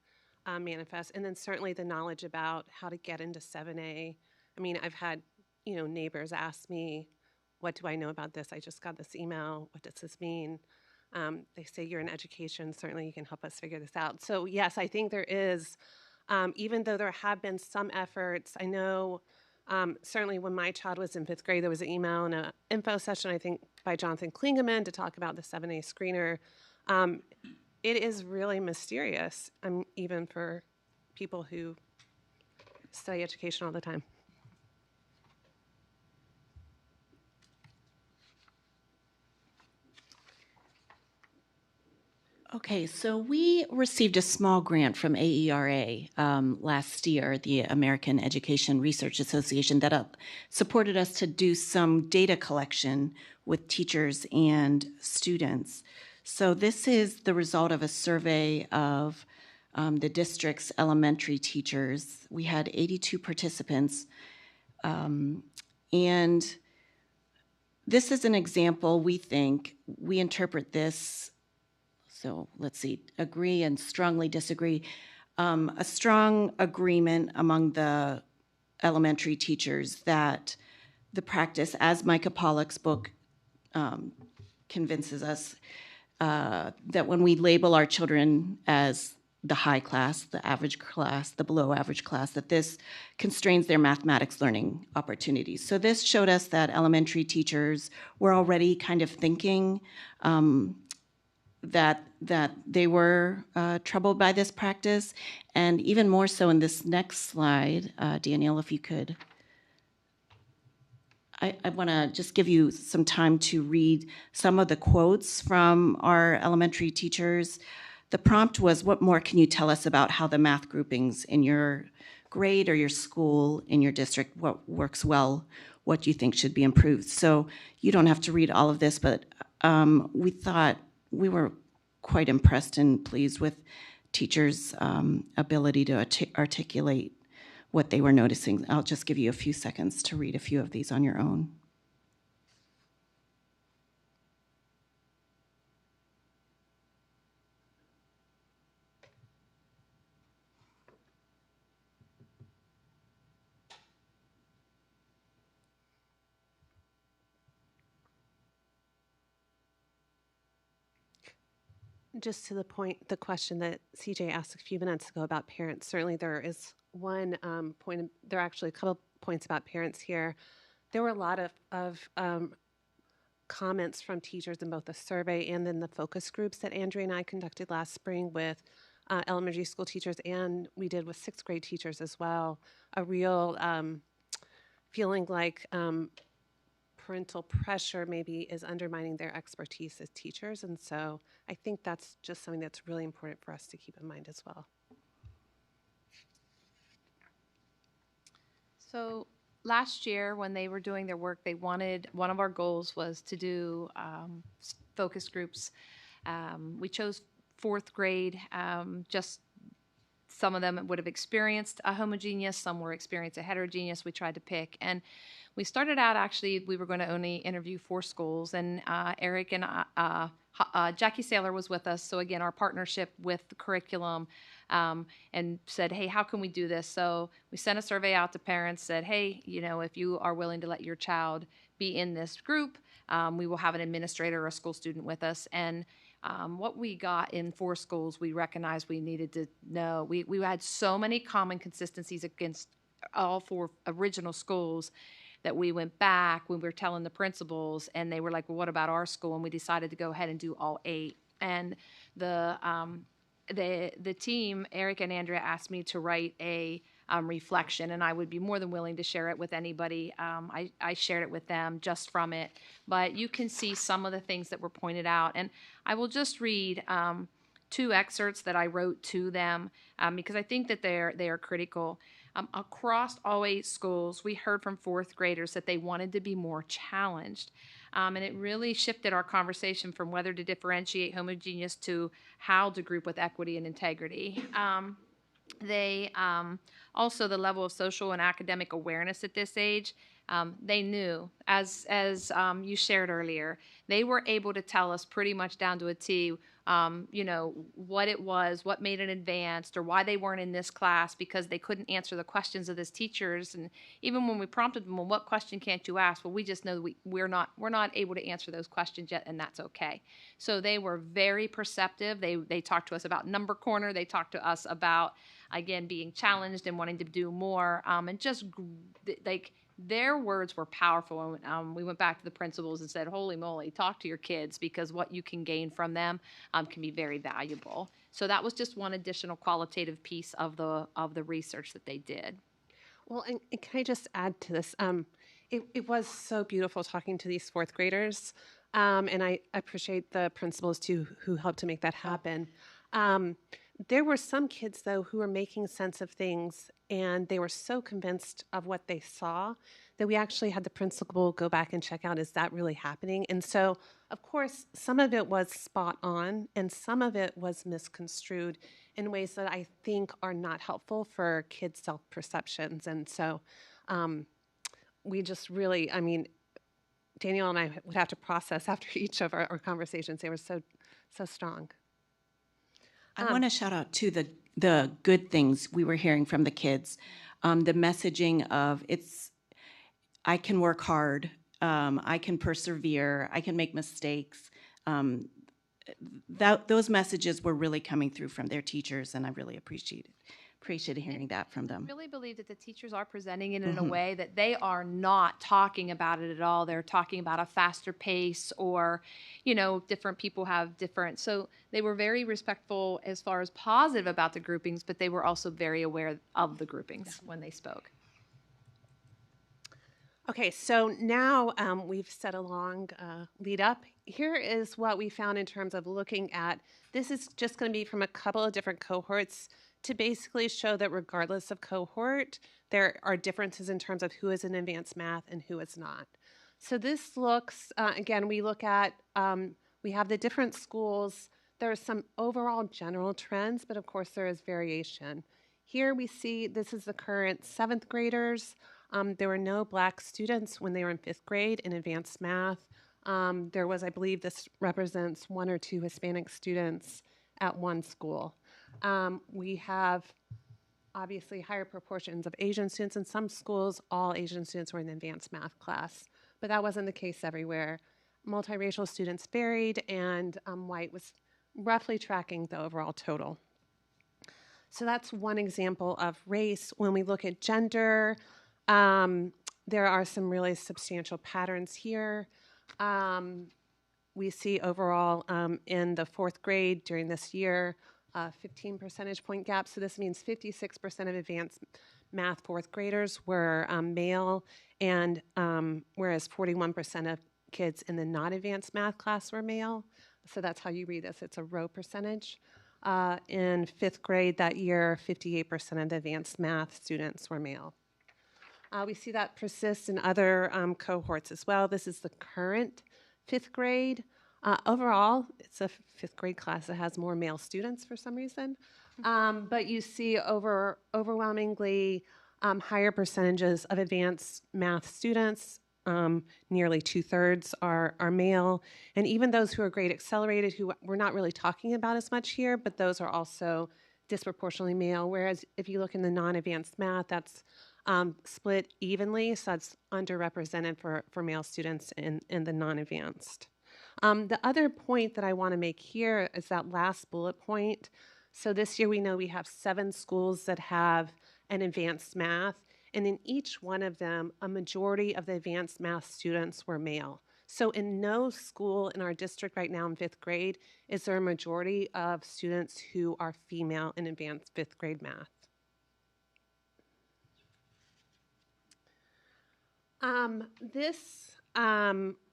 manifests. And then certainly the knowledge about how to get into 7A. I mean, I've had, neighbors ask me, what do I know about this? I just got this email. What does this mean? They say you're in education. Certainly you can help us figure this out. So yes, I think there is, even though there have been some efforts, I know certainly when my child was in 5th grade, there was an email and an info session, I think, by Jonathan Klingeman to talk about the 7A screener. It is really mysterious, even for people who study education all the time. Okay, so we received a small grant from AERA last year, the American Education Research Association, that supported us to do some data collection with teachers and students. So this is the result of a survey of the district's elementary teachers. We had 82 participants. And this is an example, we think, we interpret this, so let's see, agree and strongly disagree. A strong agreement among the elementary teachers that the practice, as Micah Pollock's book convinces us, that when we label our children as the high class, the average class, the below average class, that this constrains their mathematics learning opportunities. So this showed us that elementary teachers were already kind of thinking that they were troubled by this practice, and even more so in this next slide, Danielle, if you could. I want to just give you some time to read some of the quotes from our elementary teachers. The prompt was, what more can you tell us about how the math groupings in your grade or your school, in your district, what works well, what you think should be improved? So you don't have to read all of this, but we thought we were quite impressed and pleased with teachers' ability to articulate what they were noticing. I'll just give you a few seconds to read a few of these on your own. Just to the point, the question that CJ asked a few minutes ago about parents, certainly there is one point, there are actually a couple points about parents here. There were a lot of comments from teachers in both the survey and in the focus groups that Andrea and I conducted last spring with elementary school teachers, and we did with sixth grade teachers as well. A real feeling like parental pressure maybe is undermining their expertise as teachers. And so I think that's just something that's really important for us to keep in mind as well. So last year when they were doing their work, they wanted, one of our goals was to do focus groups. We chose fourth grade, just some of them would have experienced a homogeneous, some were experienced a heterogeneous. We tried to pick, and we started out actually, we were going to only interview 4 schools, and Eric and Jackie Saylor was with us. So again, our partnership with the curriculum, and said, hey, how can we do this? So we sent a survey out to parents, said, hey, you know, if you are willing to let your child be in this group, we will have an administrator or a school student with us. And what we got in 4 schools, we recognized we needed to know. We had so many common consistencies against all 4 original schools that we went back when we were telling the principals, and they were like, well, what about our school? And we decided to go ahead and do all 8. And the team, Eric and Andrea, asked me to write a reflection, and I would be more than willing to share it with anybody. I shared it with them just from it. But you can see some of the things that were pointed out. And I will just read 2 excerpts that I wrote to them because I think that they are critical. Across all 8 schools, we heard from 4th graders that they wanted to be more challenged. And it really shifted our conversation from whether to differentiate homogeneous to how to group with equity and integrity. They also, the level of social and academic awareness at this age, they knew, as you shared earlier, they were able to tell us pretty much down to a T, you know, what it was, what made it advanced, or why they weren't in this class because they couldn't answer the questions of these teachers. And even when we prompted them, well, what question can't you ask? Well, we just know that we're not able to answer those questions yet, and that's okay. So they were very perceptive. They talked to us about number corner. They talked to us about, again, being challenged and wanting to do more, and just like their words were powerful. We went back to the principals and said, holy moly, talk to your kids, because what you can gain from them can be very valuable. So that was just one additional qualitative piece of the research that they did. Well, and can I just add to this? It was so beautiful talking to these 4th graders, and I appreciate the principals too who helped to make that happen. There were some kids, though, who were making sense of things, and they were so convinced of what they saw that we actually had the principal go back and check out, is that really happening? And so, of course, some of it was spot on, and some of it was misconstrued in ways that I think are not helpful for kids' self-perceptions. And so we just really, I mean, Danielle and I would have to process after each of our conversations. They were so strong. I want to shout out to the good things we were hearing from the kids. The messaging of I can work hard, I can persevere, I can make mistakes. Those messages were really coming through from their teachers, and I really appreciated hearing that from them. I really believe that the teachers are presenting it in a way that they are not talking about it at all. They're talking about a faster pace, or, different people have different. So they were very respectful as far as positive about the groupings, but they were also very aware of the groupings when they spoke. Okay, so now we've set a long lead up. Here is what we found in terms of looking at, this is just going to be from a couple of different cohorts to basically show that regardless of cohort, there are differences in terms of who is in advanced math and who is not. So this looks, again, we look at, we have the different schools. There are some overall general trends, but of course there is variation. Here we see, this is the current 7th graders. There were no Black students when they were in 5th grade in advanced math. There was, I believe this represents 1 or 2 Hispanic students at one school. We have obviously higher proportions of Asian students. In some schools, all Asian students were in advanced math class, but that wasn't the case everywhere. Multiracial students varied, and white was roughly tracking the overall total. So that's one example of race. When we look at gender, there are some really substantial patterns here. We see overall in the 4th grade during this year, 15 percentage point gap. So this means 56% of advanced math 4th graders were male, and whereas 41% of kids in the non-advanced math class were male. So that's how you read this. It's a row percentage. In 5th grade that year, 58% of the advanced math students were male. We see that persist in other cohorts as well. This is the current 5th grade. Overall, it's a 5th grade class that has more male students for some reason. But you see overwhelmingly higher percentages of advanced math students. Nearly 2/3 are male. And even those who are grade accelerated, who we're not really talking about as much here, but those are also disproportionately male. Whereas if you look in the non-advanced math, that's split evenly, so that's underrepresented for male students in the non-advanced. The other point that I want to make here is that last bullet point. So this year we know we have 7 schools that have an advanced math, and in each one of them, a majority of the advanced math students were male. So in no school in our district right now in 5th grade is there a majority of students who are female in advanced 5th grade math. This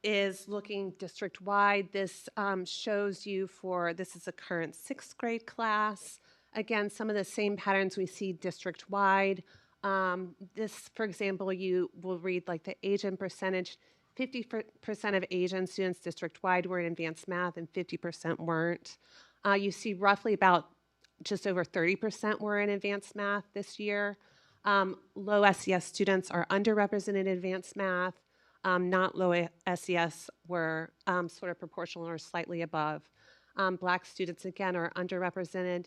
is looking district-wide. This shows you this is a current 6th grade class. Again, some of the same patterns we see district-wide. This, for example, you will read like the Asian percentage. 50% of Asian students district-wide were in advanced math and 50% weren't. You see roughly about just over 30% were in advanced math this year. Low SES students are underrepresented in advanced math. Not low SES were sort of proportional or slightly above. Black students, again, are underrepresented.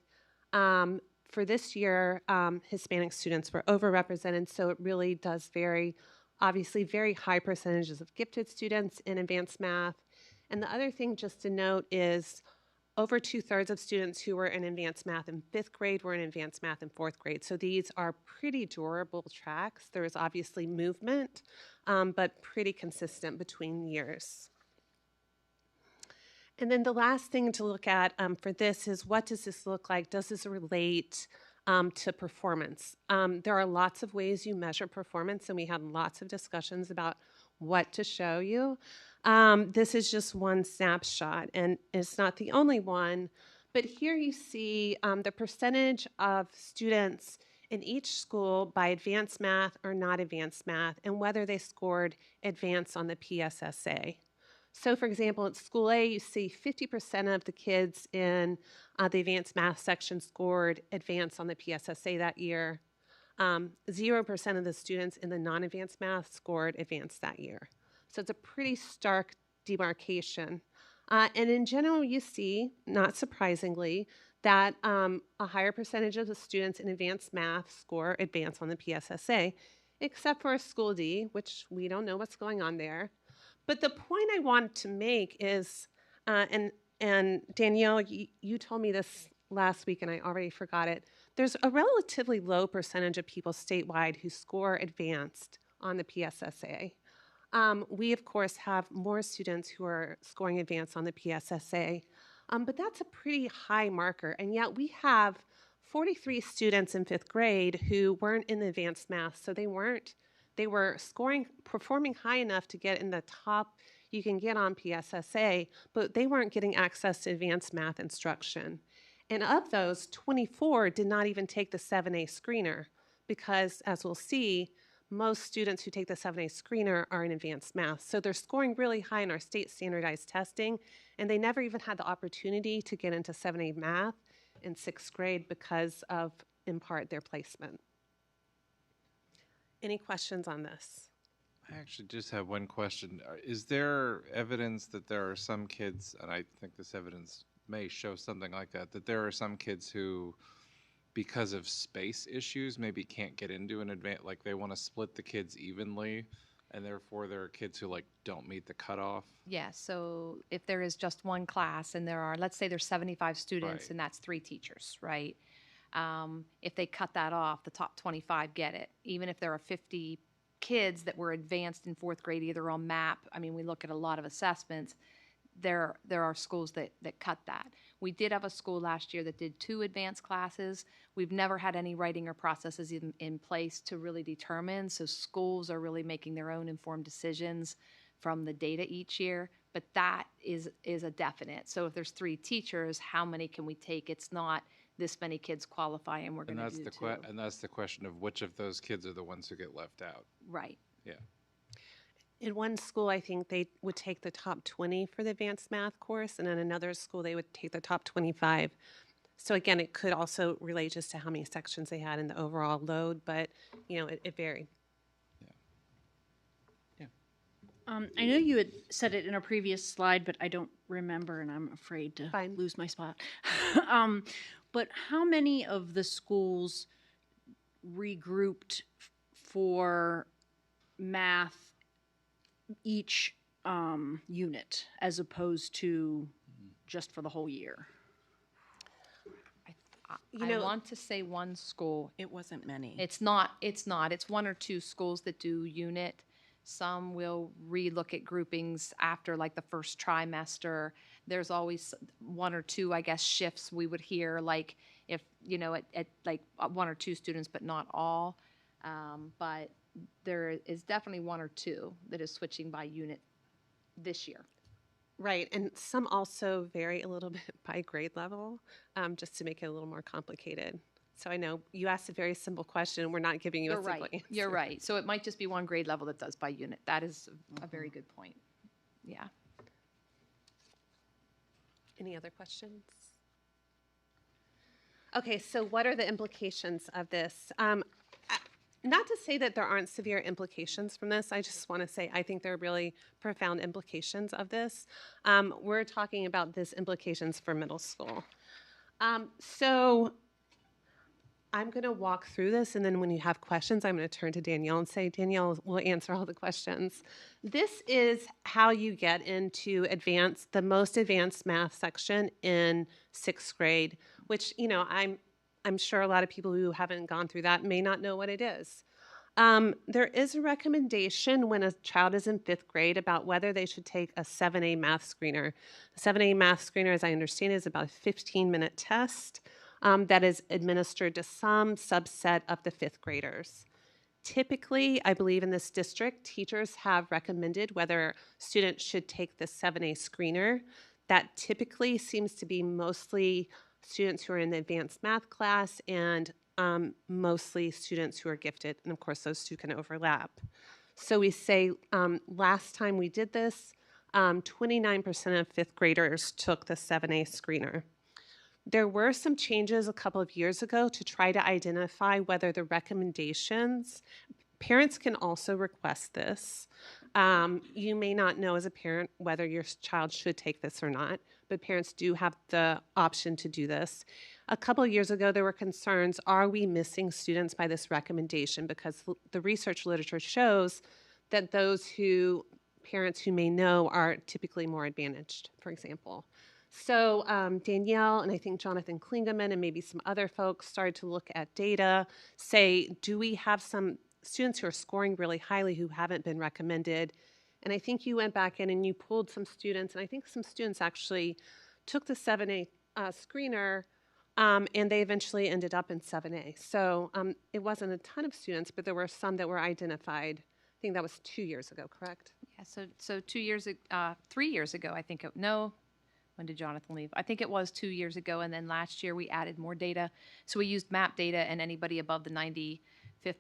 For this year, Hispanic students were overrepresented, so it really does vary. Obviously, very high percentages of gifted students in advanced math. And the other thing just to note is over 2/3 of students who were in advanced math in 5th grade were in advanced math in 4th grade. So these are pretty durable tracks. There is obviously movement, but pretty consistent between years. And then the last thing to look at for this is, what does this look like? Does this relate to performance? There are lots of ways you measure performance, and we had lots of discussions about what to show you. This is just one snapshot, and it's not the only one, But here you see the percentage of students in each school by advanced math or not advanced math, and whether they scored advanced on the PSSA. So for example, at School A, you see 50% of the kids in the advanced math section scored advanced on the PSSA that year. 0% of the students in the non-advanced math scored advanced that year. So it's a pretty stark demarcation. And in general, you see, not surprisingly, that a higher percentage of the students in advanced math score advanced on the PSSA, except for School D, which we don't know what's going on there. But the point I wanted to make is, and Danielle, you told me this last week and I already forgot it, there's a relatively low percentage of people statewide who score advanced on the PSSA. We, of course, have more students who are scoring advanced on the PSSA, but that's a pretty high marker. And yet we have 43 students in 5th grade who weren't in the advanced math, so they were performing high enough to get in the top you can get on PSSA, but they weren't getting access to advanced math instruction. And of those, 24 did not even take the 7A screener because, as we'll see, most students who take the 7A screener are in advanced math. So they're scoring really high in our state standardized testing, and they never even had the opportunity to get into 7A math in 6th grade because of, in part, their placement. Any questions on this? I actually just have one question. Is there evidence that there are some kids, and I think this evidence may show something like that there are some kids who, because of space issues, maybe can't get into an advanced, like they want to split the kids evenly, and therefore there are kids who like don't meet the cutoff? Yeah, so if there is just one class and there are, let's say there's 75 students Right. and that's 3 teachers, right? If they cut that off, the top 25 get it. Even if there are 50 kids that were advanced in 4th grade, either on MAP, I mean, we look at a lot of assessments, there are schools that cut that. We did have a school last year that did 2 advanced classes. We've never had any writing or processes in place to really determine, so schools are really making their own informed decisions from the data each year, but that is a definite. So if there's 3 teachers, how many can we take? It's not this many kids qualify and we're going to do 2. And that's the question of which of those kids are the ones who get left out. Right. Yeah. In one school, I think they would take the top 20 for the advanced math course, and in another school, they would take the top 25. So again, it could also relate just to how many sections they had in the overall load, but it varied. I know you had said it in a previous slide, but I don't remember, and I'm afraid to lose my spot. But how many of the schools regrouped for math each unit as opposed to just for the whole year? I want to say one school. It wasn't many. It's not. It's 1 or 2 schools that do unit. Some will relook at groupings after like the first trimester. There's always 1 or 2, I guess, shifts we would hear, like if, at like 1 or 2 students, but not all. But there is definitely 1 or 2 that is switching by unit this year. Right, and some also vary a little bit by grade level, just to make it a little more complicated. So I know you asked a very simple question. We're not giving you a simple answer. You're right. So it might just be one grade level that does by unit. That is a very good point. Yeah. Any other questions? Okay, so what are the implications of this? Not to say that there aren't severe implications from this. I just want to say I think there are really profound implications of this. We're talking about this implications for middle school. So I'm going to walk through this, and then when you have questions, I'm going to turn to Danielle and say, Danielle will answer all the questions. This is how you get into the most advanced math section in 6th grade, which, I'm sure a lot of people who haven't gone through that may not know what it is. There is a recommendation when a child is in 5th grade about whether they should take a 7A math screener. The 7A math screener, as I understand, is about a 15-minute test that is administered to some subset of the 5th graders. Typically, I believe in this district, teachers have recommended whether students should take the 7A screener. That typically seems to be mostly students who are in the advanced math class and mostly students who are gifted. And of course, those two can overlap. So we say last time we did this, 29% of fifth graders took the 7A screener. There were some changes a couple of years ago to try to identify whether the recommendations, parents can also request this. You may not know as a parent whether your child should take this or not, but parents do have the option to do this. A couple of years ago, there were concerns, are we missing students by this recommendation? Because the research literature shows that parents who may know are typically more advantaged, for example. So Danielle and I think Jonathan Klingeman and maybe some other folks started to look at data, say, do we have some students who are scoring really highly who haven't been recommended? And I think you went back in and you pulled some students, and I think some students actually took the 7A screener, and they eventually ended up in 7A. So it wasn't a ton of students, but there were some that were identified. I think that was 2 years ago, correct? Yeah, so 2 years, 3 years ago, I think, when did Jonathan leave? I think it was 2 years ago, and then last year we added more data. So we used MAP data, and anybody above the 95th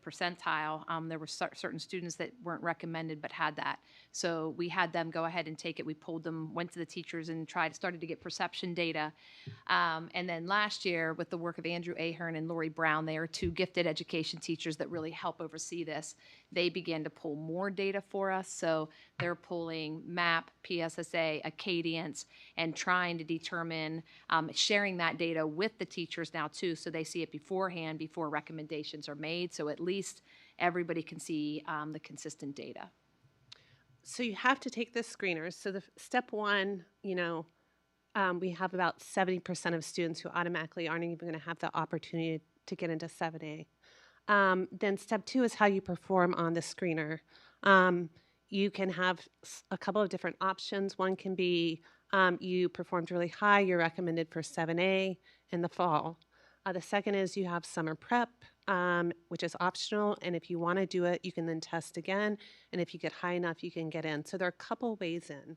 percentile, there were certain students that weren't recommended but had that. So we had them go ahead and take it. We pulled them, went to the teachers and started to get perception data. And then last year, with the work of Andrew Ahern and Lori Brown, they are two gifted education teachers that really help oversee this. They began to pull more data for us. So they're pulling MAP, PSSA, Acadience, and trying to determine, sharing that data with the teachers now too, so they see it beforehand before recommendations are made. So at least everybody can see the consistent data. So you have to take this screener. So the step one, we have about 70% of students who automatically aren't even going to have the opportunity to get into 7A. Then step two is how you perform on the screener. You can have a couple of different options. One can be you performed really high, you're recommended for 7A in the fall. The second is you have summer prep, which is optional, and if you want to do it, you can then test again, and if you get high enough, you can get in. So there are a couple ways in.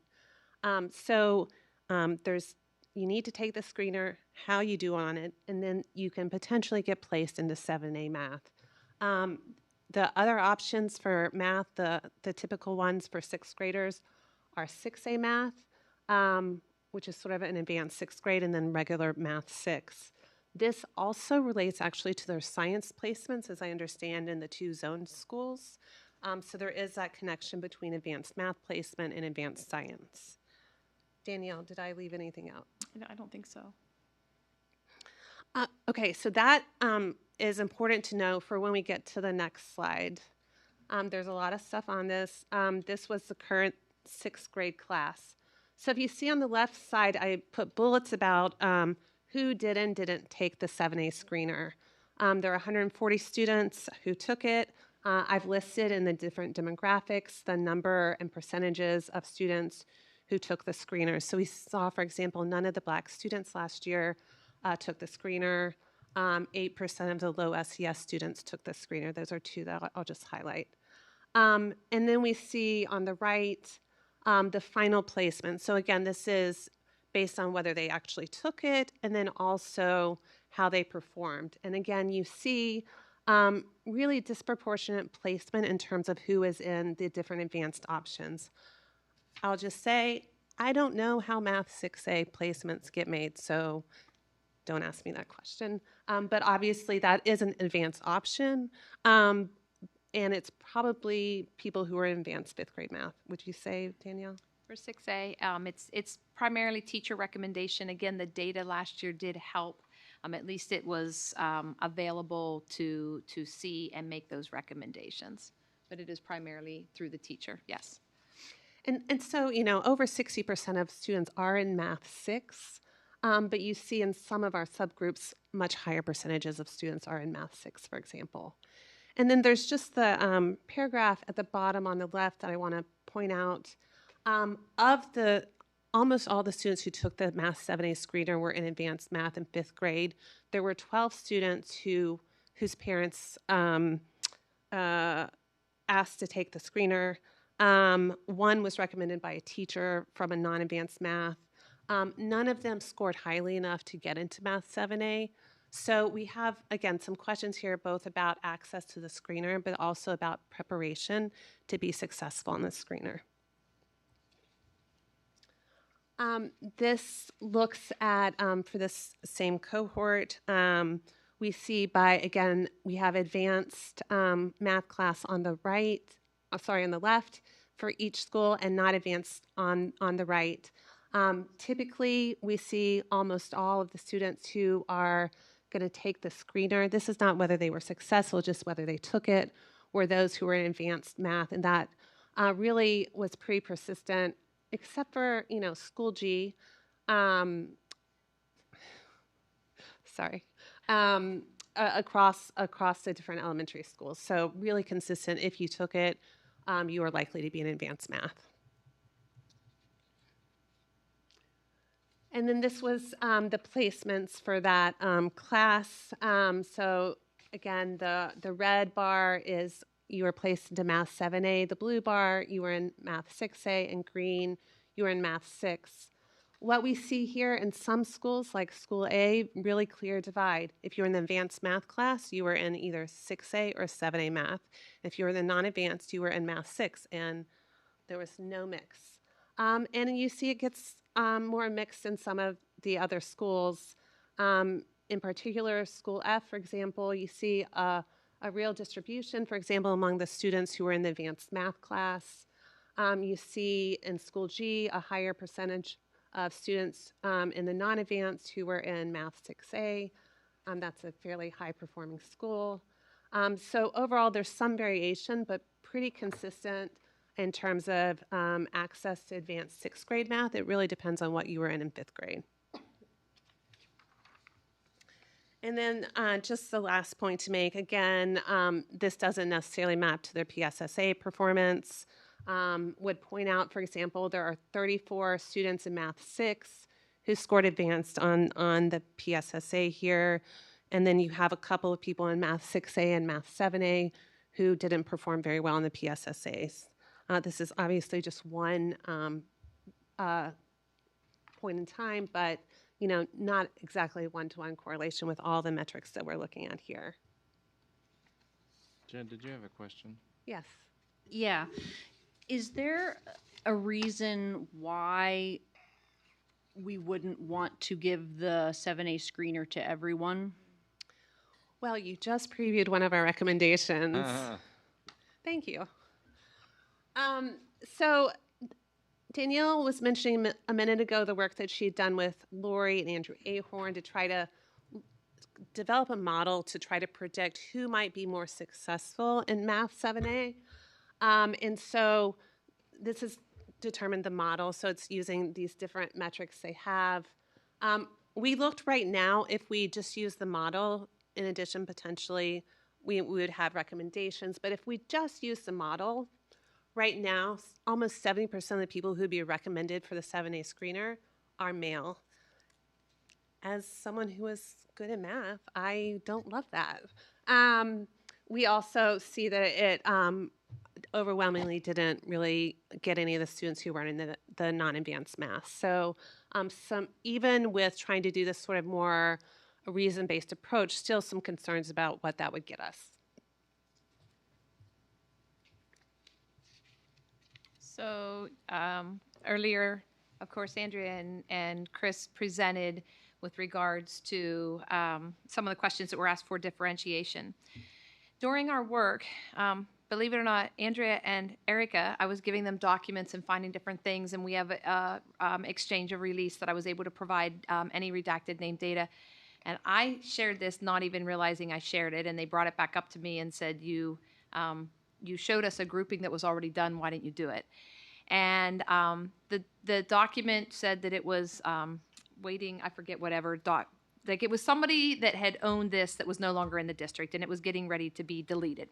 You need to take the screener, how you do on it, and then you can potentially get placed into 7A math. The other options for math, the typical ones for sixth graders, are 6A math, which is sort of an advanced sixth grade, and then regular math 6. This also relates actually to their science placements, as I understand, in the two zone schools. So there is that connection between advanced math placement and advanced science. Danielle, did I leave anything out? I don't think so. Okay, so that is important to know for when we get to the next slide. There's a lot of stuff on this. This was the current sixth grade class. So if you see on the left side, I put bullets about who did and didn't take the 7A screener. There are 140 students who took it. I've listed in the different demographics the number and percentages of students who took the screener. So we saw, for example, none of the Black students last year took the screener. 8% of the low SES students took the screener. Those are two that I'll just highlight. And then we see on the right the final placement. So again, this is based on whether they actually took it and then also how they performed. And again, you see really disproportionate placement in terms of who is in the different advanced options. I'll just say, I don't know how Math 6A placements get made, so don't ask me that question. But obviously that is an advanced option, and it's probably people who are in advanced fifth grade math. Would you say, Danielle? For 6A, it's primarily teacher recommendation. Again, the data last year did help. At least it was available to see and make those recommendations. But it is primarily through the teacher, yes. And so, over 60% of students are in Math 6, but you see in some of our subgroups, much higher percentages of students are in Math 6, for example. And then there's just the paragraph at the bottom on the left that I want to point out. Of the almost all the students who took the Math 7A screener were in advanced math in fifth grade. There were 12 students whose parents asked to take the screener. One was recommended by a teacher from a non-advanced math. None of them scored highly enough to get into Math 7A. So we have, again, some questions here both about access to the screener, but also about preparation to be successful in the screener. This looks at, for this same cohort, we see again, we have advanced math class on the right, on the left for each school, and not advanced on the right. Typically, we see almost all of the students who are going to take the screener. This is not whether they were successful, just whether they took it, or those who were in advanced math, and that really was pretty persistent, except for, School G. Across the different elementary schools. So really consistent. If you took it, you are likely to be in advanced math. And then this was the placements for that class. So again, the red bar is you were placed into Math 7A. The blue bar, you were in Math 6A, and green, you were in Math 6. What we see here in some schools, like School A, really clear divide. If you're in the advanced math class, you were in either 6A or 7A math. If you were in the non-advanced, you were in Math 6, and there was no mix. And you see it gets more mixed in some of the other schools. In particular, School F, for example, you see a real distribution, for example, among the students who were in the advanced math class. You see in School G a higher percentage of students in the non-advanced who were in Math 6A. That's a fairly high-performing school. So overall, there's some variation, but pretty consistent in terms of access to advanced 6th grade math. It really depends on what you were in 5th grade. And then just the last point to make, again, this doesn't necessarily map to their PSSA performance. Would point out, for example, there are 34 students in Math 6 who scored advanced on the PSSA here. And then you have a couple of people in Math 6A and Math 7A who didn't perform very well in the PSSAs. This is obviously just one point in time, but not exactly one-to-one correlation with all the metrics that we're looking at here. Jen, did you have a question? Yes. Yeah. Is there a reason why we wouldn't want to give the 7A screener to everyone? Well, you just previewed one of our recommendations. Thank you. So Danielle was mentioning a minute ago the work that she'd done with Lori and Andrew Ahorn to try to develop a model to try to predict who might be more successful in Math 7A. And so this has determined the model. So it's using these different metrics they have. We looked right now, if we just use the model, in addition, potentially, we would have recommendations. But if we just use the model, right now, almost 70% of the people who'd be recommended for the 7A screener are male. As someone who is good at math, I don't love that. We also see that it overwhelmingly didn't really get any of the students who were in the non-advanced math. So even with trying to do this sort of more reason-based approach, still some concerns about what that would get us. So earlier, of course, Andrea and Chris presented with regards to some of the questions that were asked for differentiation. During our work, believe it or not, Andrea and Erica, I was giving them documents and finding different things, and we have an exchange of release that I was able to provide any redacted name data. And I shared this not even realizing I shared it, and they brought it back up to me and said, you showed us a grouping that was already done, why didn't you do it? And the document said that it was waiting, I forget whatever, like it was somebody that had owned this that was no longer in the district, and it was getting ready to be deleted.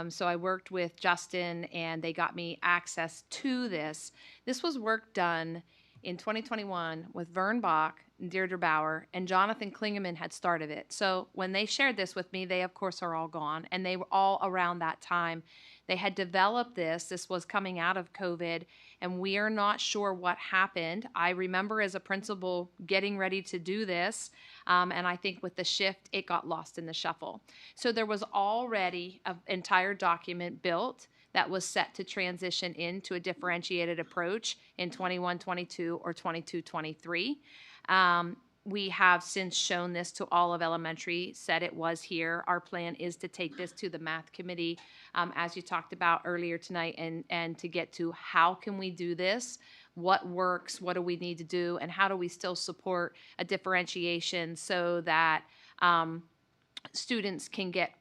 So I worked with Justin, and they got me access to this. This was work done in 2021 with Vern Bach, Deirdre Bauer, and Jonathan Klingeman had started it. So when they shared this with me, they of course are all gone, and they were all around that time They had developed this. This was coming out of COVID, and we are not sure what happened. I remember as a principal getting ready to do this, and I think with the shift, it got lost in the shuffle. So there was already an entire document built that was set to transition into a differentiated approach in 21-22 or 22-23. We have since shown this to all of elementary, said it was here. Our plan is to take this to the math committee, as you talked about earlier tonight, and to get to how can we do this, what works, what do we need to do, and how do we still support a differentiation so that students can get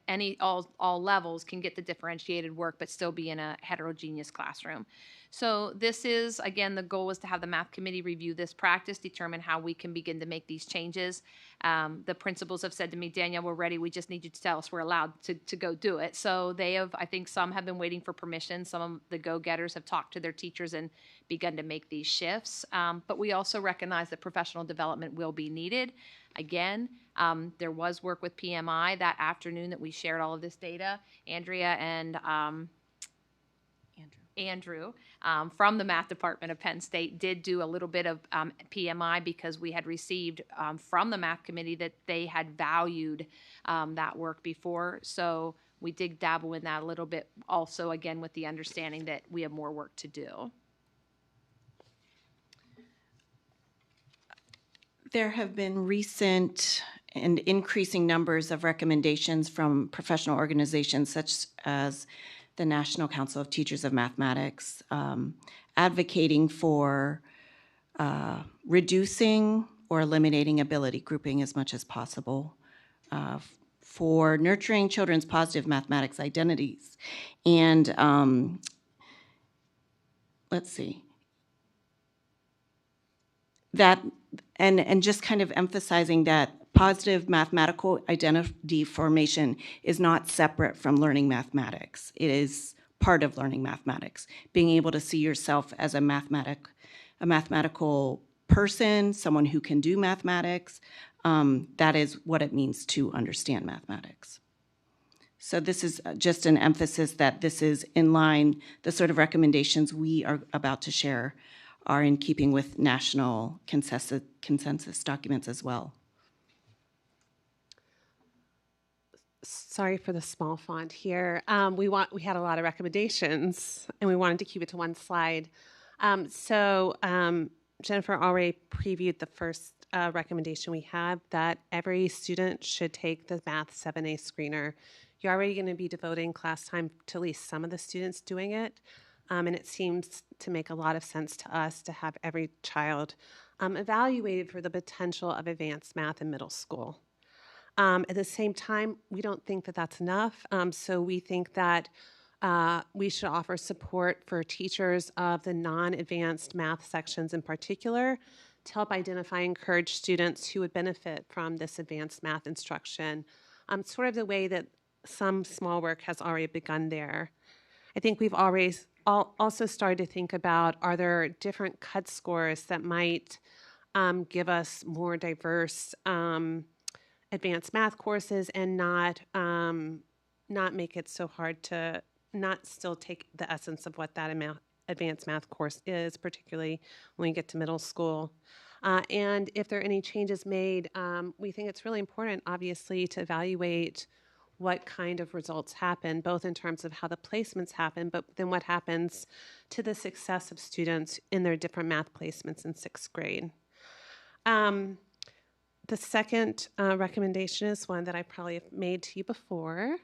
all levels can get the differentiated work but still be in a heterogeneous classroom. So this is, again, the goal is to have the math committee review this practice, determine how we can begin to make these changes. The principals have said to me, Danielle, we're ready. We just need you to tell us we're allowed to go do it. So they have, I think some have been waiting for permission. Some of the go-getters have talked to their teachers and begun to make these shifts. But we also recognize that professional development will be needed. Again, there was work with PMI that afternoon that we shared all of this data. Andrea and Andrew from the math department of Penn State did do a little bit of PMI because we had received from the math committee that they had valued that work before. So we did dabble in that a little bit also, again, with the understanding that we have more work to do. There have been recent and increasing numbers of recommendations from professional organizations such as the National Council of Teachers of Mathematics, advocating for reducing or eliminating ability grouping as much as possible, for nurturing children's positive mathematics identities, and let's see, that, and just kind of emphasizing that positive mathematical identity formation is not separate from learning mathematics. It is part of learning mathematics. Being able to see yourself as a mathematical person, someone who can do mathematics, that is what it means to understand mathematics. So this is just an emphasis that this is in line, the sort of recommendations we are about to share are in keeping with national consensus documents as well. Sorry for the small font here. We had a lot of recommendations, and we wanted to keep it to one slide. Jennifer already previewed the first recommendation we have, that every student should take the Math 7A screener. You're already going to be devoting class time to at least some of the students doing it, and it seems to make a lot of sense to us to have every child evaluated for the potential of advanced math in middle school. At the same time, we don't think that that's enough, so we think that we should offer support for teachers of the non-advanced math sections in particular to help identify and encourage students who would benefit from this advanced math instruction, sort of the way that some small work has already begun there. I think we've already also started to think about, are there different cut scores that might give us more diverse advanced math courses and not make it so hard to not still take the essence of what that advanced math course is, particularly when we get to middle school. And if there are any changes made, we think it's really important, obviously, to evaluate what kind of results happen, both in terms of how the placements happen, but then what happens to the success of students in their different math placements in 6th grade. The second recommendation is one that I probably have made to you before.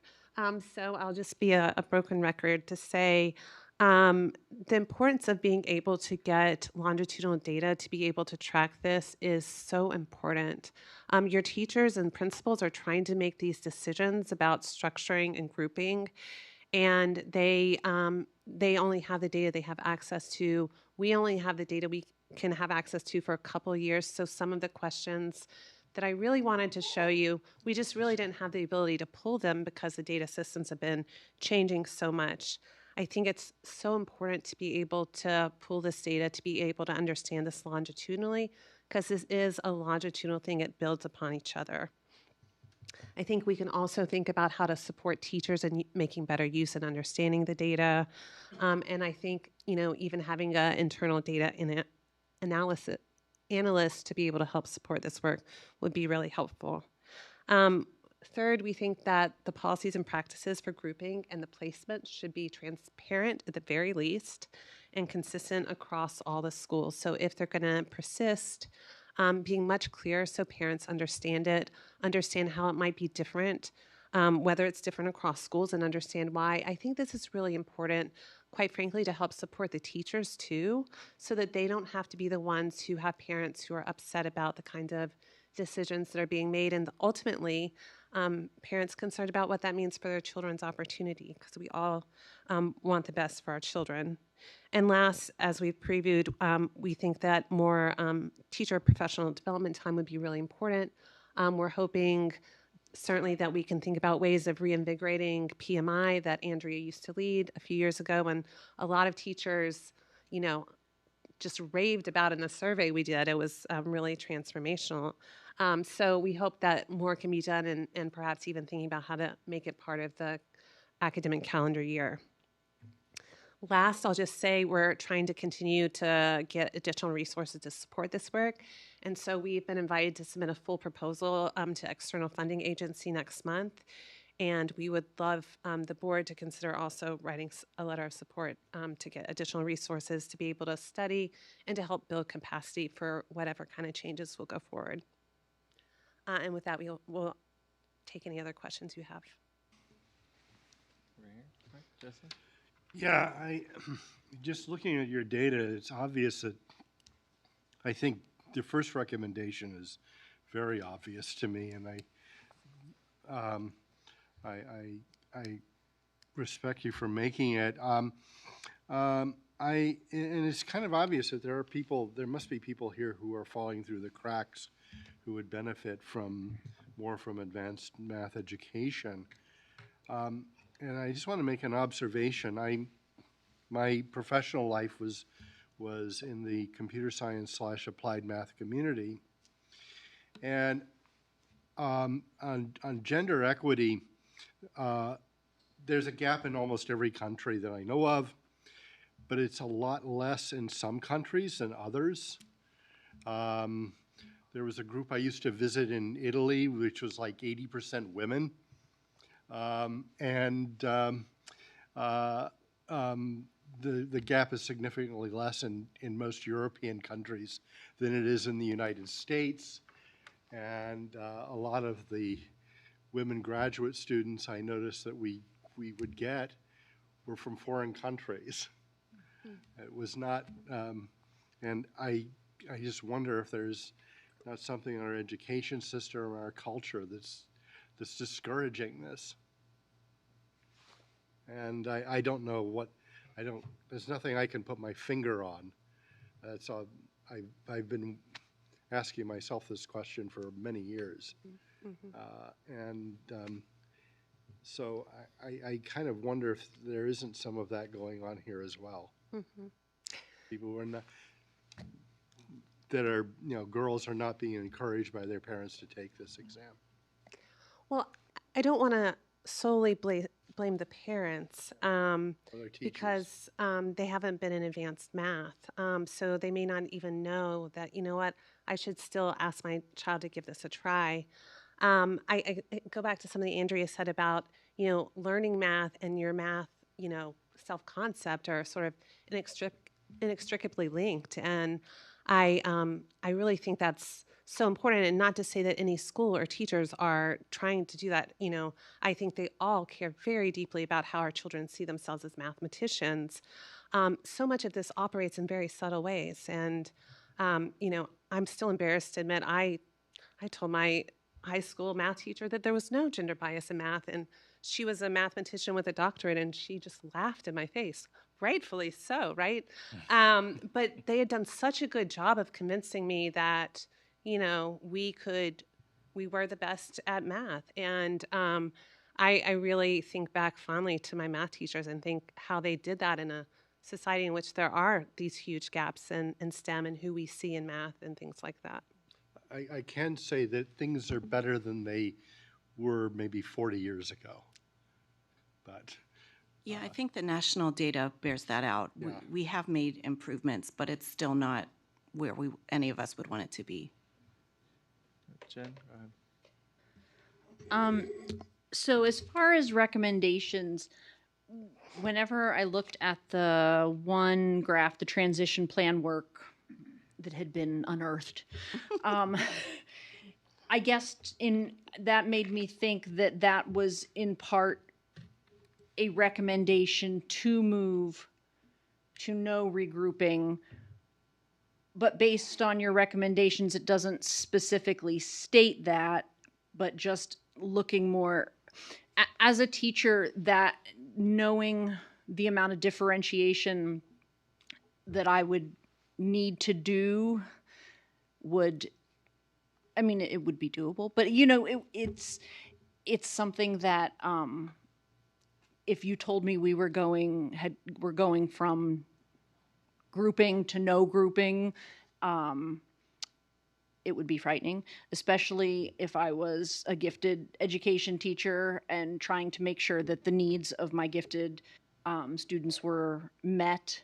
So I'll just be a broken record to say the importance of being able to get longitudinal data to be able to track this is so important. Your teachers and principals are trying to make these decisions about structuring and grouping, and they only have the data they have access to. We only have the data we can have access to for a couple of years, so some of the questions that I really wanted to show you, we just really didn't have the ability to pull them because the data systems have been changing so much. I think it's so important to be able to pull this data, to be able to understand this longitudinally, because this is a longitudinal thing. It builds upon each other. I think we can also think about how to support teachers in making better use and understanding the data. And I think, even having an internal data analyst to be able to help support this work would be really helpful. Third, we think that the policies and practices for grouping and the placement should be transparent at the very least and consistent across all the schools. So if they're going to persist, being much clearer so parents understand it, understand how it might be different, whether it's different across schools, and understand why. I think this is really important, quite frankly, to help support the teachers too, so that they don't have to be the ones who have parents who are upset about the kind of decisions that are being made, and ultimately parents concerned about what that means for their children's opportunity, because we all want the best for our children. And last, as we've previewed, we think that more teacher professional development time would be really important. We're hoping certainly that we can think about ways of reinvigorating PMI that Andrea used to lead a few years ago, and a lot of teachers, just raved about in the survey we did. It was really transformational. So we hope that more can be done, and perhaps even thinking about how to make it part of the academic calendar year. Last, I'll just say we're trying to continue to get additional resources to support this work. And so we've been invited to submit a full proposal to external funding agency next month. And we would love the board to consider also writing a letter of support to get additional resources to be able to study and to help build capacity for whatever kind of changes will go forward. And with that, we'll take any other questions you have. Right here. Right, Jesse? Yeah, just looking at your data, it's obvious that I think the first recommendation is very obvious to me, and I respect you for making it. And it's kind of obvious that there must be people here who are falling through the cracks who would benefit more from advanced math education. And I just want to make an observation. My professional life was in the computer science / applied math community. And on gender equity, there's a gap in almost every country that I know of, but it's a lot less in some countries than others. There was a group I used to visit in Italy, which was like 80% women. The gap is significantly less in most European countries than it is in the United States. And a lot of the women graduate students I noticed that we would get were from foreign countries. It was not, and I just wonder if there's not something in our education system or our culture that's discouraging this. And I don't know there's nothing I can put my finger on. That's all. I've been asking myself this question for many years. So I kind of wonder if there isn't some of that going on here as well. People who are not, girls are not being encouraged by their parents to take this exam. Well, I don't want to solely blame the parents because they haven't been in advanced math. So they may not even know that, I should still ask my child to give this a try. I go back to something Andrea said about, learning math and your math, self-concept are sort of inextricably linked. And I really think that's so important, and not to say that any school or teachers are trying to do that. I think they all care very deeply about how our children see themselves as mathematicians. So much of this operates in very subtle ways. And, I'm still embarrassed to admit I told my high school math teacher that there was no gender bias in math, and she was a mathematician with a doctorate, and she just laughed in my face, rightfully so, right? But they had done such a good job of convincing me that, we were the best at math. And I really think back fondly to my math teachers and think how they did that in a society in which there are these huge gaps in STEM and who we see in math and things like that. I can say that things are better than they were maybe 40 years ago. But Yeah, I think the national data bears that out. Yeah. We have made improvements, but it's still not where any of us would want it to be. Jen, go ahead. So as far as recommendations, whenever I looked at the one graph, the transition plan work that had been unearthed, I guess that made me think that that was in part a recommendation to move to no regrouping. But based on your recommendations, it doesn't specifically state that, but just looking more as a teacher, that knowing the amount of differentiation that I would need to do would, I mean, it would be doable, but it's something that if you told me we're going from grouping to no grouping, it would be frightening, especially if I was a gifted education teacher and trying to make sure that the needs of my gifted students were met.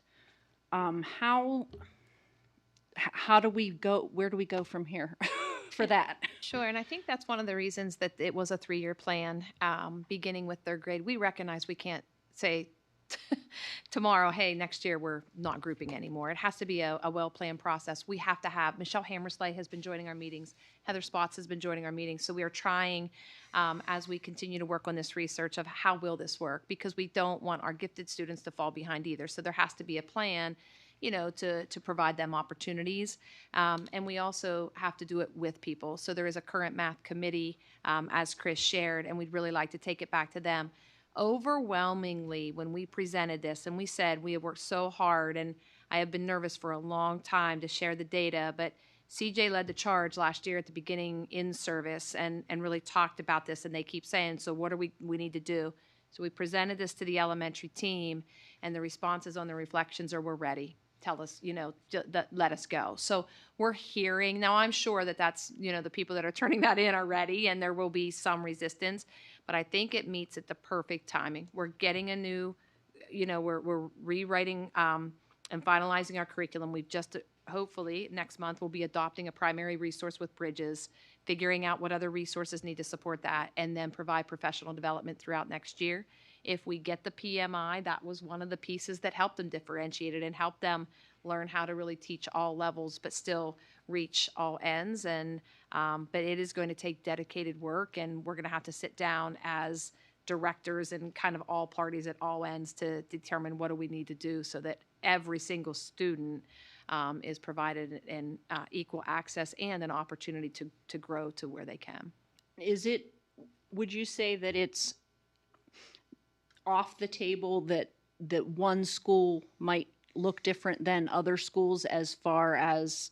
How do we go? Where do we go from here for that? Sure, and I think that's one of the reasons that it was a 3-year plan, beginning with 3rd grade. We recognize we can't say tomorrow, hey, next year we're not grouping anymore. It has to be a well-planned process. We have to have, Michelle Hammersley has been joining our meetings, Heather Spots has been joining our meetings, so we are trying, as we continue to work on this research of how will this work, because we don't want our gifted students to fall behind either. So there has to be a plan, to provide them opportunities. And we also have to do it with people. So there is a current math committee, as Chris shared, and we'd really like to take it back to them. Overwhelmingly, when we presented this and we said we have worked so hard, and I have been nervous for a long time to share the data, but CJ led the charge last year at the beginning in service and really talked about this, and they keep saying, so what do we need to do? So we presented this to the elementary team, and the responses on the reflections are, we're ready. Tell us, let us go. So we're hearing, now I'm sure that's, the people that are turning that in are ready, and there will be some resistance, but I think it meets at the perfect timing. We're getting a new, we're rewriting and finalizing our curriculum. We've just, hopefully next month, we'll be adopting a primary resource with Bridges, figuring out what other resources need to support that, and then provide professional development throughout next year. If we get the PMI, that was one of the pieces that helped them differentiate it and helped them learn how to really teach all levels, but still reach all ends. And but it is going to take dedicated work, and we're going to have to sit down as directors and kind of all parties at all ends to determine what do we need to do so that every single student is provided in equal access and an opportunity to grow to where they can. Would you say that it's off the table that one school might look different than other schools as far as?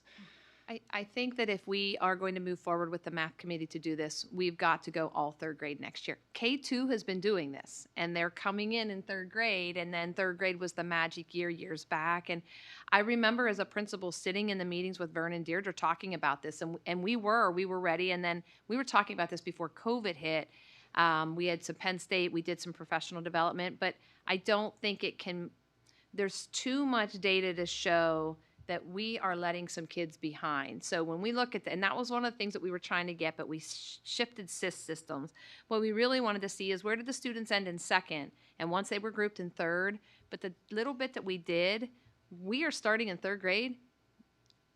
I think that if we are going to move forward with the math committee to do this, we've got to go all 3rd grade next year. K2 has been doing this, and they're coming in 3rd grade, and then 3rd grade was the magic year years back. And I remember as a principal sitting in the meetings with Vern and Deirdre talking about this, and we were ready, and then we were talking about this before COVID hit. We had some Penn State, we did some professional development, but I don't think there's too much data to show that we are letting some kids behind. So when we look at and that was one of the things that we were trying to get, but we shifted SIS systems. What we really wanted to see is where did the students end in 2nd, and once they were grouped in 3rd, but the little bit that we did, we are starting in 3rd grade.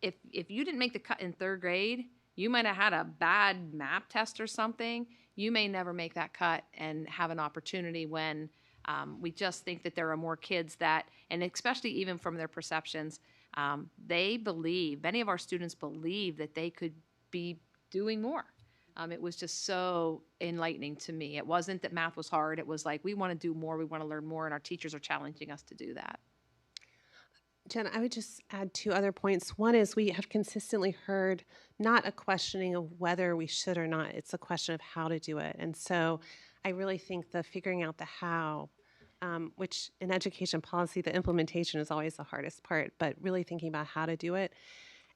If you didn't make the cut in 3rd grade, you might have had a bad MAP test or something. You may never make that cut and have an opportunity when we just think that there are more kids that, and especially even from their perceptions, many of our students believe that they could be doing more. It was just so enlightening to me. It wasn't that math was hard. It was like, we want to do more, we want to learn more, and our teachers are challenging us to do that. Jen, I would just add 2 other points. One is we have consistently heard not a questioning of whether we should or not, it's a question of how to do it. And so I really think the figuring out the how, which in education policy, the implementation is always the hardest part, but really thinking about how to do it.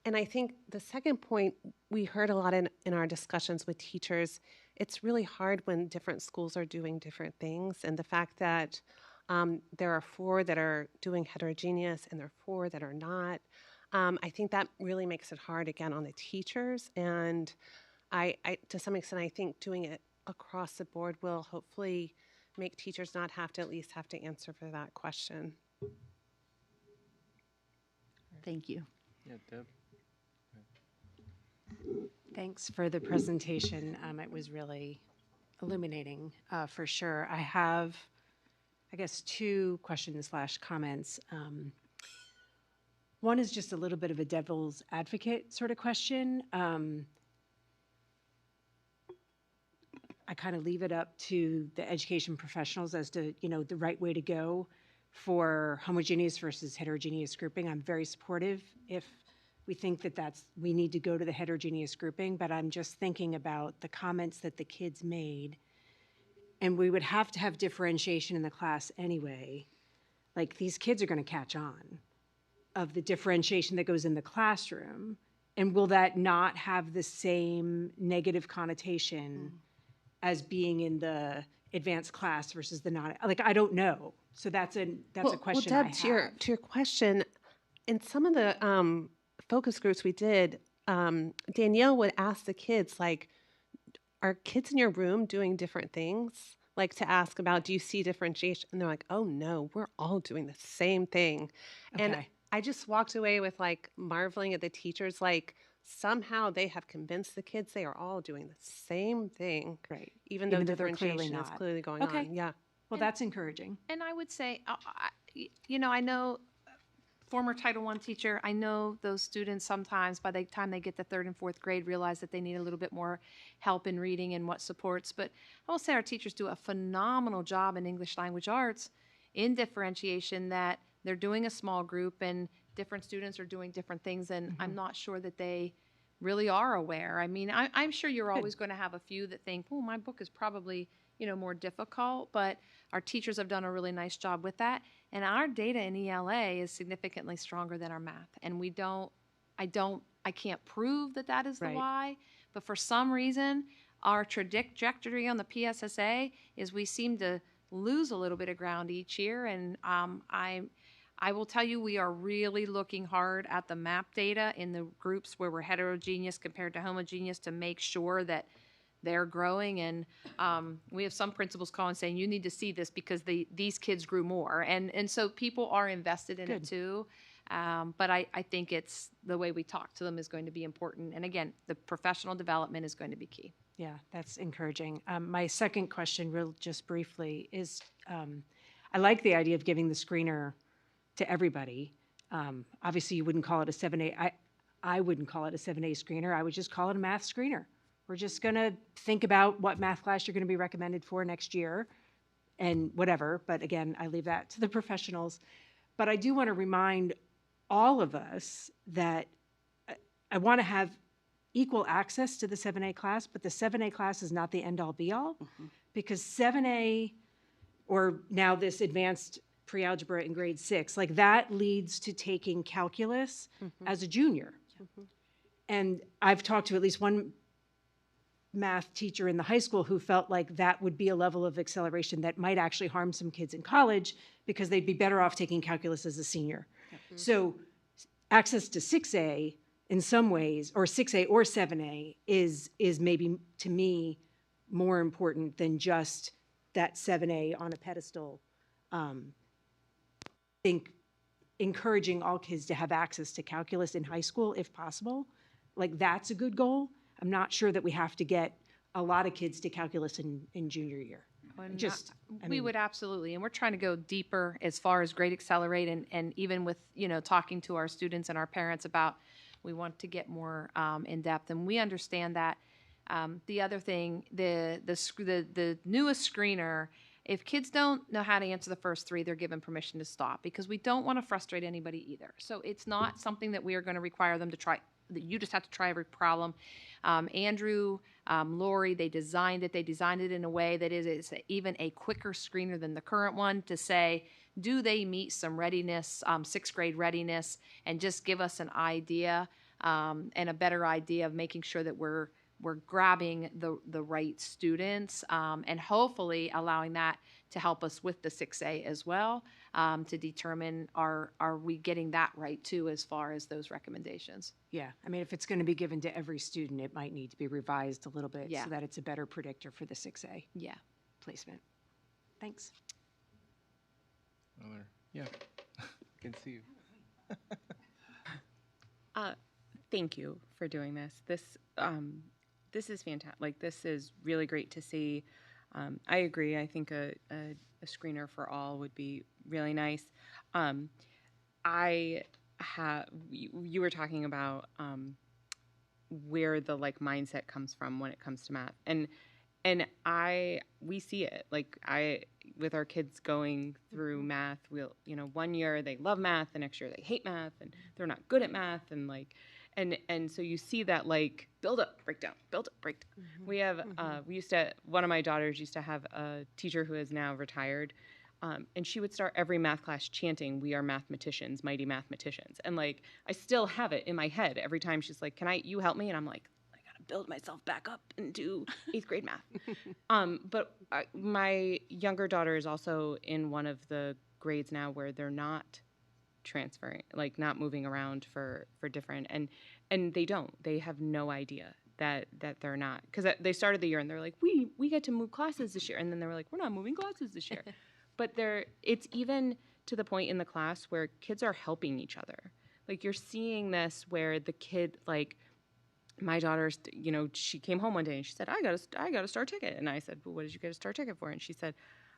And I think the second point we heard a lot in our discussions with teachers it's really hard when different schools are doing different things. And the fact that there are 4 that are doing heterogeneous and there are 4 that are not, I think that really makes it hard again on the teachers. And I to some extent, I think doing it across the board will hopefully make teachers not have to at least have to answer for that question. Thank you. Yeah, Deb. Thanks for the presentation. It was really illuminating for sure. I have, I guess, 2 questions / comments. One is just a little bit of a devil's advocate sort of question. I kind of leave it up to the education professionals as to, the right way to go for homogeneous versus heterogeneous grouping. I'm very supportive if we think that we need to go to the heterogeneous grouping, but I'm just thinking about the comments that the kids made. And we would have to have differentiation in the class anyway. Like, these kids are going to catch on of the differentiation that goes in the classroom. And will that not have the same negative connotation as being in the advanced class versus the non? Like, I don't know. So that's a question Well, I Deb, have. to your question, in some of the focus groups we did, Danielle would ask the kids, like, are kids in your room doing different things? Like, to ask about, do you see differentiation? And they're like, oh no, we're all doing the same thing. And Okay. I just walked away with like marveling at the teachers, like somehow they have convinced the kids they are all doing the same thing. Right. Even though Even though they're clearly differentiation is not. clearly going Okay. on. Yeah. Well, that's encouraging. And I would say, I know, former Title I teacher, I know those students sometimes by the time they get to 3rd and 4th grade realize that they need a little bit more help in reading and what supports. But I will say our teachers do a phenomenal job in English language arts in differentiation, that they're doing a small group and different students are doing different things. And I'm not sure that they really are aware. I mean, I'm sure you're always going to have a few that think, oh, my book is probably, more difficult, but our teachers have done a really nice job with that. And our data in ELA is significantly stronger than our math. And I can't prove that is the Right. why, but for some reason, our trajectory on the PSSA is we seem to lose a little bit of ground each year. And I will tell you, we are really looking hard at the MAP data in the groups where we're heterogeneous compared to homogeneous to make sure that they're growing. And we have some principals calling saying, you need to see this because these kids grew more. And so people are invested in it too. But I think it's the way we talk to them is going to be important. And again, the professional development is going to be key. Yeah, that's encouraging. My second question, just briefly, is I like the idea of giving the screener to everybody. Obviously, you wouldn't call it a 7A. I wouldn't call it a 7A screener. I would just call it a math screener. We're just going to think about what math class you're going to be recommended for next year and whatever. But again, I leave that to the professionals. But I do want to remind all of us that I want to have equal access to the 7A class, but the 7A class is not the end-all be-all, because 7A, or now this advanced pre-algebra in grade 6, like that leads to taking calculus as a junior. And I've talked to at least one math teacher in the high school who felt like that would be a level of acceleration that might actually harm some kids in college because they'd be better off taking calculus as a senior. So access to 6A in some ways, or 6A or 7A, is maybe, to me, more important than just that 7A on a pedestal. Think encouraging all kids to have access to calculus in high school if possible, like that's a good goal. I'm not sure that we have to get a lot of kids to calculus in junior year. We would absolutely, and we're trying to go deeper as far as Grade Accelerate, and even with talking to our students and our parents about, we want to get more in depth, and we understand that. The other thing, the newest screener, if kids don't know how to answer the first 3, they're given permission to stop, because we don't want to frustrate anybody either. So it's not something that we are going to require them to try. You just have to try every problem. Andrew, Lori, they designed it. They designed it in a way that is even a quicker screener than the current one, to say, do they meet some readiness, 6th grade readiness, and just give us an idea and a better idea of making sure that we're we're grabbing the right students, and hopefully allowing that to help us with the 6A as well, to determine are we getting that right too as far as those recommendations. Yeah, I mean, if it's going to be given to every student, it might need to be revised a little bit Yeah. so that it's a better predictor for the 6A Yeah. placement. Thanks. Yeah, can see you. Thank you for doing this. This is fantastic. Like, this is really great to see. I agree. I think a screener for all would be really nice. You were talking about where the like mindset comes from when it comes to math, and we see it. Like, with our kids going through math, one year they love math, the next year they hate math, and they're not good at math, and like, and so you see that like build up, breakdown, build up, breakdown. We have one of my daughters used to have a teacher who is now retired, and she would start every math class chanting, "We are mathematicians, mighty mathematicians," and like I still have it in my head every time she's like, you help me?" And I'm like, build myself back up and do 8th grade math. But my younger daughter is also in one of the grades now where they're not transferring, like not moving around for different, and they have no idea that they're not, because they started the year and they're like, we get to move classes this year, and then they were like, we're not moving classes this year. But it's even to the point in the class where kids are helping each other. Like, you're seeing this where the kid, like, my daughter, she came home one day and she said, I got a Star ticket. And I said, well, what did you get a Star ticket for? And she said,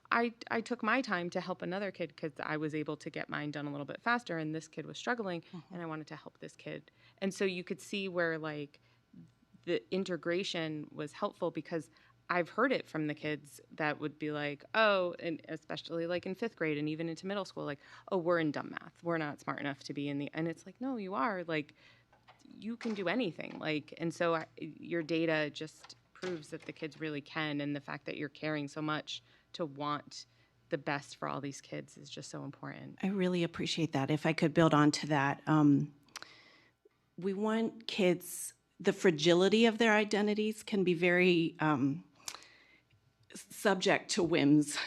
I took my time to help another kid because I was able to get mine done a little bit faster, and this kid was struggling, and I wanted to help this kid. And so you could see where, like, the integration was helpful, because I've heard it from the kids that would be like, oh, and especially like in 5th grade and even into middle school, like, oh, we're in dumb math. We're not smart enough to be in and it's like, no, you are. Like, you can do anything. Like, and so your data just proves that the kids really can, and the fact that you're caring so much to want the best for all these kids is just so important. I really appreciate that. If I could build on to that, we want kids, the fragility of their identities can be very subject to whims.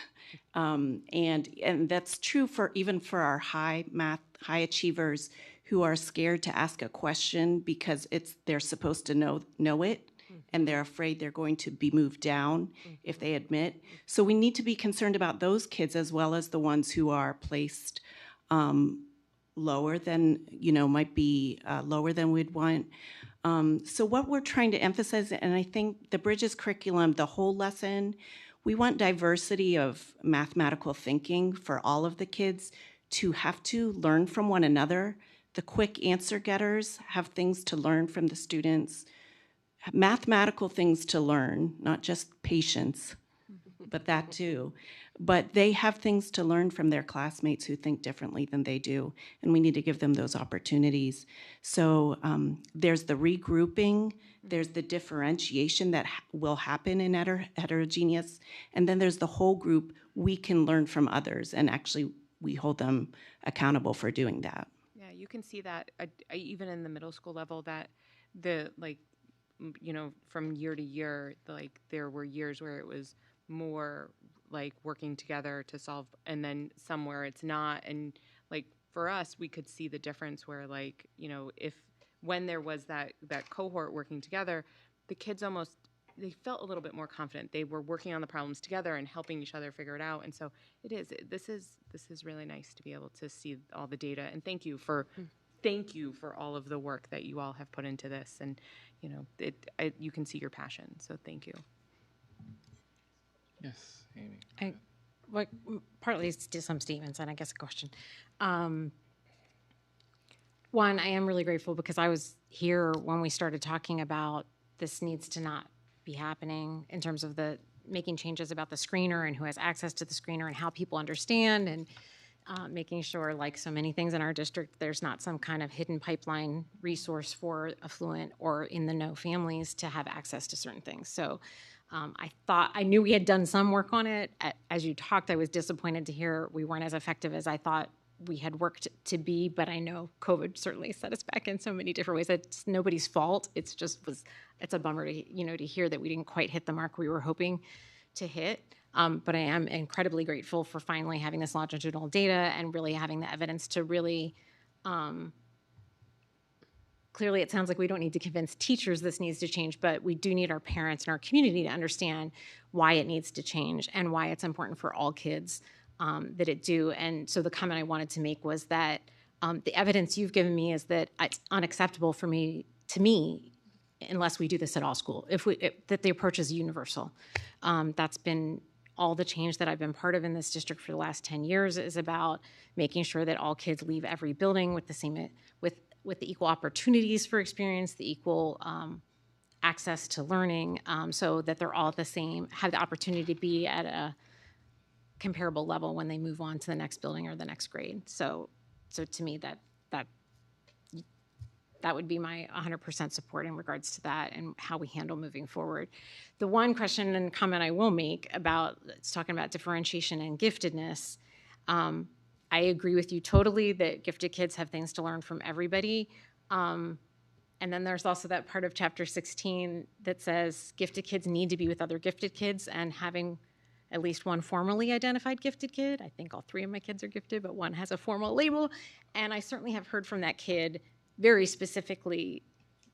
And that's true even for our high achievers who are scared to ask a question because they're supposed to know it, and they're afraid they're going to be moved down if they admit. So we need to be concerned about those kids as well as the ones who are placed lower than, might be lower than we'd want. So what we're trying to emphasize, and I think the Bridges curriculum, the whole lesson, we want diversity of mathematical thinking for all of the kids to have to learn from one another. The quick answer getters have things to learn from the students, mathematical things to learn, not just patience, but that too. But they have things to learn from their classmates who think differently than they do, and we need to give them those opportunities. So there's the regrouping, there's the differentiation that will happen in heterogeneous, and then there's the whole group. We can learn from others, and actually we hold them accountable for doing that. Yeah, you can see that even in the middle school level, that from year to year, there were years where it was more like working together to solve, and then somewhere it's not. And like for us, we could see the difference where when there was that cohort working together, the kids they felt a little bit more confident. They were working on the problems together and helping each other figure it out. And so this is really nice to be able to see all the data. And thank you for all of the work that you all have put into this. And you can see your passion. So thank you. Yes, Amy. Partly it's just some statements and I guess a question. One, I am really grateful because I was here when we started talking about this needs to not be happening in terms of the making changes about the screener and who has access to the screener and how people understand, and making sure, like so many things in our district, there's not some kind of hidden pipeline resource for affluent or in the know families to have access to certain things. So I knew we had done some work on it. As you talked, I was disappointed to hear we weren't as effective as I thought we had worked to be, but I know COVID certainly set us back in so many different ways. It's nobody's fault. It's a bummer to hear that we didn't quite hit the mark we were hoping to hit. But I am incredibly grateful for finally having this longitudinal data and really having the evidence to really, clearly it sounds like we don't need to convince teachers this needs to change, but we do need our parents and our community to understand why it needs to change and why it's important for all kids that it do. And so the comment I wanted to make was that the evidence you've given me is that it's unacceptable to me, unless we do this at all school, that the approach is universal. That's been all the change that I've been part of in this district for the last 10 years is about making sure that all kids leave every building with the same, with the equal opportunities for experience, the equal access to learning, so that they're all the same, have the opportunity to be at a comparable level when they move on to the next building or the next grade. So to me, that would be my 100% support in regards to that and how we handle moving forward. The one question and comment I will make about, it's talking about differentiation and giftedness. I agree with you totally that gifted kids have things to learn from everybody. And then there's also that part of chapter 16 that says gifted kids need to be with other gifted kids, and having at least one formally identified gifted kid. I think all 3 of my kids are gifted, but one has a formal label. And I certainly have heard from that kid very specifically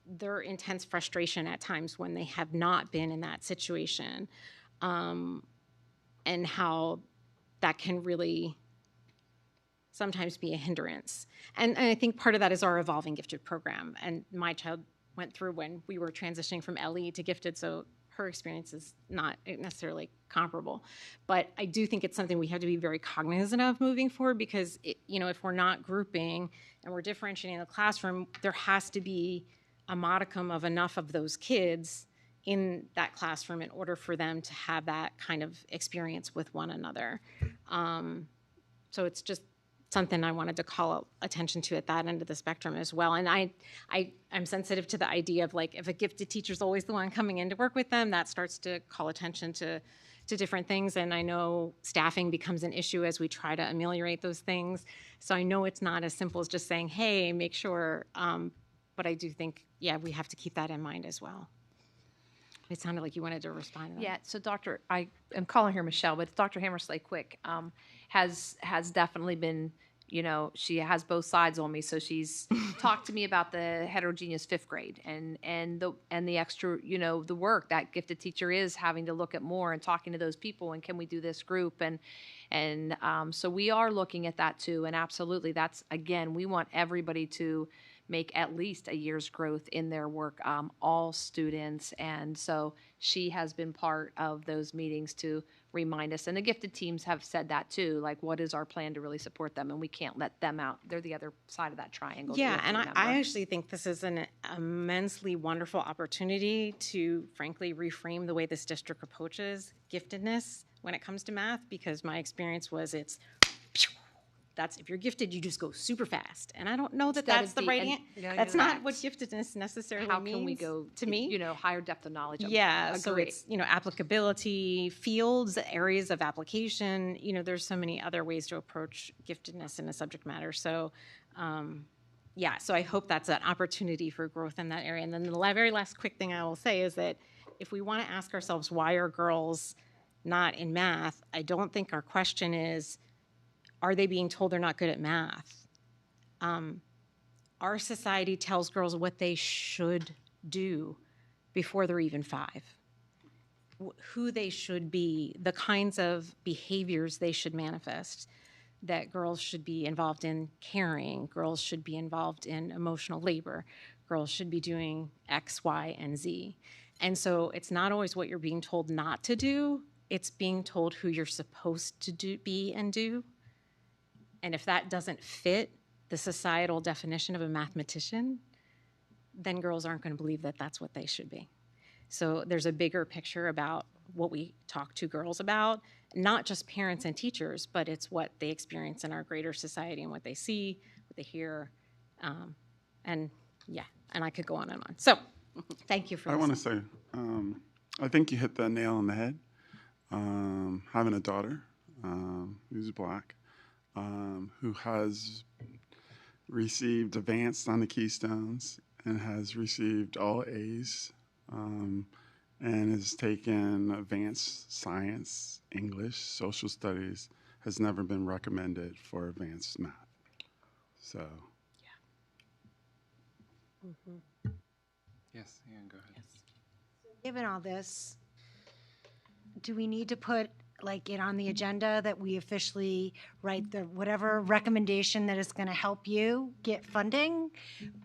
their intense frustration at times when they have not been in that situation, and how that can really sometimes be a hindrance. And I think part of that is our evolving gifted program. And my child went through when we were transitioning from LE to gifted, so her experience is not necessarily comparable. But I do think it's something we have to be very cognizant of moving forward, because if we're not grouping and we're differentiating in the classroom, there has to be a modicum of enough of those kids in that classroom in order for them to have that kind of experience with one another. So it's just something I wanted to call attention to at that end of the spectrum as well. And I'm sensitive to the idea of, like, if a gifted teacher's always the one coming in to work with them, that starts to call attention to different things. And I know staffing becomes an issue as we try to ameliorate those things. So I know it's not as simple as just saying, hey, make sure. But I do think, we have to keep that in mind as well. It sounded like you wanted to respond to that. Yeah, so I am calling her Michelle, but Dr. Hammersley Quick has definitely been, she has both sides on me. So she's talked to me about the heterogeneous 5th grade and the extra, the work that gifted teacher is having to look at more and talking to those people, and can we do this group, and so we are looking at that too. And absolutely, that's, again, we want everybody to make at least a year's growth in their work, all students. And so she has been part of those meetings to remind us. And the gifted teams have said that too, like, what is our plan to really support them? And we can't let them out. They're the other side of that triangle. Yeah, and I actually think this is an immensely wonderful opportunity to, frankly, reframe the way this district approaches giftedness when it comes to math, because my experience was if you're gifted, you just go super fast. And I don't know that that's the right answer. That's not what giftedness necessarily means. How can we go to me? Higher depth of knowledge. Yeah, so it's, applicability, fields, areas of application. There's so many other ways to approach giftedness in a subject matter. So, so I hope that's an opportunity for growth in that area. And then the very last quick thing I will say is that if we want to ask ourselves, why are girls not in math? I don't think our question is, are they being told they're not good at math? Our society tells girls what they should do before they're even 5, who they should be, the kinds of behaviors they should manifest, that girls should be involved in caring, girls should be involved in emotional labor, girls should be doing X, Y, and Z. And so it's not always what you're being told not to do, it's being told who you're supposed to be and do. And if that doesn't fit the societal definition of a mathematician, then girls aren't going to believe that that's what they should be. So there's a bigger picture about what we talk to girls about, not just parents and teachers, but it's what they experience in our greater society and what they see, what they hear. And I could go on and on. So thank you for listening. I want to say, I think you hit the nail on the head. Having a daughter who's Black, who has received advanced on the Keystones and has received all A's, and has taken advanced science, English, social studies, has never been recommended for advanced math. So. Yes, Ian, go ahead. Given all this, do we need to put like it on the agenda that we officially write the whatever recommendation that is going to help you get funding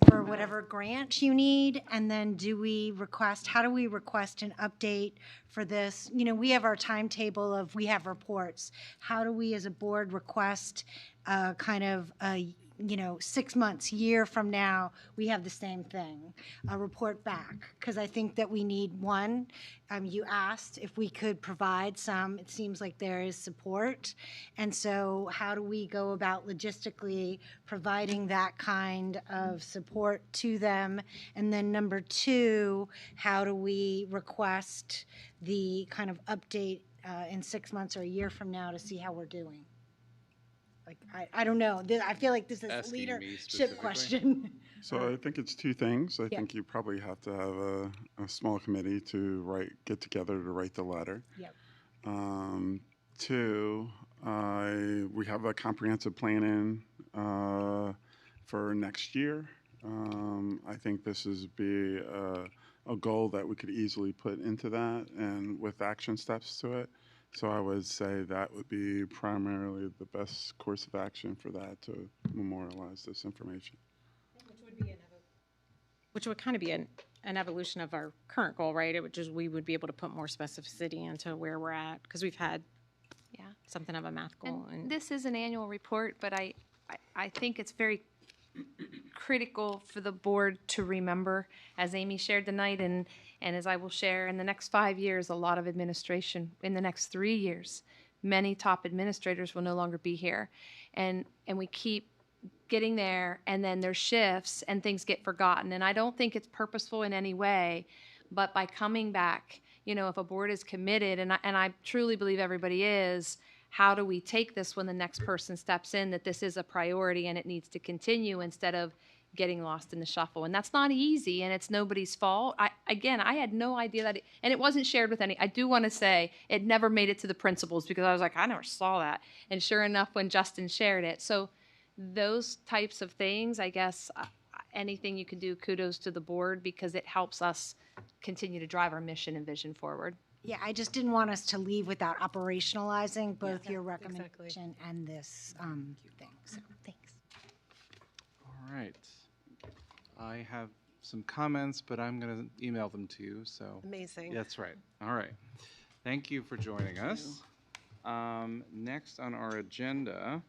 for whatever grant you need? And then how do we request an update for this? You know, we have our timetable of, we have reports. How do we as a board request kind of a 6 months, year from now, we have the same thing, a report back? Because I think that we need one. You asked if we could provide some. It seems like there is support. And so how do we go about logistically providing that kind of support to them? And then number two, how do we request the kind of update in 6 months or a year from now to see how we're doing? Like, I don't know. I feel like this is a Asking me leadership specifically? question. So I think it's two things. I Yeah. think you probably have to have a small committee to get together to write the letter. Yep. Two, we have a comprehensive plan in for next year. I think this is be a goal that we could easily put into that and with action steps to it. So I would say that would be primarily the best course of action for that, to memorialize this information. Which would kind of be an evolution of our current goal, right? It would just, we would be able to put more specificity into where we're at, because we've had something of a math goal. And this is an annual report, but I think it's very critical for the board to remember, as Amy shared tonight, and as I will share, in the next 5 years, a lot of administration, in the next 3 years, many top administrators will no longer be here. And we keep getting there, and then there's shifts and things get forgotten. And I don't think it's purposeful in any way, but by coming back, if a board is committed, and I truly believe everybody is, how do we take this when the next person steps in, that this is a priority and it needs to continue, instead of getting lost in the shuffle? And that's not easy, and it's nobody's fault. I had no idea that, and it wasn't shared with any. I do want to say it never made it to the principals, because I was like, I never saw that. And sure enough, when Justin shared it. So those types of things, I guess, anything you can do, kudos to the board, because it helps us continue to drive our mission and vision forward. Yeah, I just didn't want us to leave without operationalizing both your recommendation and this thing. So thanks. All right. I have some comments, but I'm going to email them to you. So Amazing. That's right. All right. Thank you for joining us. Next on our agenda,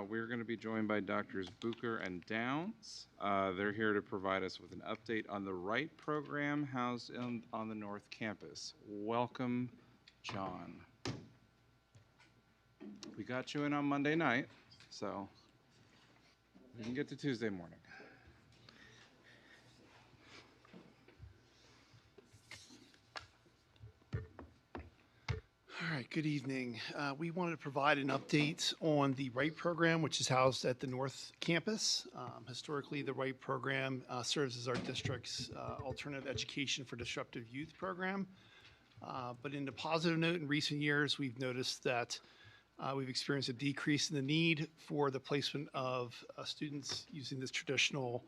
we're going to be joined by Drs. Bucher and Downs. They're here to provide us with an update on the Wright program housed on the North Campus. Welcome, John. We got you in on Monday night, so we can get to Tuesday morning. All right, good evening. We wanted to provide an update on the Wright program, which is housed at the North Campus. Historically, the Wright program serves as our district's alternative education for disruptive youth program. But in a positive note, in recent years, we've noticed that we've experienced a decrease in the need for the placement of students using this traditional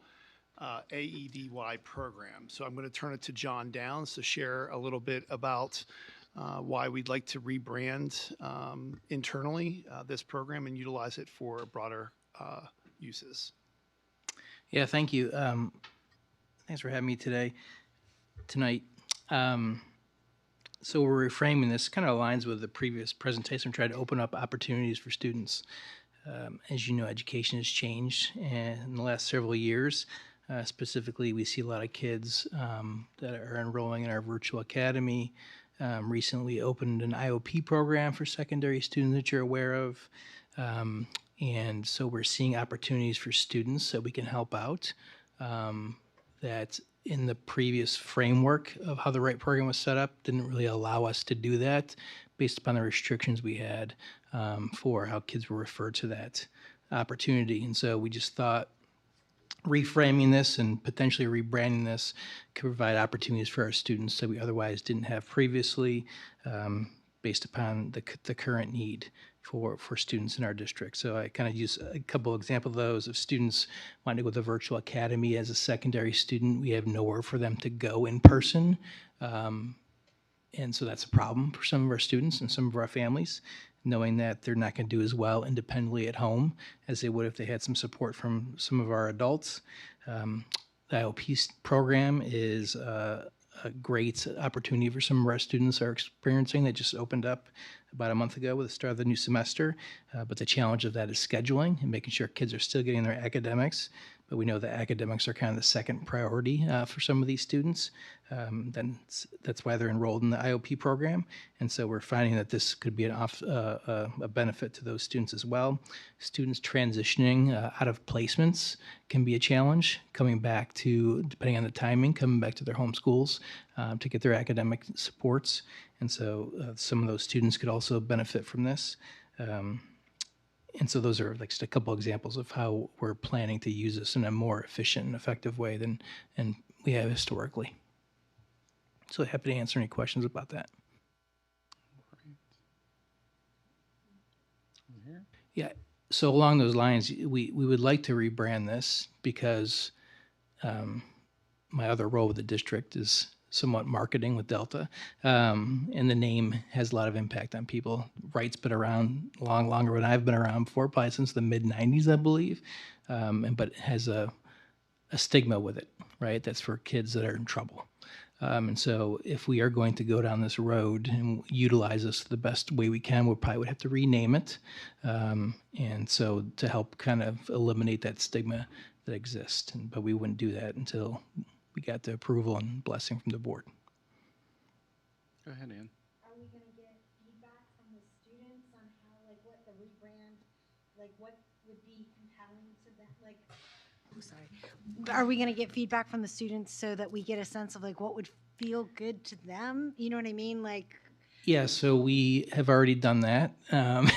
AEDY program. So I'm going to turn it to John Downs to share a little bit about why we'd like to rebrand internally this program and utilize it for broader uses. Yeah, thank you. Thanks for having me tonight. So we're reframing this, kind of aligns with the previous presentation. We tried to open up opportunities for students. As you know, education has changed in the last several years. Specifically, we see a lot of kids that are enrolling in our virtual academy. Recently opened an IOP program for secondary students that you're aware of. And so we're seeing opportunities for students that we can help out that in the previous framework of how the Wright program was set up didn't really allow us to do that. based upon the restrictions we had for how kids were referred to that opportunity. And so we just thought reframing this and potentially rebranding this could provide opportunities for our students that we otherwise didn't have previously, based upon the current need for students in our district. So I kind of use a couple examples of those. If students want to go to the virtual academy as a secondary student, we have nowhere for them to go in person. And so that's a problem for some of our students and some of our families, knowing that they're not going to do as well independently at home as they would if they had some support from some of our adults. The IOP program is a great opportunity for some of our students are experiencing. That just opened up about a month ago with the start of the new semester. But the challenge of that is scheduling and making sure kids are still getting their academics. But we know that academics are kind of the second priority for some of these students. Then that's why they're enrolled in the IOP program. And so we're finding that this could be a benefit to those students as well. Students transitioning out of placements can be a challenge, coming back to, depending on the timing, coming back to their home schools to get their academic supports. And so some of those students could also benefit from this. And so those are like just a couple examples of how we're planning to use this in a more efficient and effective way than we have historically. So happy to answer any questions about that. Yeah, so along those lines, we would like to rebrand this because my other role with the district is somewhat marketing with Delta, and the name has a lot of impact on people. Wright's been around longer than I've been around for, probably since the mid-90s, I believe, but it has a stigma with it, right? That's for kids that are in trouble. And so if we are going to go down this road and utilize this the best way we can, we probably would have to rename it. And so to help kind of eliminate that stigma that exists. But we wouldn't do that until we got the approval and blessing from the board. Go ahead, Ann. Are we going to get feedback from the students on how, like, what the rebrand, like, what would be compelling to them? Like, I'm sorry. Are we going to get feedback from the students so that we get a sense of, like, what would feel good to them? You know what I mean? Like, Yeah, so we have already done that. And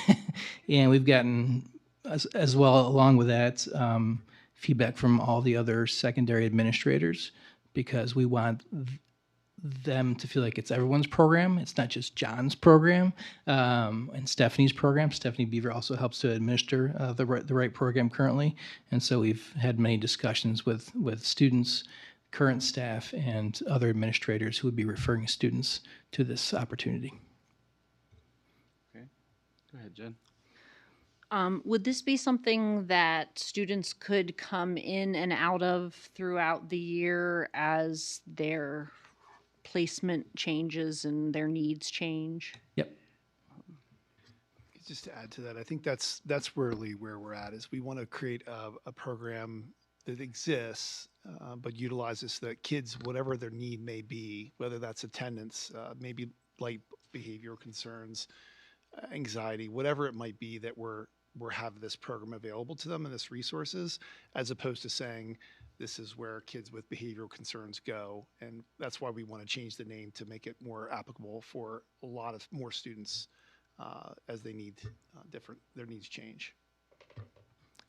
we've gotten, as well along with that, feedback from all the other secondary administrators, because we want them to feel like it's everyone's program. It's not just John's program and Stephanie's program. Stephanie Beaver also helps to administer the right program currently. And so we've had many discussions with students, current staff, and other administrators who would be referring students to this opportunity. Okay, go ahead, Jen. Would this be something that students could come in and out of throughout the year as their placement changes and their needs change? Yep. Just to add to that, I think that's really where we're at, is we want to create a program that exists, but utilizes so that kids, whatever their need may be, whether that's attendance, maybe light behavioral concerns, anxiety, whatever it might be, that we're have this program available to them and this resources, as opposed to saying this is where kids with behavioral concerns go. And that's why we want to change the name to make it more applicable for a lot of more students as they need their needs change.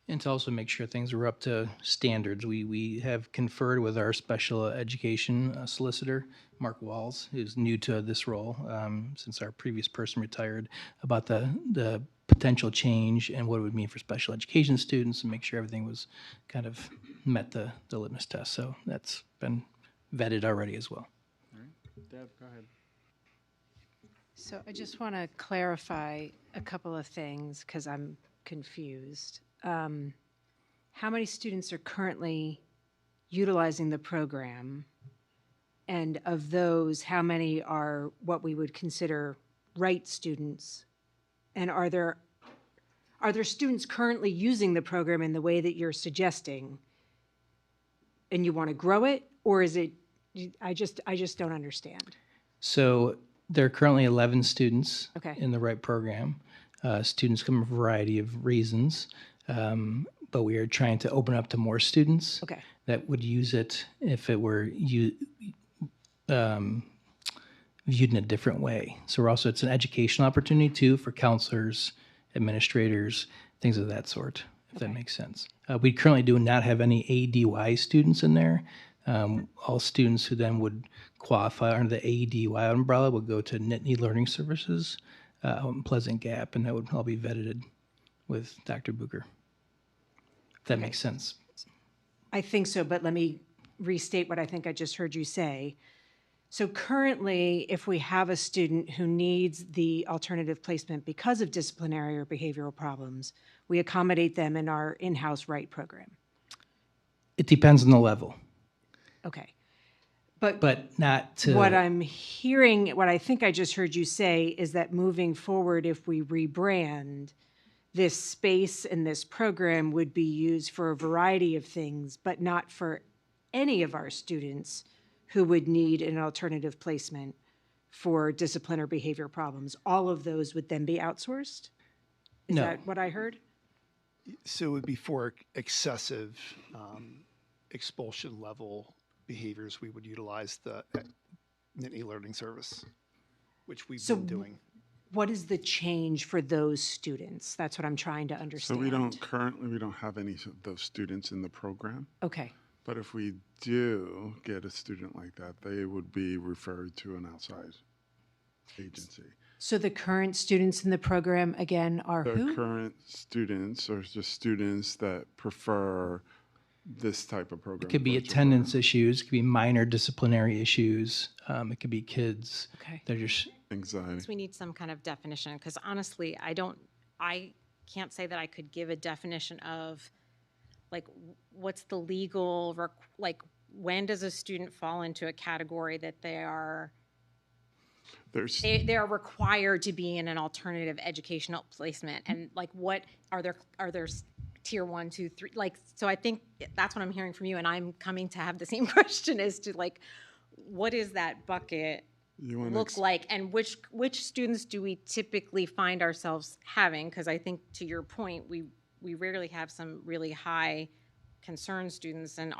And to also make sure things are up to standards, we have conferred with our special education solicitor, Mark Walls, who's new to this role since our previous person retired, about the potential change and what it would mean for special education students, and make sure everything was kind of met the litmus test. So that's been vetted already as well. All right, Deb, go ahead. So I just want to clarify a couple of things because I'm confused. How many students are currently utilizing the program? And of those, how many are what we would consider right students? And are there students currently using the program in the way that you're suggesting, and you want to grow it, or is it? I just don't understand. So there are currently 11 students Okay. in the right program. Students come from a variety of reasons, but we are trying to open up to more students Okay. that would use it if it were viewed in a different way. So it's an educational opportunity too for counselors, administrators, things of that sort, if that makes sense. We currently do not have any ADY students in there. All students who then would qualify under the ADY umbrella would go to Nittany Learning Services out in Pleasant Gap, and that would all be vetted with Dr. Booker. If that makes sense. I think so, but let me restate what I think I just heard you say. So currently, if we have a student who needs the alternative placement because of disciplinary or behavioral problems, we accommodate them in our in-house right program. It depends on the level. Okay. But not to... What I'm hearing, what I think I just heard you say is that moving forward, if we rebrand, this space and this program would be used for a variety of things, but not for any of our students who would need an alternative placement for discipline or behavior problems. All of those would then be outsourced? Is No. that what I heard? So it would be for excessive expulsion level behaviors. We would utilize the Nittany Learning Service, which we've been doing. What is the change for those students? That's what I'm trying to understand. So we don't have any of those students in the program. Okay. But if we do get a student like that, they would be referred to an outside agency. So the current students in the program, again, are The who? current students are just students that prefer this type of program. It could be attendance issues, it could be minor disciplinary issues, it could be kids that are just... Anxiety. We need some kind of definition, because honestly, I can't say that I could give a definition of, like, what's the legal, when does a student fall into a category that they are required to be in an alternative educational placement, and like what are there tier 1, 2, 3, like, so I think that's what I'm hearing from you, and I'm coming to have the same question as to, like, what is that bucket look like, and which students do we typically find ourselves having? Because I think, to your point, we rarely have some really high concern students, and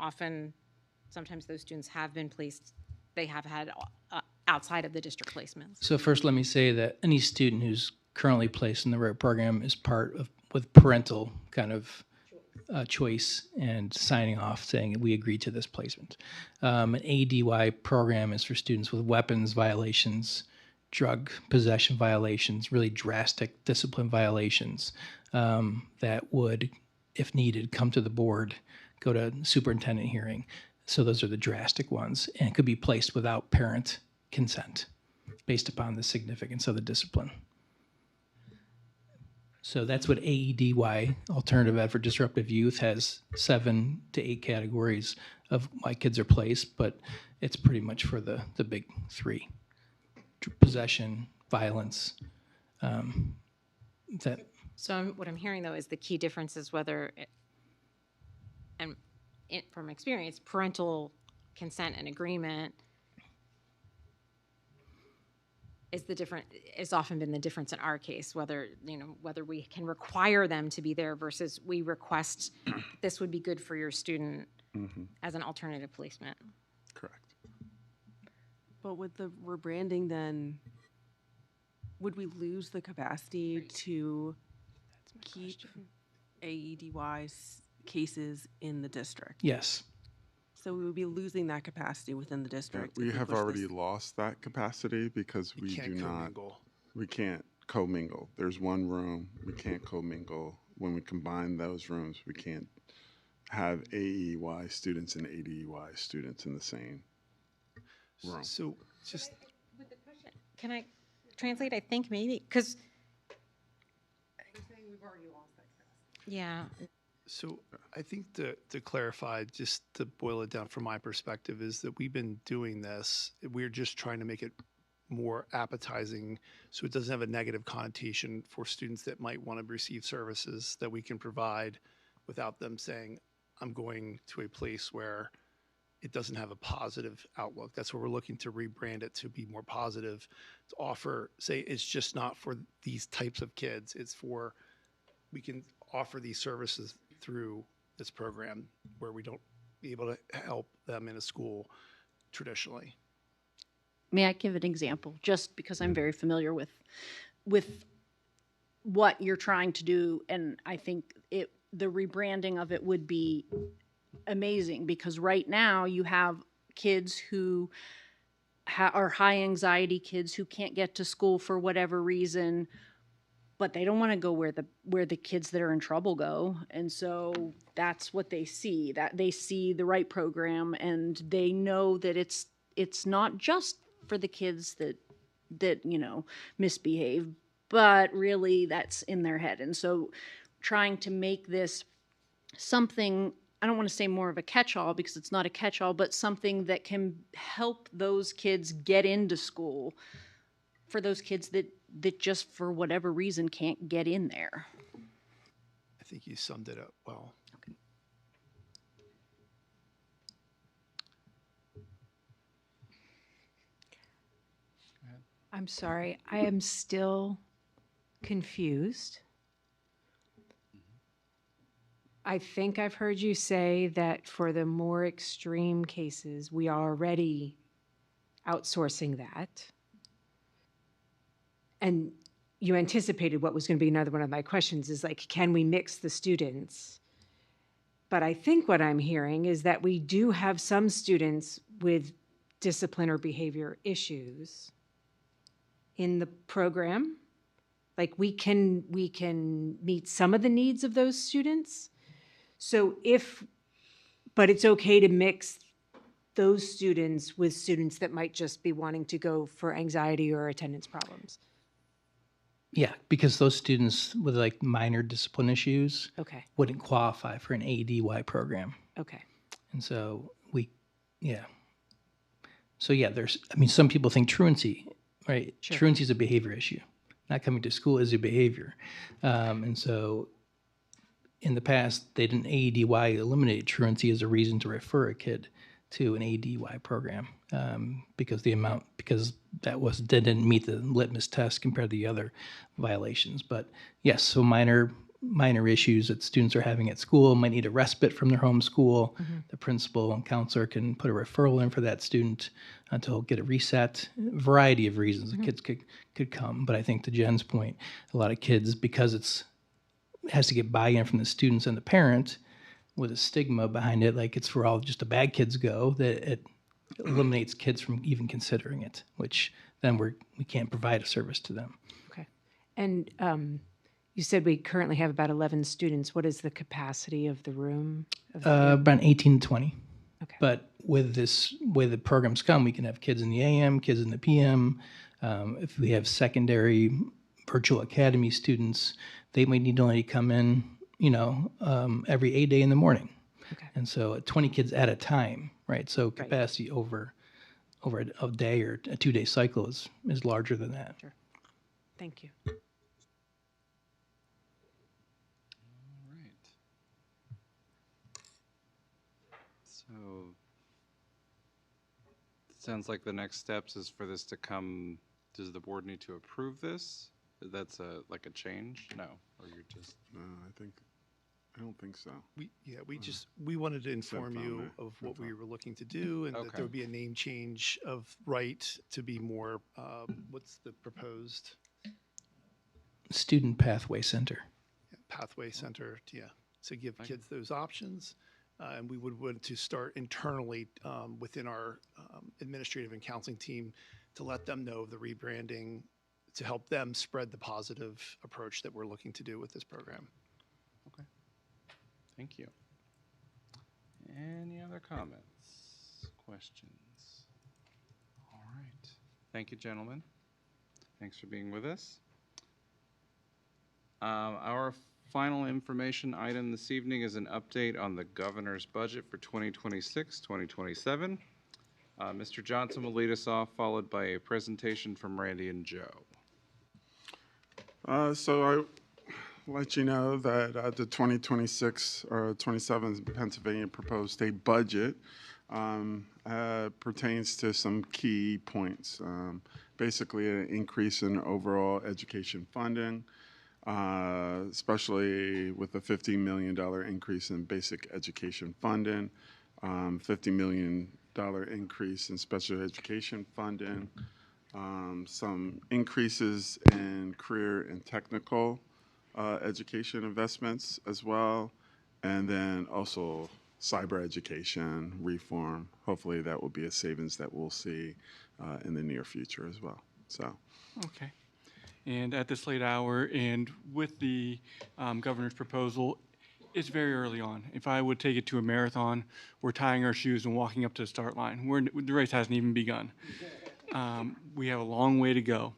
sometimes those students have been placed, they have had outside of the district placements. So first, let me say that any student who's currently placed in the RIT program is part of, with parental kind of choice and signing off saying we agree to this placement. An ADY program is for students with weapons violations, drug possession violations, really drastic discipline violations that would, if needed, come to the board, go to superintendent hearing. So those are the drastic ones, and could be placed without parent consent based upon the significance of the discipline. So that's what AEDY, Alternative Ed for Disruptive Youth, has 7 to 8 categories of why kids are placed, but it's pretty much for the big 3. Possession, violence, So what I'm hearing, though, is the key difference is whether, from experience, parental consent and agreement is often been the difference in our case, whether we can require them to be there versus we request this would be good for your student as an alternative placement. Correct. But with the rebranding, then would we lose the capacity to keep AEDY cases in the district? Yes. So we would be losing that capacity within the district. We if have push already this. lost that capacity because we can't commingle. There's one room, we can't commingle. When we combine those rooms, we can't have AEY students and ADY students in the same room. So just... Can I translate? I think maybe, because... Yeah. So I think to clarify, just to boil it down from my perspective, is that we've been doing this. We're just trying to make it more appetizing so it doesn't have a negative connotation for students that might want to receive services that we can provide without them saying, I'm going to a place where it doesn't have a positive outlook. That's where we're looking to rebrand it to be more positive, to offer, say, it's just not for these types of kids. It's for, we can offer these services through this program where we don't be able to help them in a school traditionally. may I give an example? Just because I'm very familiar with what you're trying to do, and I think the rebranding of it would be amazing, because right now you have kids who are high anxiety kids who can't get to school for whatever reason, but they don't want to go where the kids that are in trouble go. And so that's what they see, that they see the right program, and they know that it's not just for the kids that misbehave, but really that's in their head. And so trying to make this something, I don't want to say more of a catch-all, because it's not a catch-all, but something that can help those kids get into school, for those kids that just for whatever reason can't get in there. I think you summed it up well. Okay. I'm sorry, I am still confused. I think I've heard you say that for the more extreme cases, we are already outsourcing that. And you anticipated what was going to be another one of my questions, is like, can we mix the students? But I think what I'm hearing is that we do have some students with discipline or behavior issues in the program. Like we can meet some of the needs of those students. So but it's okay to mix those students with students that might just be wanting to go for anxiety or attendance problems. Yeah, because those students with like minor discipline issues Okay. wouldn't qualify for an AEDY program. Okay. And so some people think truancy, right? Sure. Truancy is a behavior issue. Not coming to school is a behavior. And so in the past, they didn't AEDY eliminate truancy as a reason to refer a kid to an AEDY program, because that didn't meet the litmus test compared to the other violations. But yes, so minor issues that students are having at school might need a respite from their home school. Mm-hmm. The principal and counselor can put a referral in for that student until get a reset. A variety of reasons the kids could come. But I think to Jen's point, a lot of kids, because it has to get buy-in from the students and the parent, with a stigma behind it, like it's where all just the bad kids go, that it eliminates kids from even considering it, which then we can't provide a service to them. Okay. And you said we currently have about 11 students. What is the capacity of the room? About 18 to 20. Okay. But with this way the programs come, we can have kids in the AM, kids in the PM. If we have secondary virtual academy students, they might need to only come in every 8 day in the morning. Okay. And so 20 kids at a time, right? So capacity over a day or a 2 day cycle is larger than that. Sure. Thank you. All right. So it sounds like the next steps is for this to come. Does the board need to approve this? That's like a change? No, or you're just. I don't think so. We wanted to inform found you it. of what we were looking to do, and that there would be a name change of Right to be more, what's the proposed Student Pathway Center. Pathway Center, to give kids those options. And we would want to start internally within our administrative and counseling team to let them know of the rebranding, to help them spread the positive approach that we're looking to do with this program. Okay. Thank you. Any other comments, questions? All right. Thank you, gentlemen. Thanks for being with us. Our final information item this evening is an update on the governor's budget for 2026-2027. Mr. Johnson will lead us off, followed by a presentation from Randy and Joe. So I let you know that the 2026 or 27 Pennsylvania proposed state budget pertains to some key points. Basically, an increase in overall education funding, especially with a $50 million increase in basic education funding, $50 million increase in special education funding, some increases in career and technical education investments as well, and then also cyber education reform. Hopefully that will be a savings that we'll see in the near future as well. So. Okay. And at this late hour, and with the governor's proposal, it's very early on. If I would take it to a marathon, we're tying our shoes and walking up to the start line. The race hasn't even begun. We have a long way to go.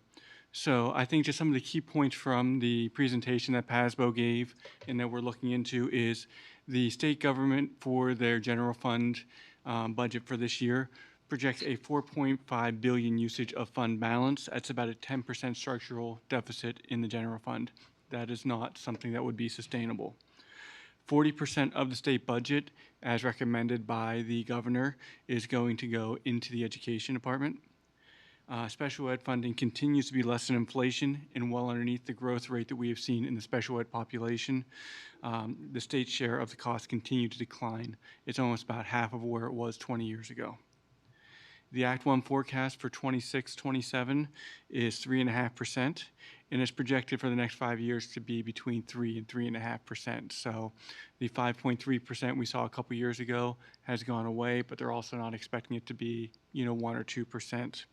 So I think just some of the key points from the presentation that PASBO gave and that we're looking into is the state government for their general fund budget for this year projects a 4.5 billion usage of fund balance. That's about a 10% structural deficit in the general fund. That is not something that would be sustainable. 40% of the state budget, as recommended by the governor, is going to go into the education department. Special ed funding continues to be less than inflation and well underneath the growth rate that we have seen in the special ed population. The state share of the cost continued to decline. It's almost about half of where it was 20 years ago. The Act 1 forecast for 26-27 is 3.5%, and it's projected for the next 5 years to be between 3 and 3.5%. So the 5.3% we saw a couple years ago has gone away, but they're also not expecting it to be, 1 or 2%.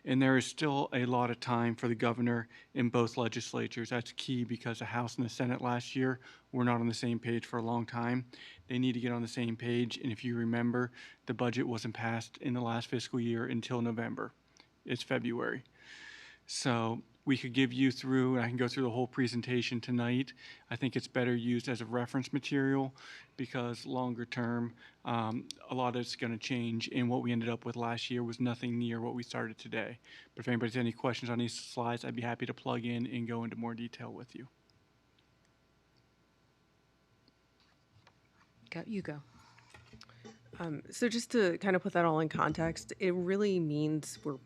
And there is still a lot of time for the governor in both legislatures. That's key because the House and the Senate last year were not on the same page for a long time. They need to get on the same page. And if you remember, the budget wasn't passed in the last fiscal year until November. It's February. So we could give you through, and I can go through the whole presentation tonight. I think it's better used as a reference material because longer term, a lot of it's going to change. And what we ended up with last year was nothing near what we started today. But if anybody has any questions on these slides, I'd be happy to plug in and go into more detail with you. You go. So just to kind of put that all in context, it really means for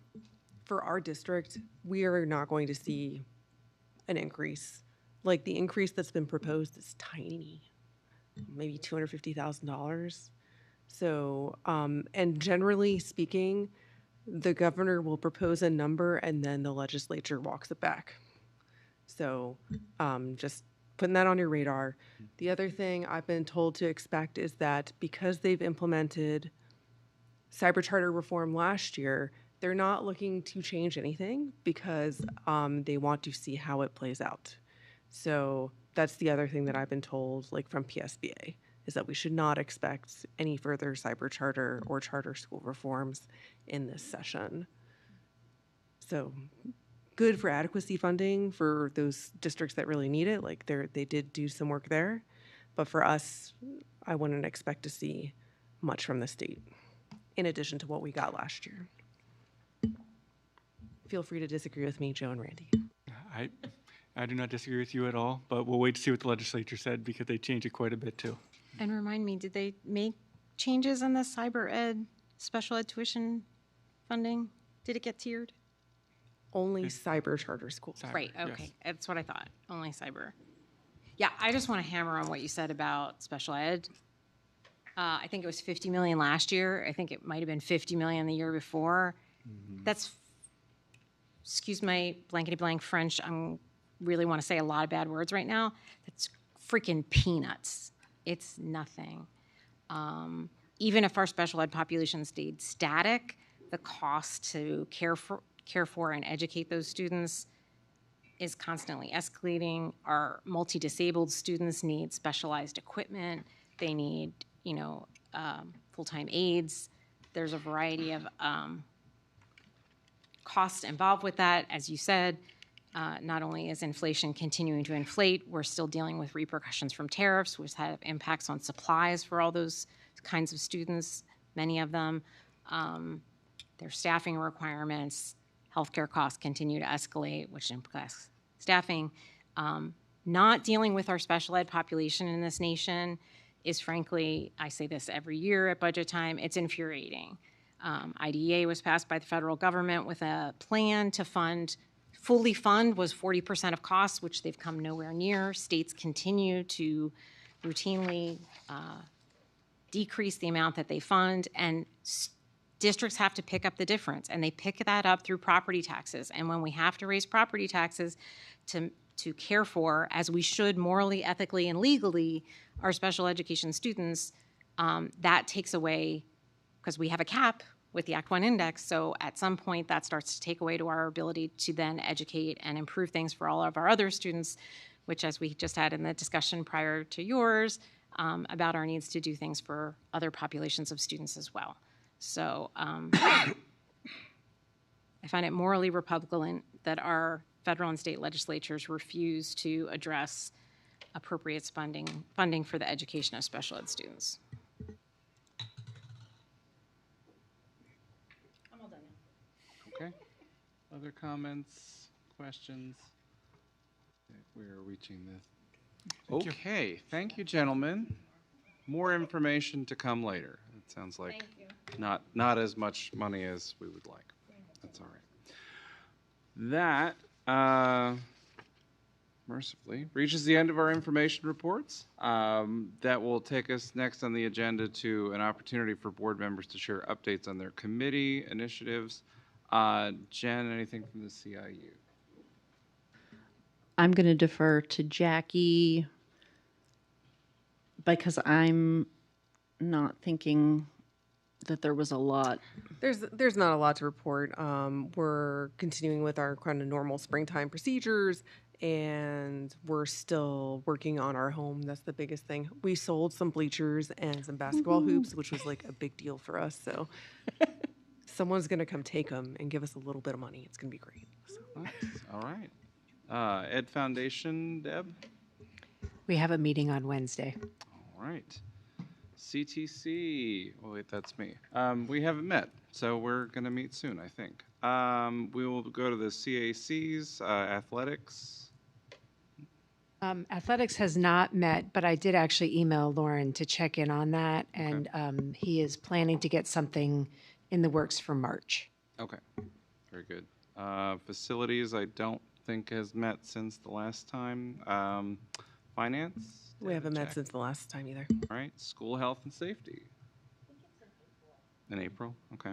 our district, we are not going to see an increase. Like the increase that's been proposed is tiny, maybe $250,000. So, and generally speaking, the governor will propose a number and then the legislature walks it back. So just putting that on your radar. The other thing I've been told to expect is that because they've implemented cyber charter reform last year, they're not looking to change anything because they want to see how it plays out. So that's the other thing that I've been told, like from PSBA, is that we should not expect any further cyber charter or charter school reforms in this session. So good for adequacy funding for those districts that really need it. Like they did do some work there. But for us, I wouldn't expect to see much from the state in addition to what we got last year. Feel free to disagree with me, Joe and Randy. I do not disagree with you at all, but we'll wait to see what the legislature said because they changed it quite a bit too. And remind me, did they make changes in the cyber ed, special ed tuition funding? Did it get tiered? Only cyber charter schools. Cyber, right, okay. Yes. That's what I thought. Only cyber. Yeah, I just want to hammer on what you said about special ed. I think it was $50 million last year. I think it might have been $50 million the year before. Mm-hmm. That's, excuse my blankety blank French, I really want to say a lot of bad words right now. That's freaking peanuts. It's nothing. Even if our special ed population stayed static, the cost to care for and educate those students is constantly escalating. Our multi-disabled students need specialized equipment. They need, full-time aides. There's a variety of costs involved with that. As you said, not only is inflation continuing to inflate, we're still dealing with repercussions from tariffs, which have impacts on supplies for all those kinds of students, many of them. Their staffing requirements, healthcare costs continue to escalate, which impacts staffing. Not dealing with our special ed population in this nation is frankly, I say this every year at budget time, it's infuriating. IDEA was passed by the federal government with a plan to fully fund was 40% of costs, which they've come nowhere near. States continue to routinely decrease the amount that they fund, and districts have to pick up the difference, and they pick that up through property taxes. And when we have to raise property taxes to care for, as we should morally, ethically, and legally, our special education students, that takes away, because we have a cap with the Act 1 index, so at some point that starts to take away to our ability to then educate and improve things for all of our other students, which, as we just had in the discussion prior to yours, about our needs to do things for other populations of students as well. So I find it morally repugnant that our federal and state legislatures refuse to address appropriate funding for the education of special ed students. Okay. Other comments, questions? We are reaching this. Okay, thank you, gentlemen. More information to come later. It sounds like not as much money as we would like. That's all right. That mercifully reaches the end of our information reports. That will take us next on the agenda to an opportunity for board members to share updates on their committee initiatives. Jen, anything from the CIU? I'm going to defer to Jackie because I'm not thinking that there was a lot. There's not a lot to report. We're continuing with our kind of normal springtime procedures, and we're still working on our home. That's the biggest thing. We sold some bleachers and some basketball hoops, which was like a big deal for us. So someone's going to come take them and give us a little bit of money. It's going to be great. So. All right. Ed Foundation, Deb? We have a meeting on Wednesday. All right. CTC. Oh, wait, that's me. We haven't met, so we're going to meet soon, I think. We will go to the CACs, athletics. Athletics has not met, but I did actually email Lauren to check in on that, and he is planning to get something in the works for March. Okay, very good. Facilities, I don't think has met since the last time. Finance? We haven't met since the last time either. All right, school health and safety. In April, okay.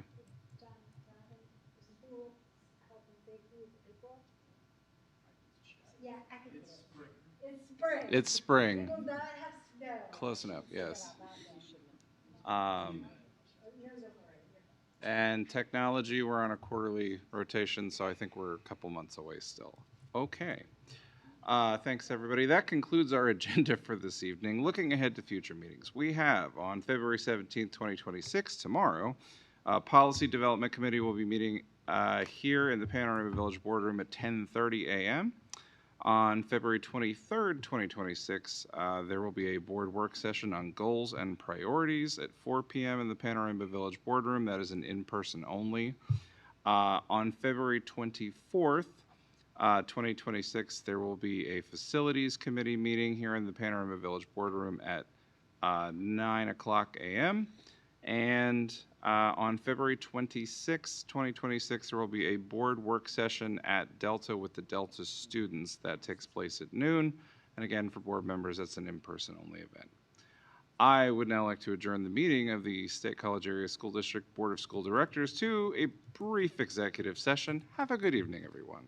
Yeah, I can. It's spring. It's spring. We will not have snow. Close enough, yes. And technology, we're on a quarterly rotation, so I think we're a couple months away still. Okay. Thanks, everybody. That concludes our agenda for this evening. Looking ahead to future meetings, we have on February 17th, 2026, tomorrow, Policy Development Committee will be meeting here in the Panorama Village Boardroom at 10:30 a.m. On February 23rd, 2026, there will be a board work session on goals and priorities at 4 p.m. in the Panorama Village Boardroom. That is an in-person only. On February 24th, 2026, there will be a facilities committee meeting here in the Panorama Village Boardroom at 9 o'clock a.m. And on February 26, 2026, there will be a board work session at Delta with the Delta students. That takes place at noon. And again, for board members, that's an in-person only event. I would now like to adjourn the meeting of the State College Area School District Board of School Directors to a brief executive session. Have a good evening, everyone.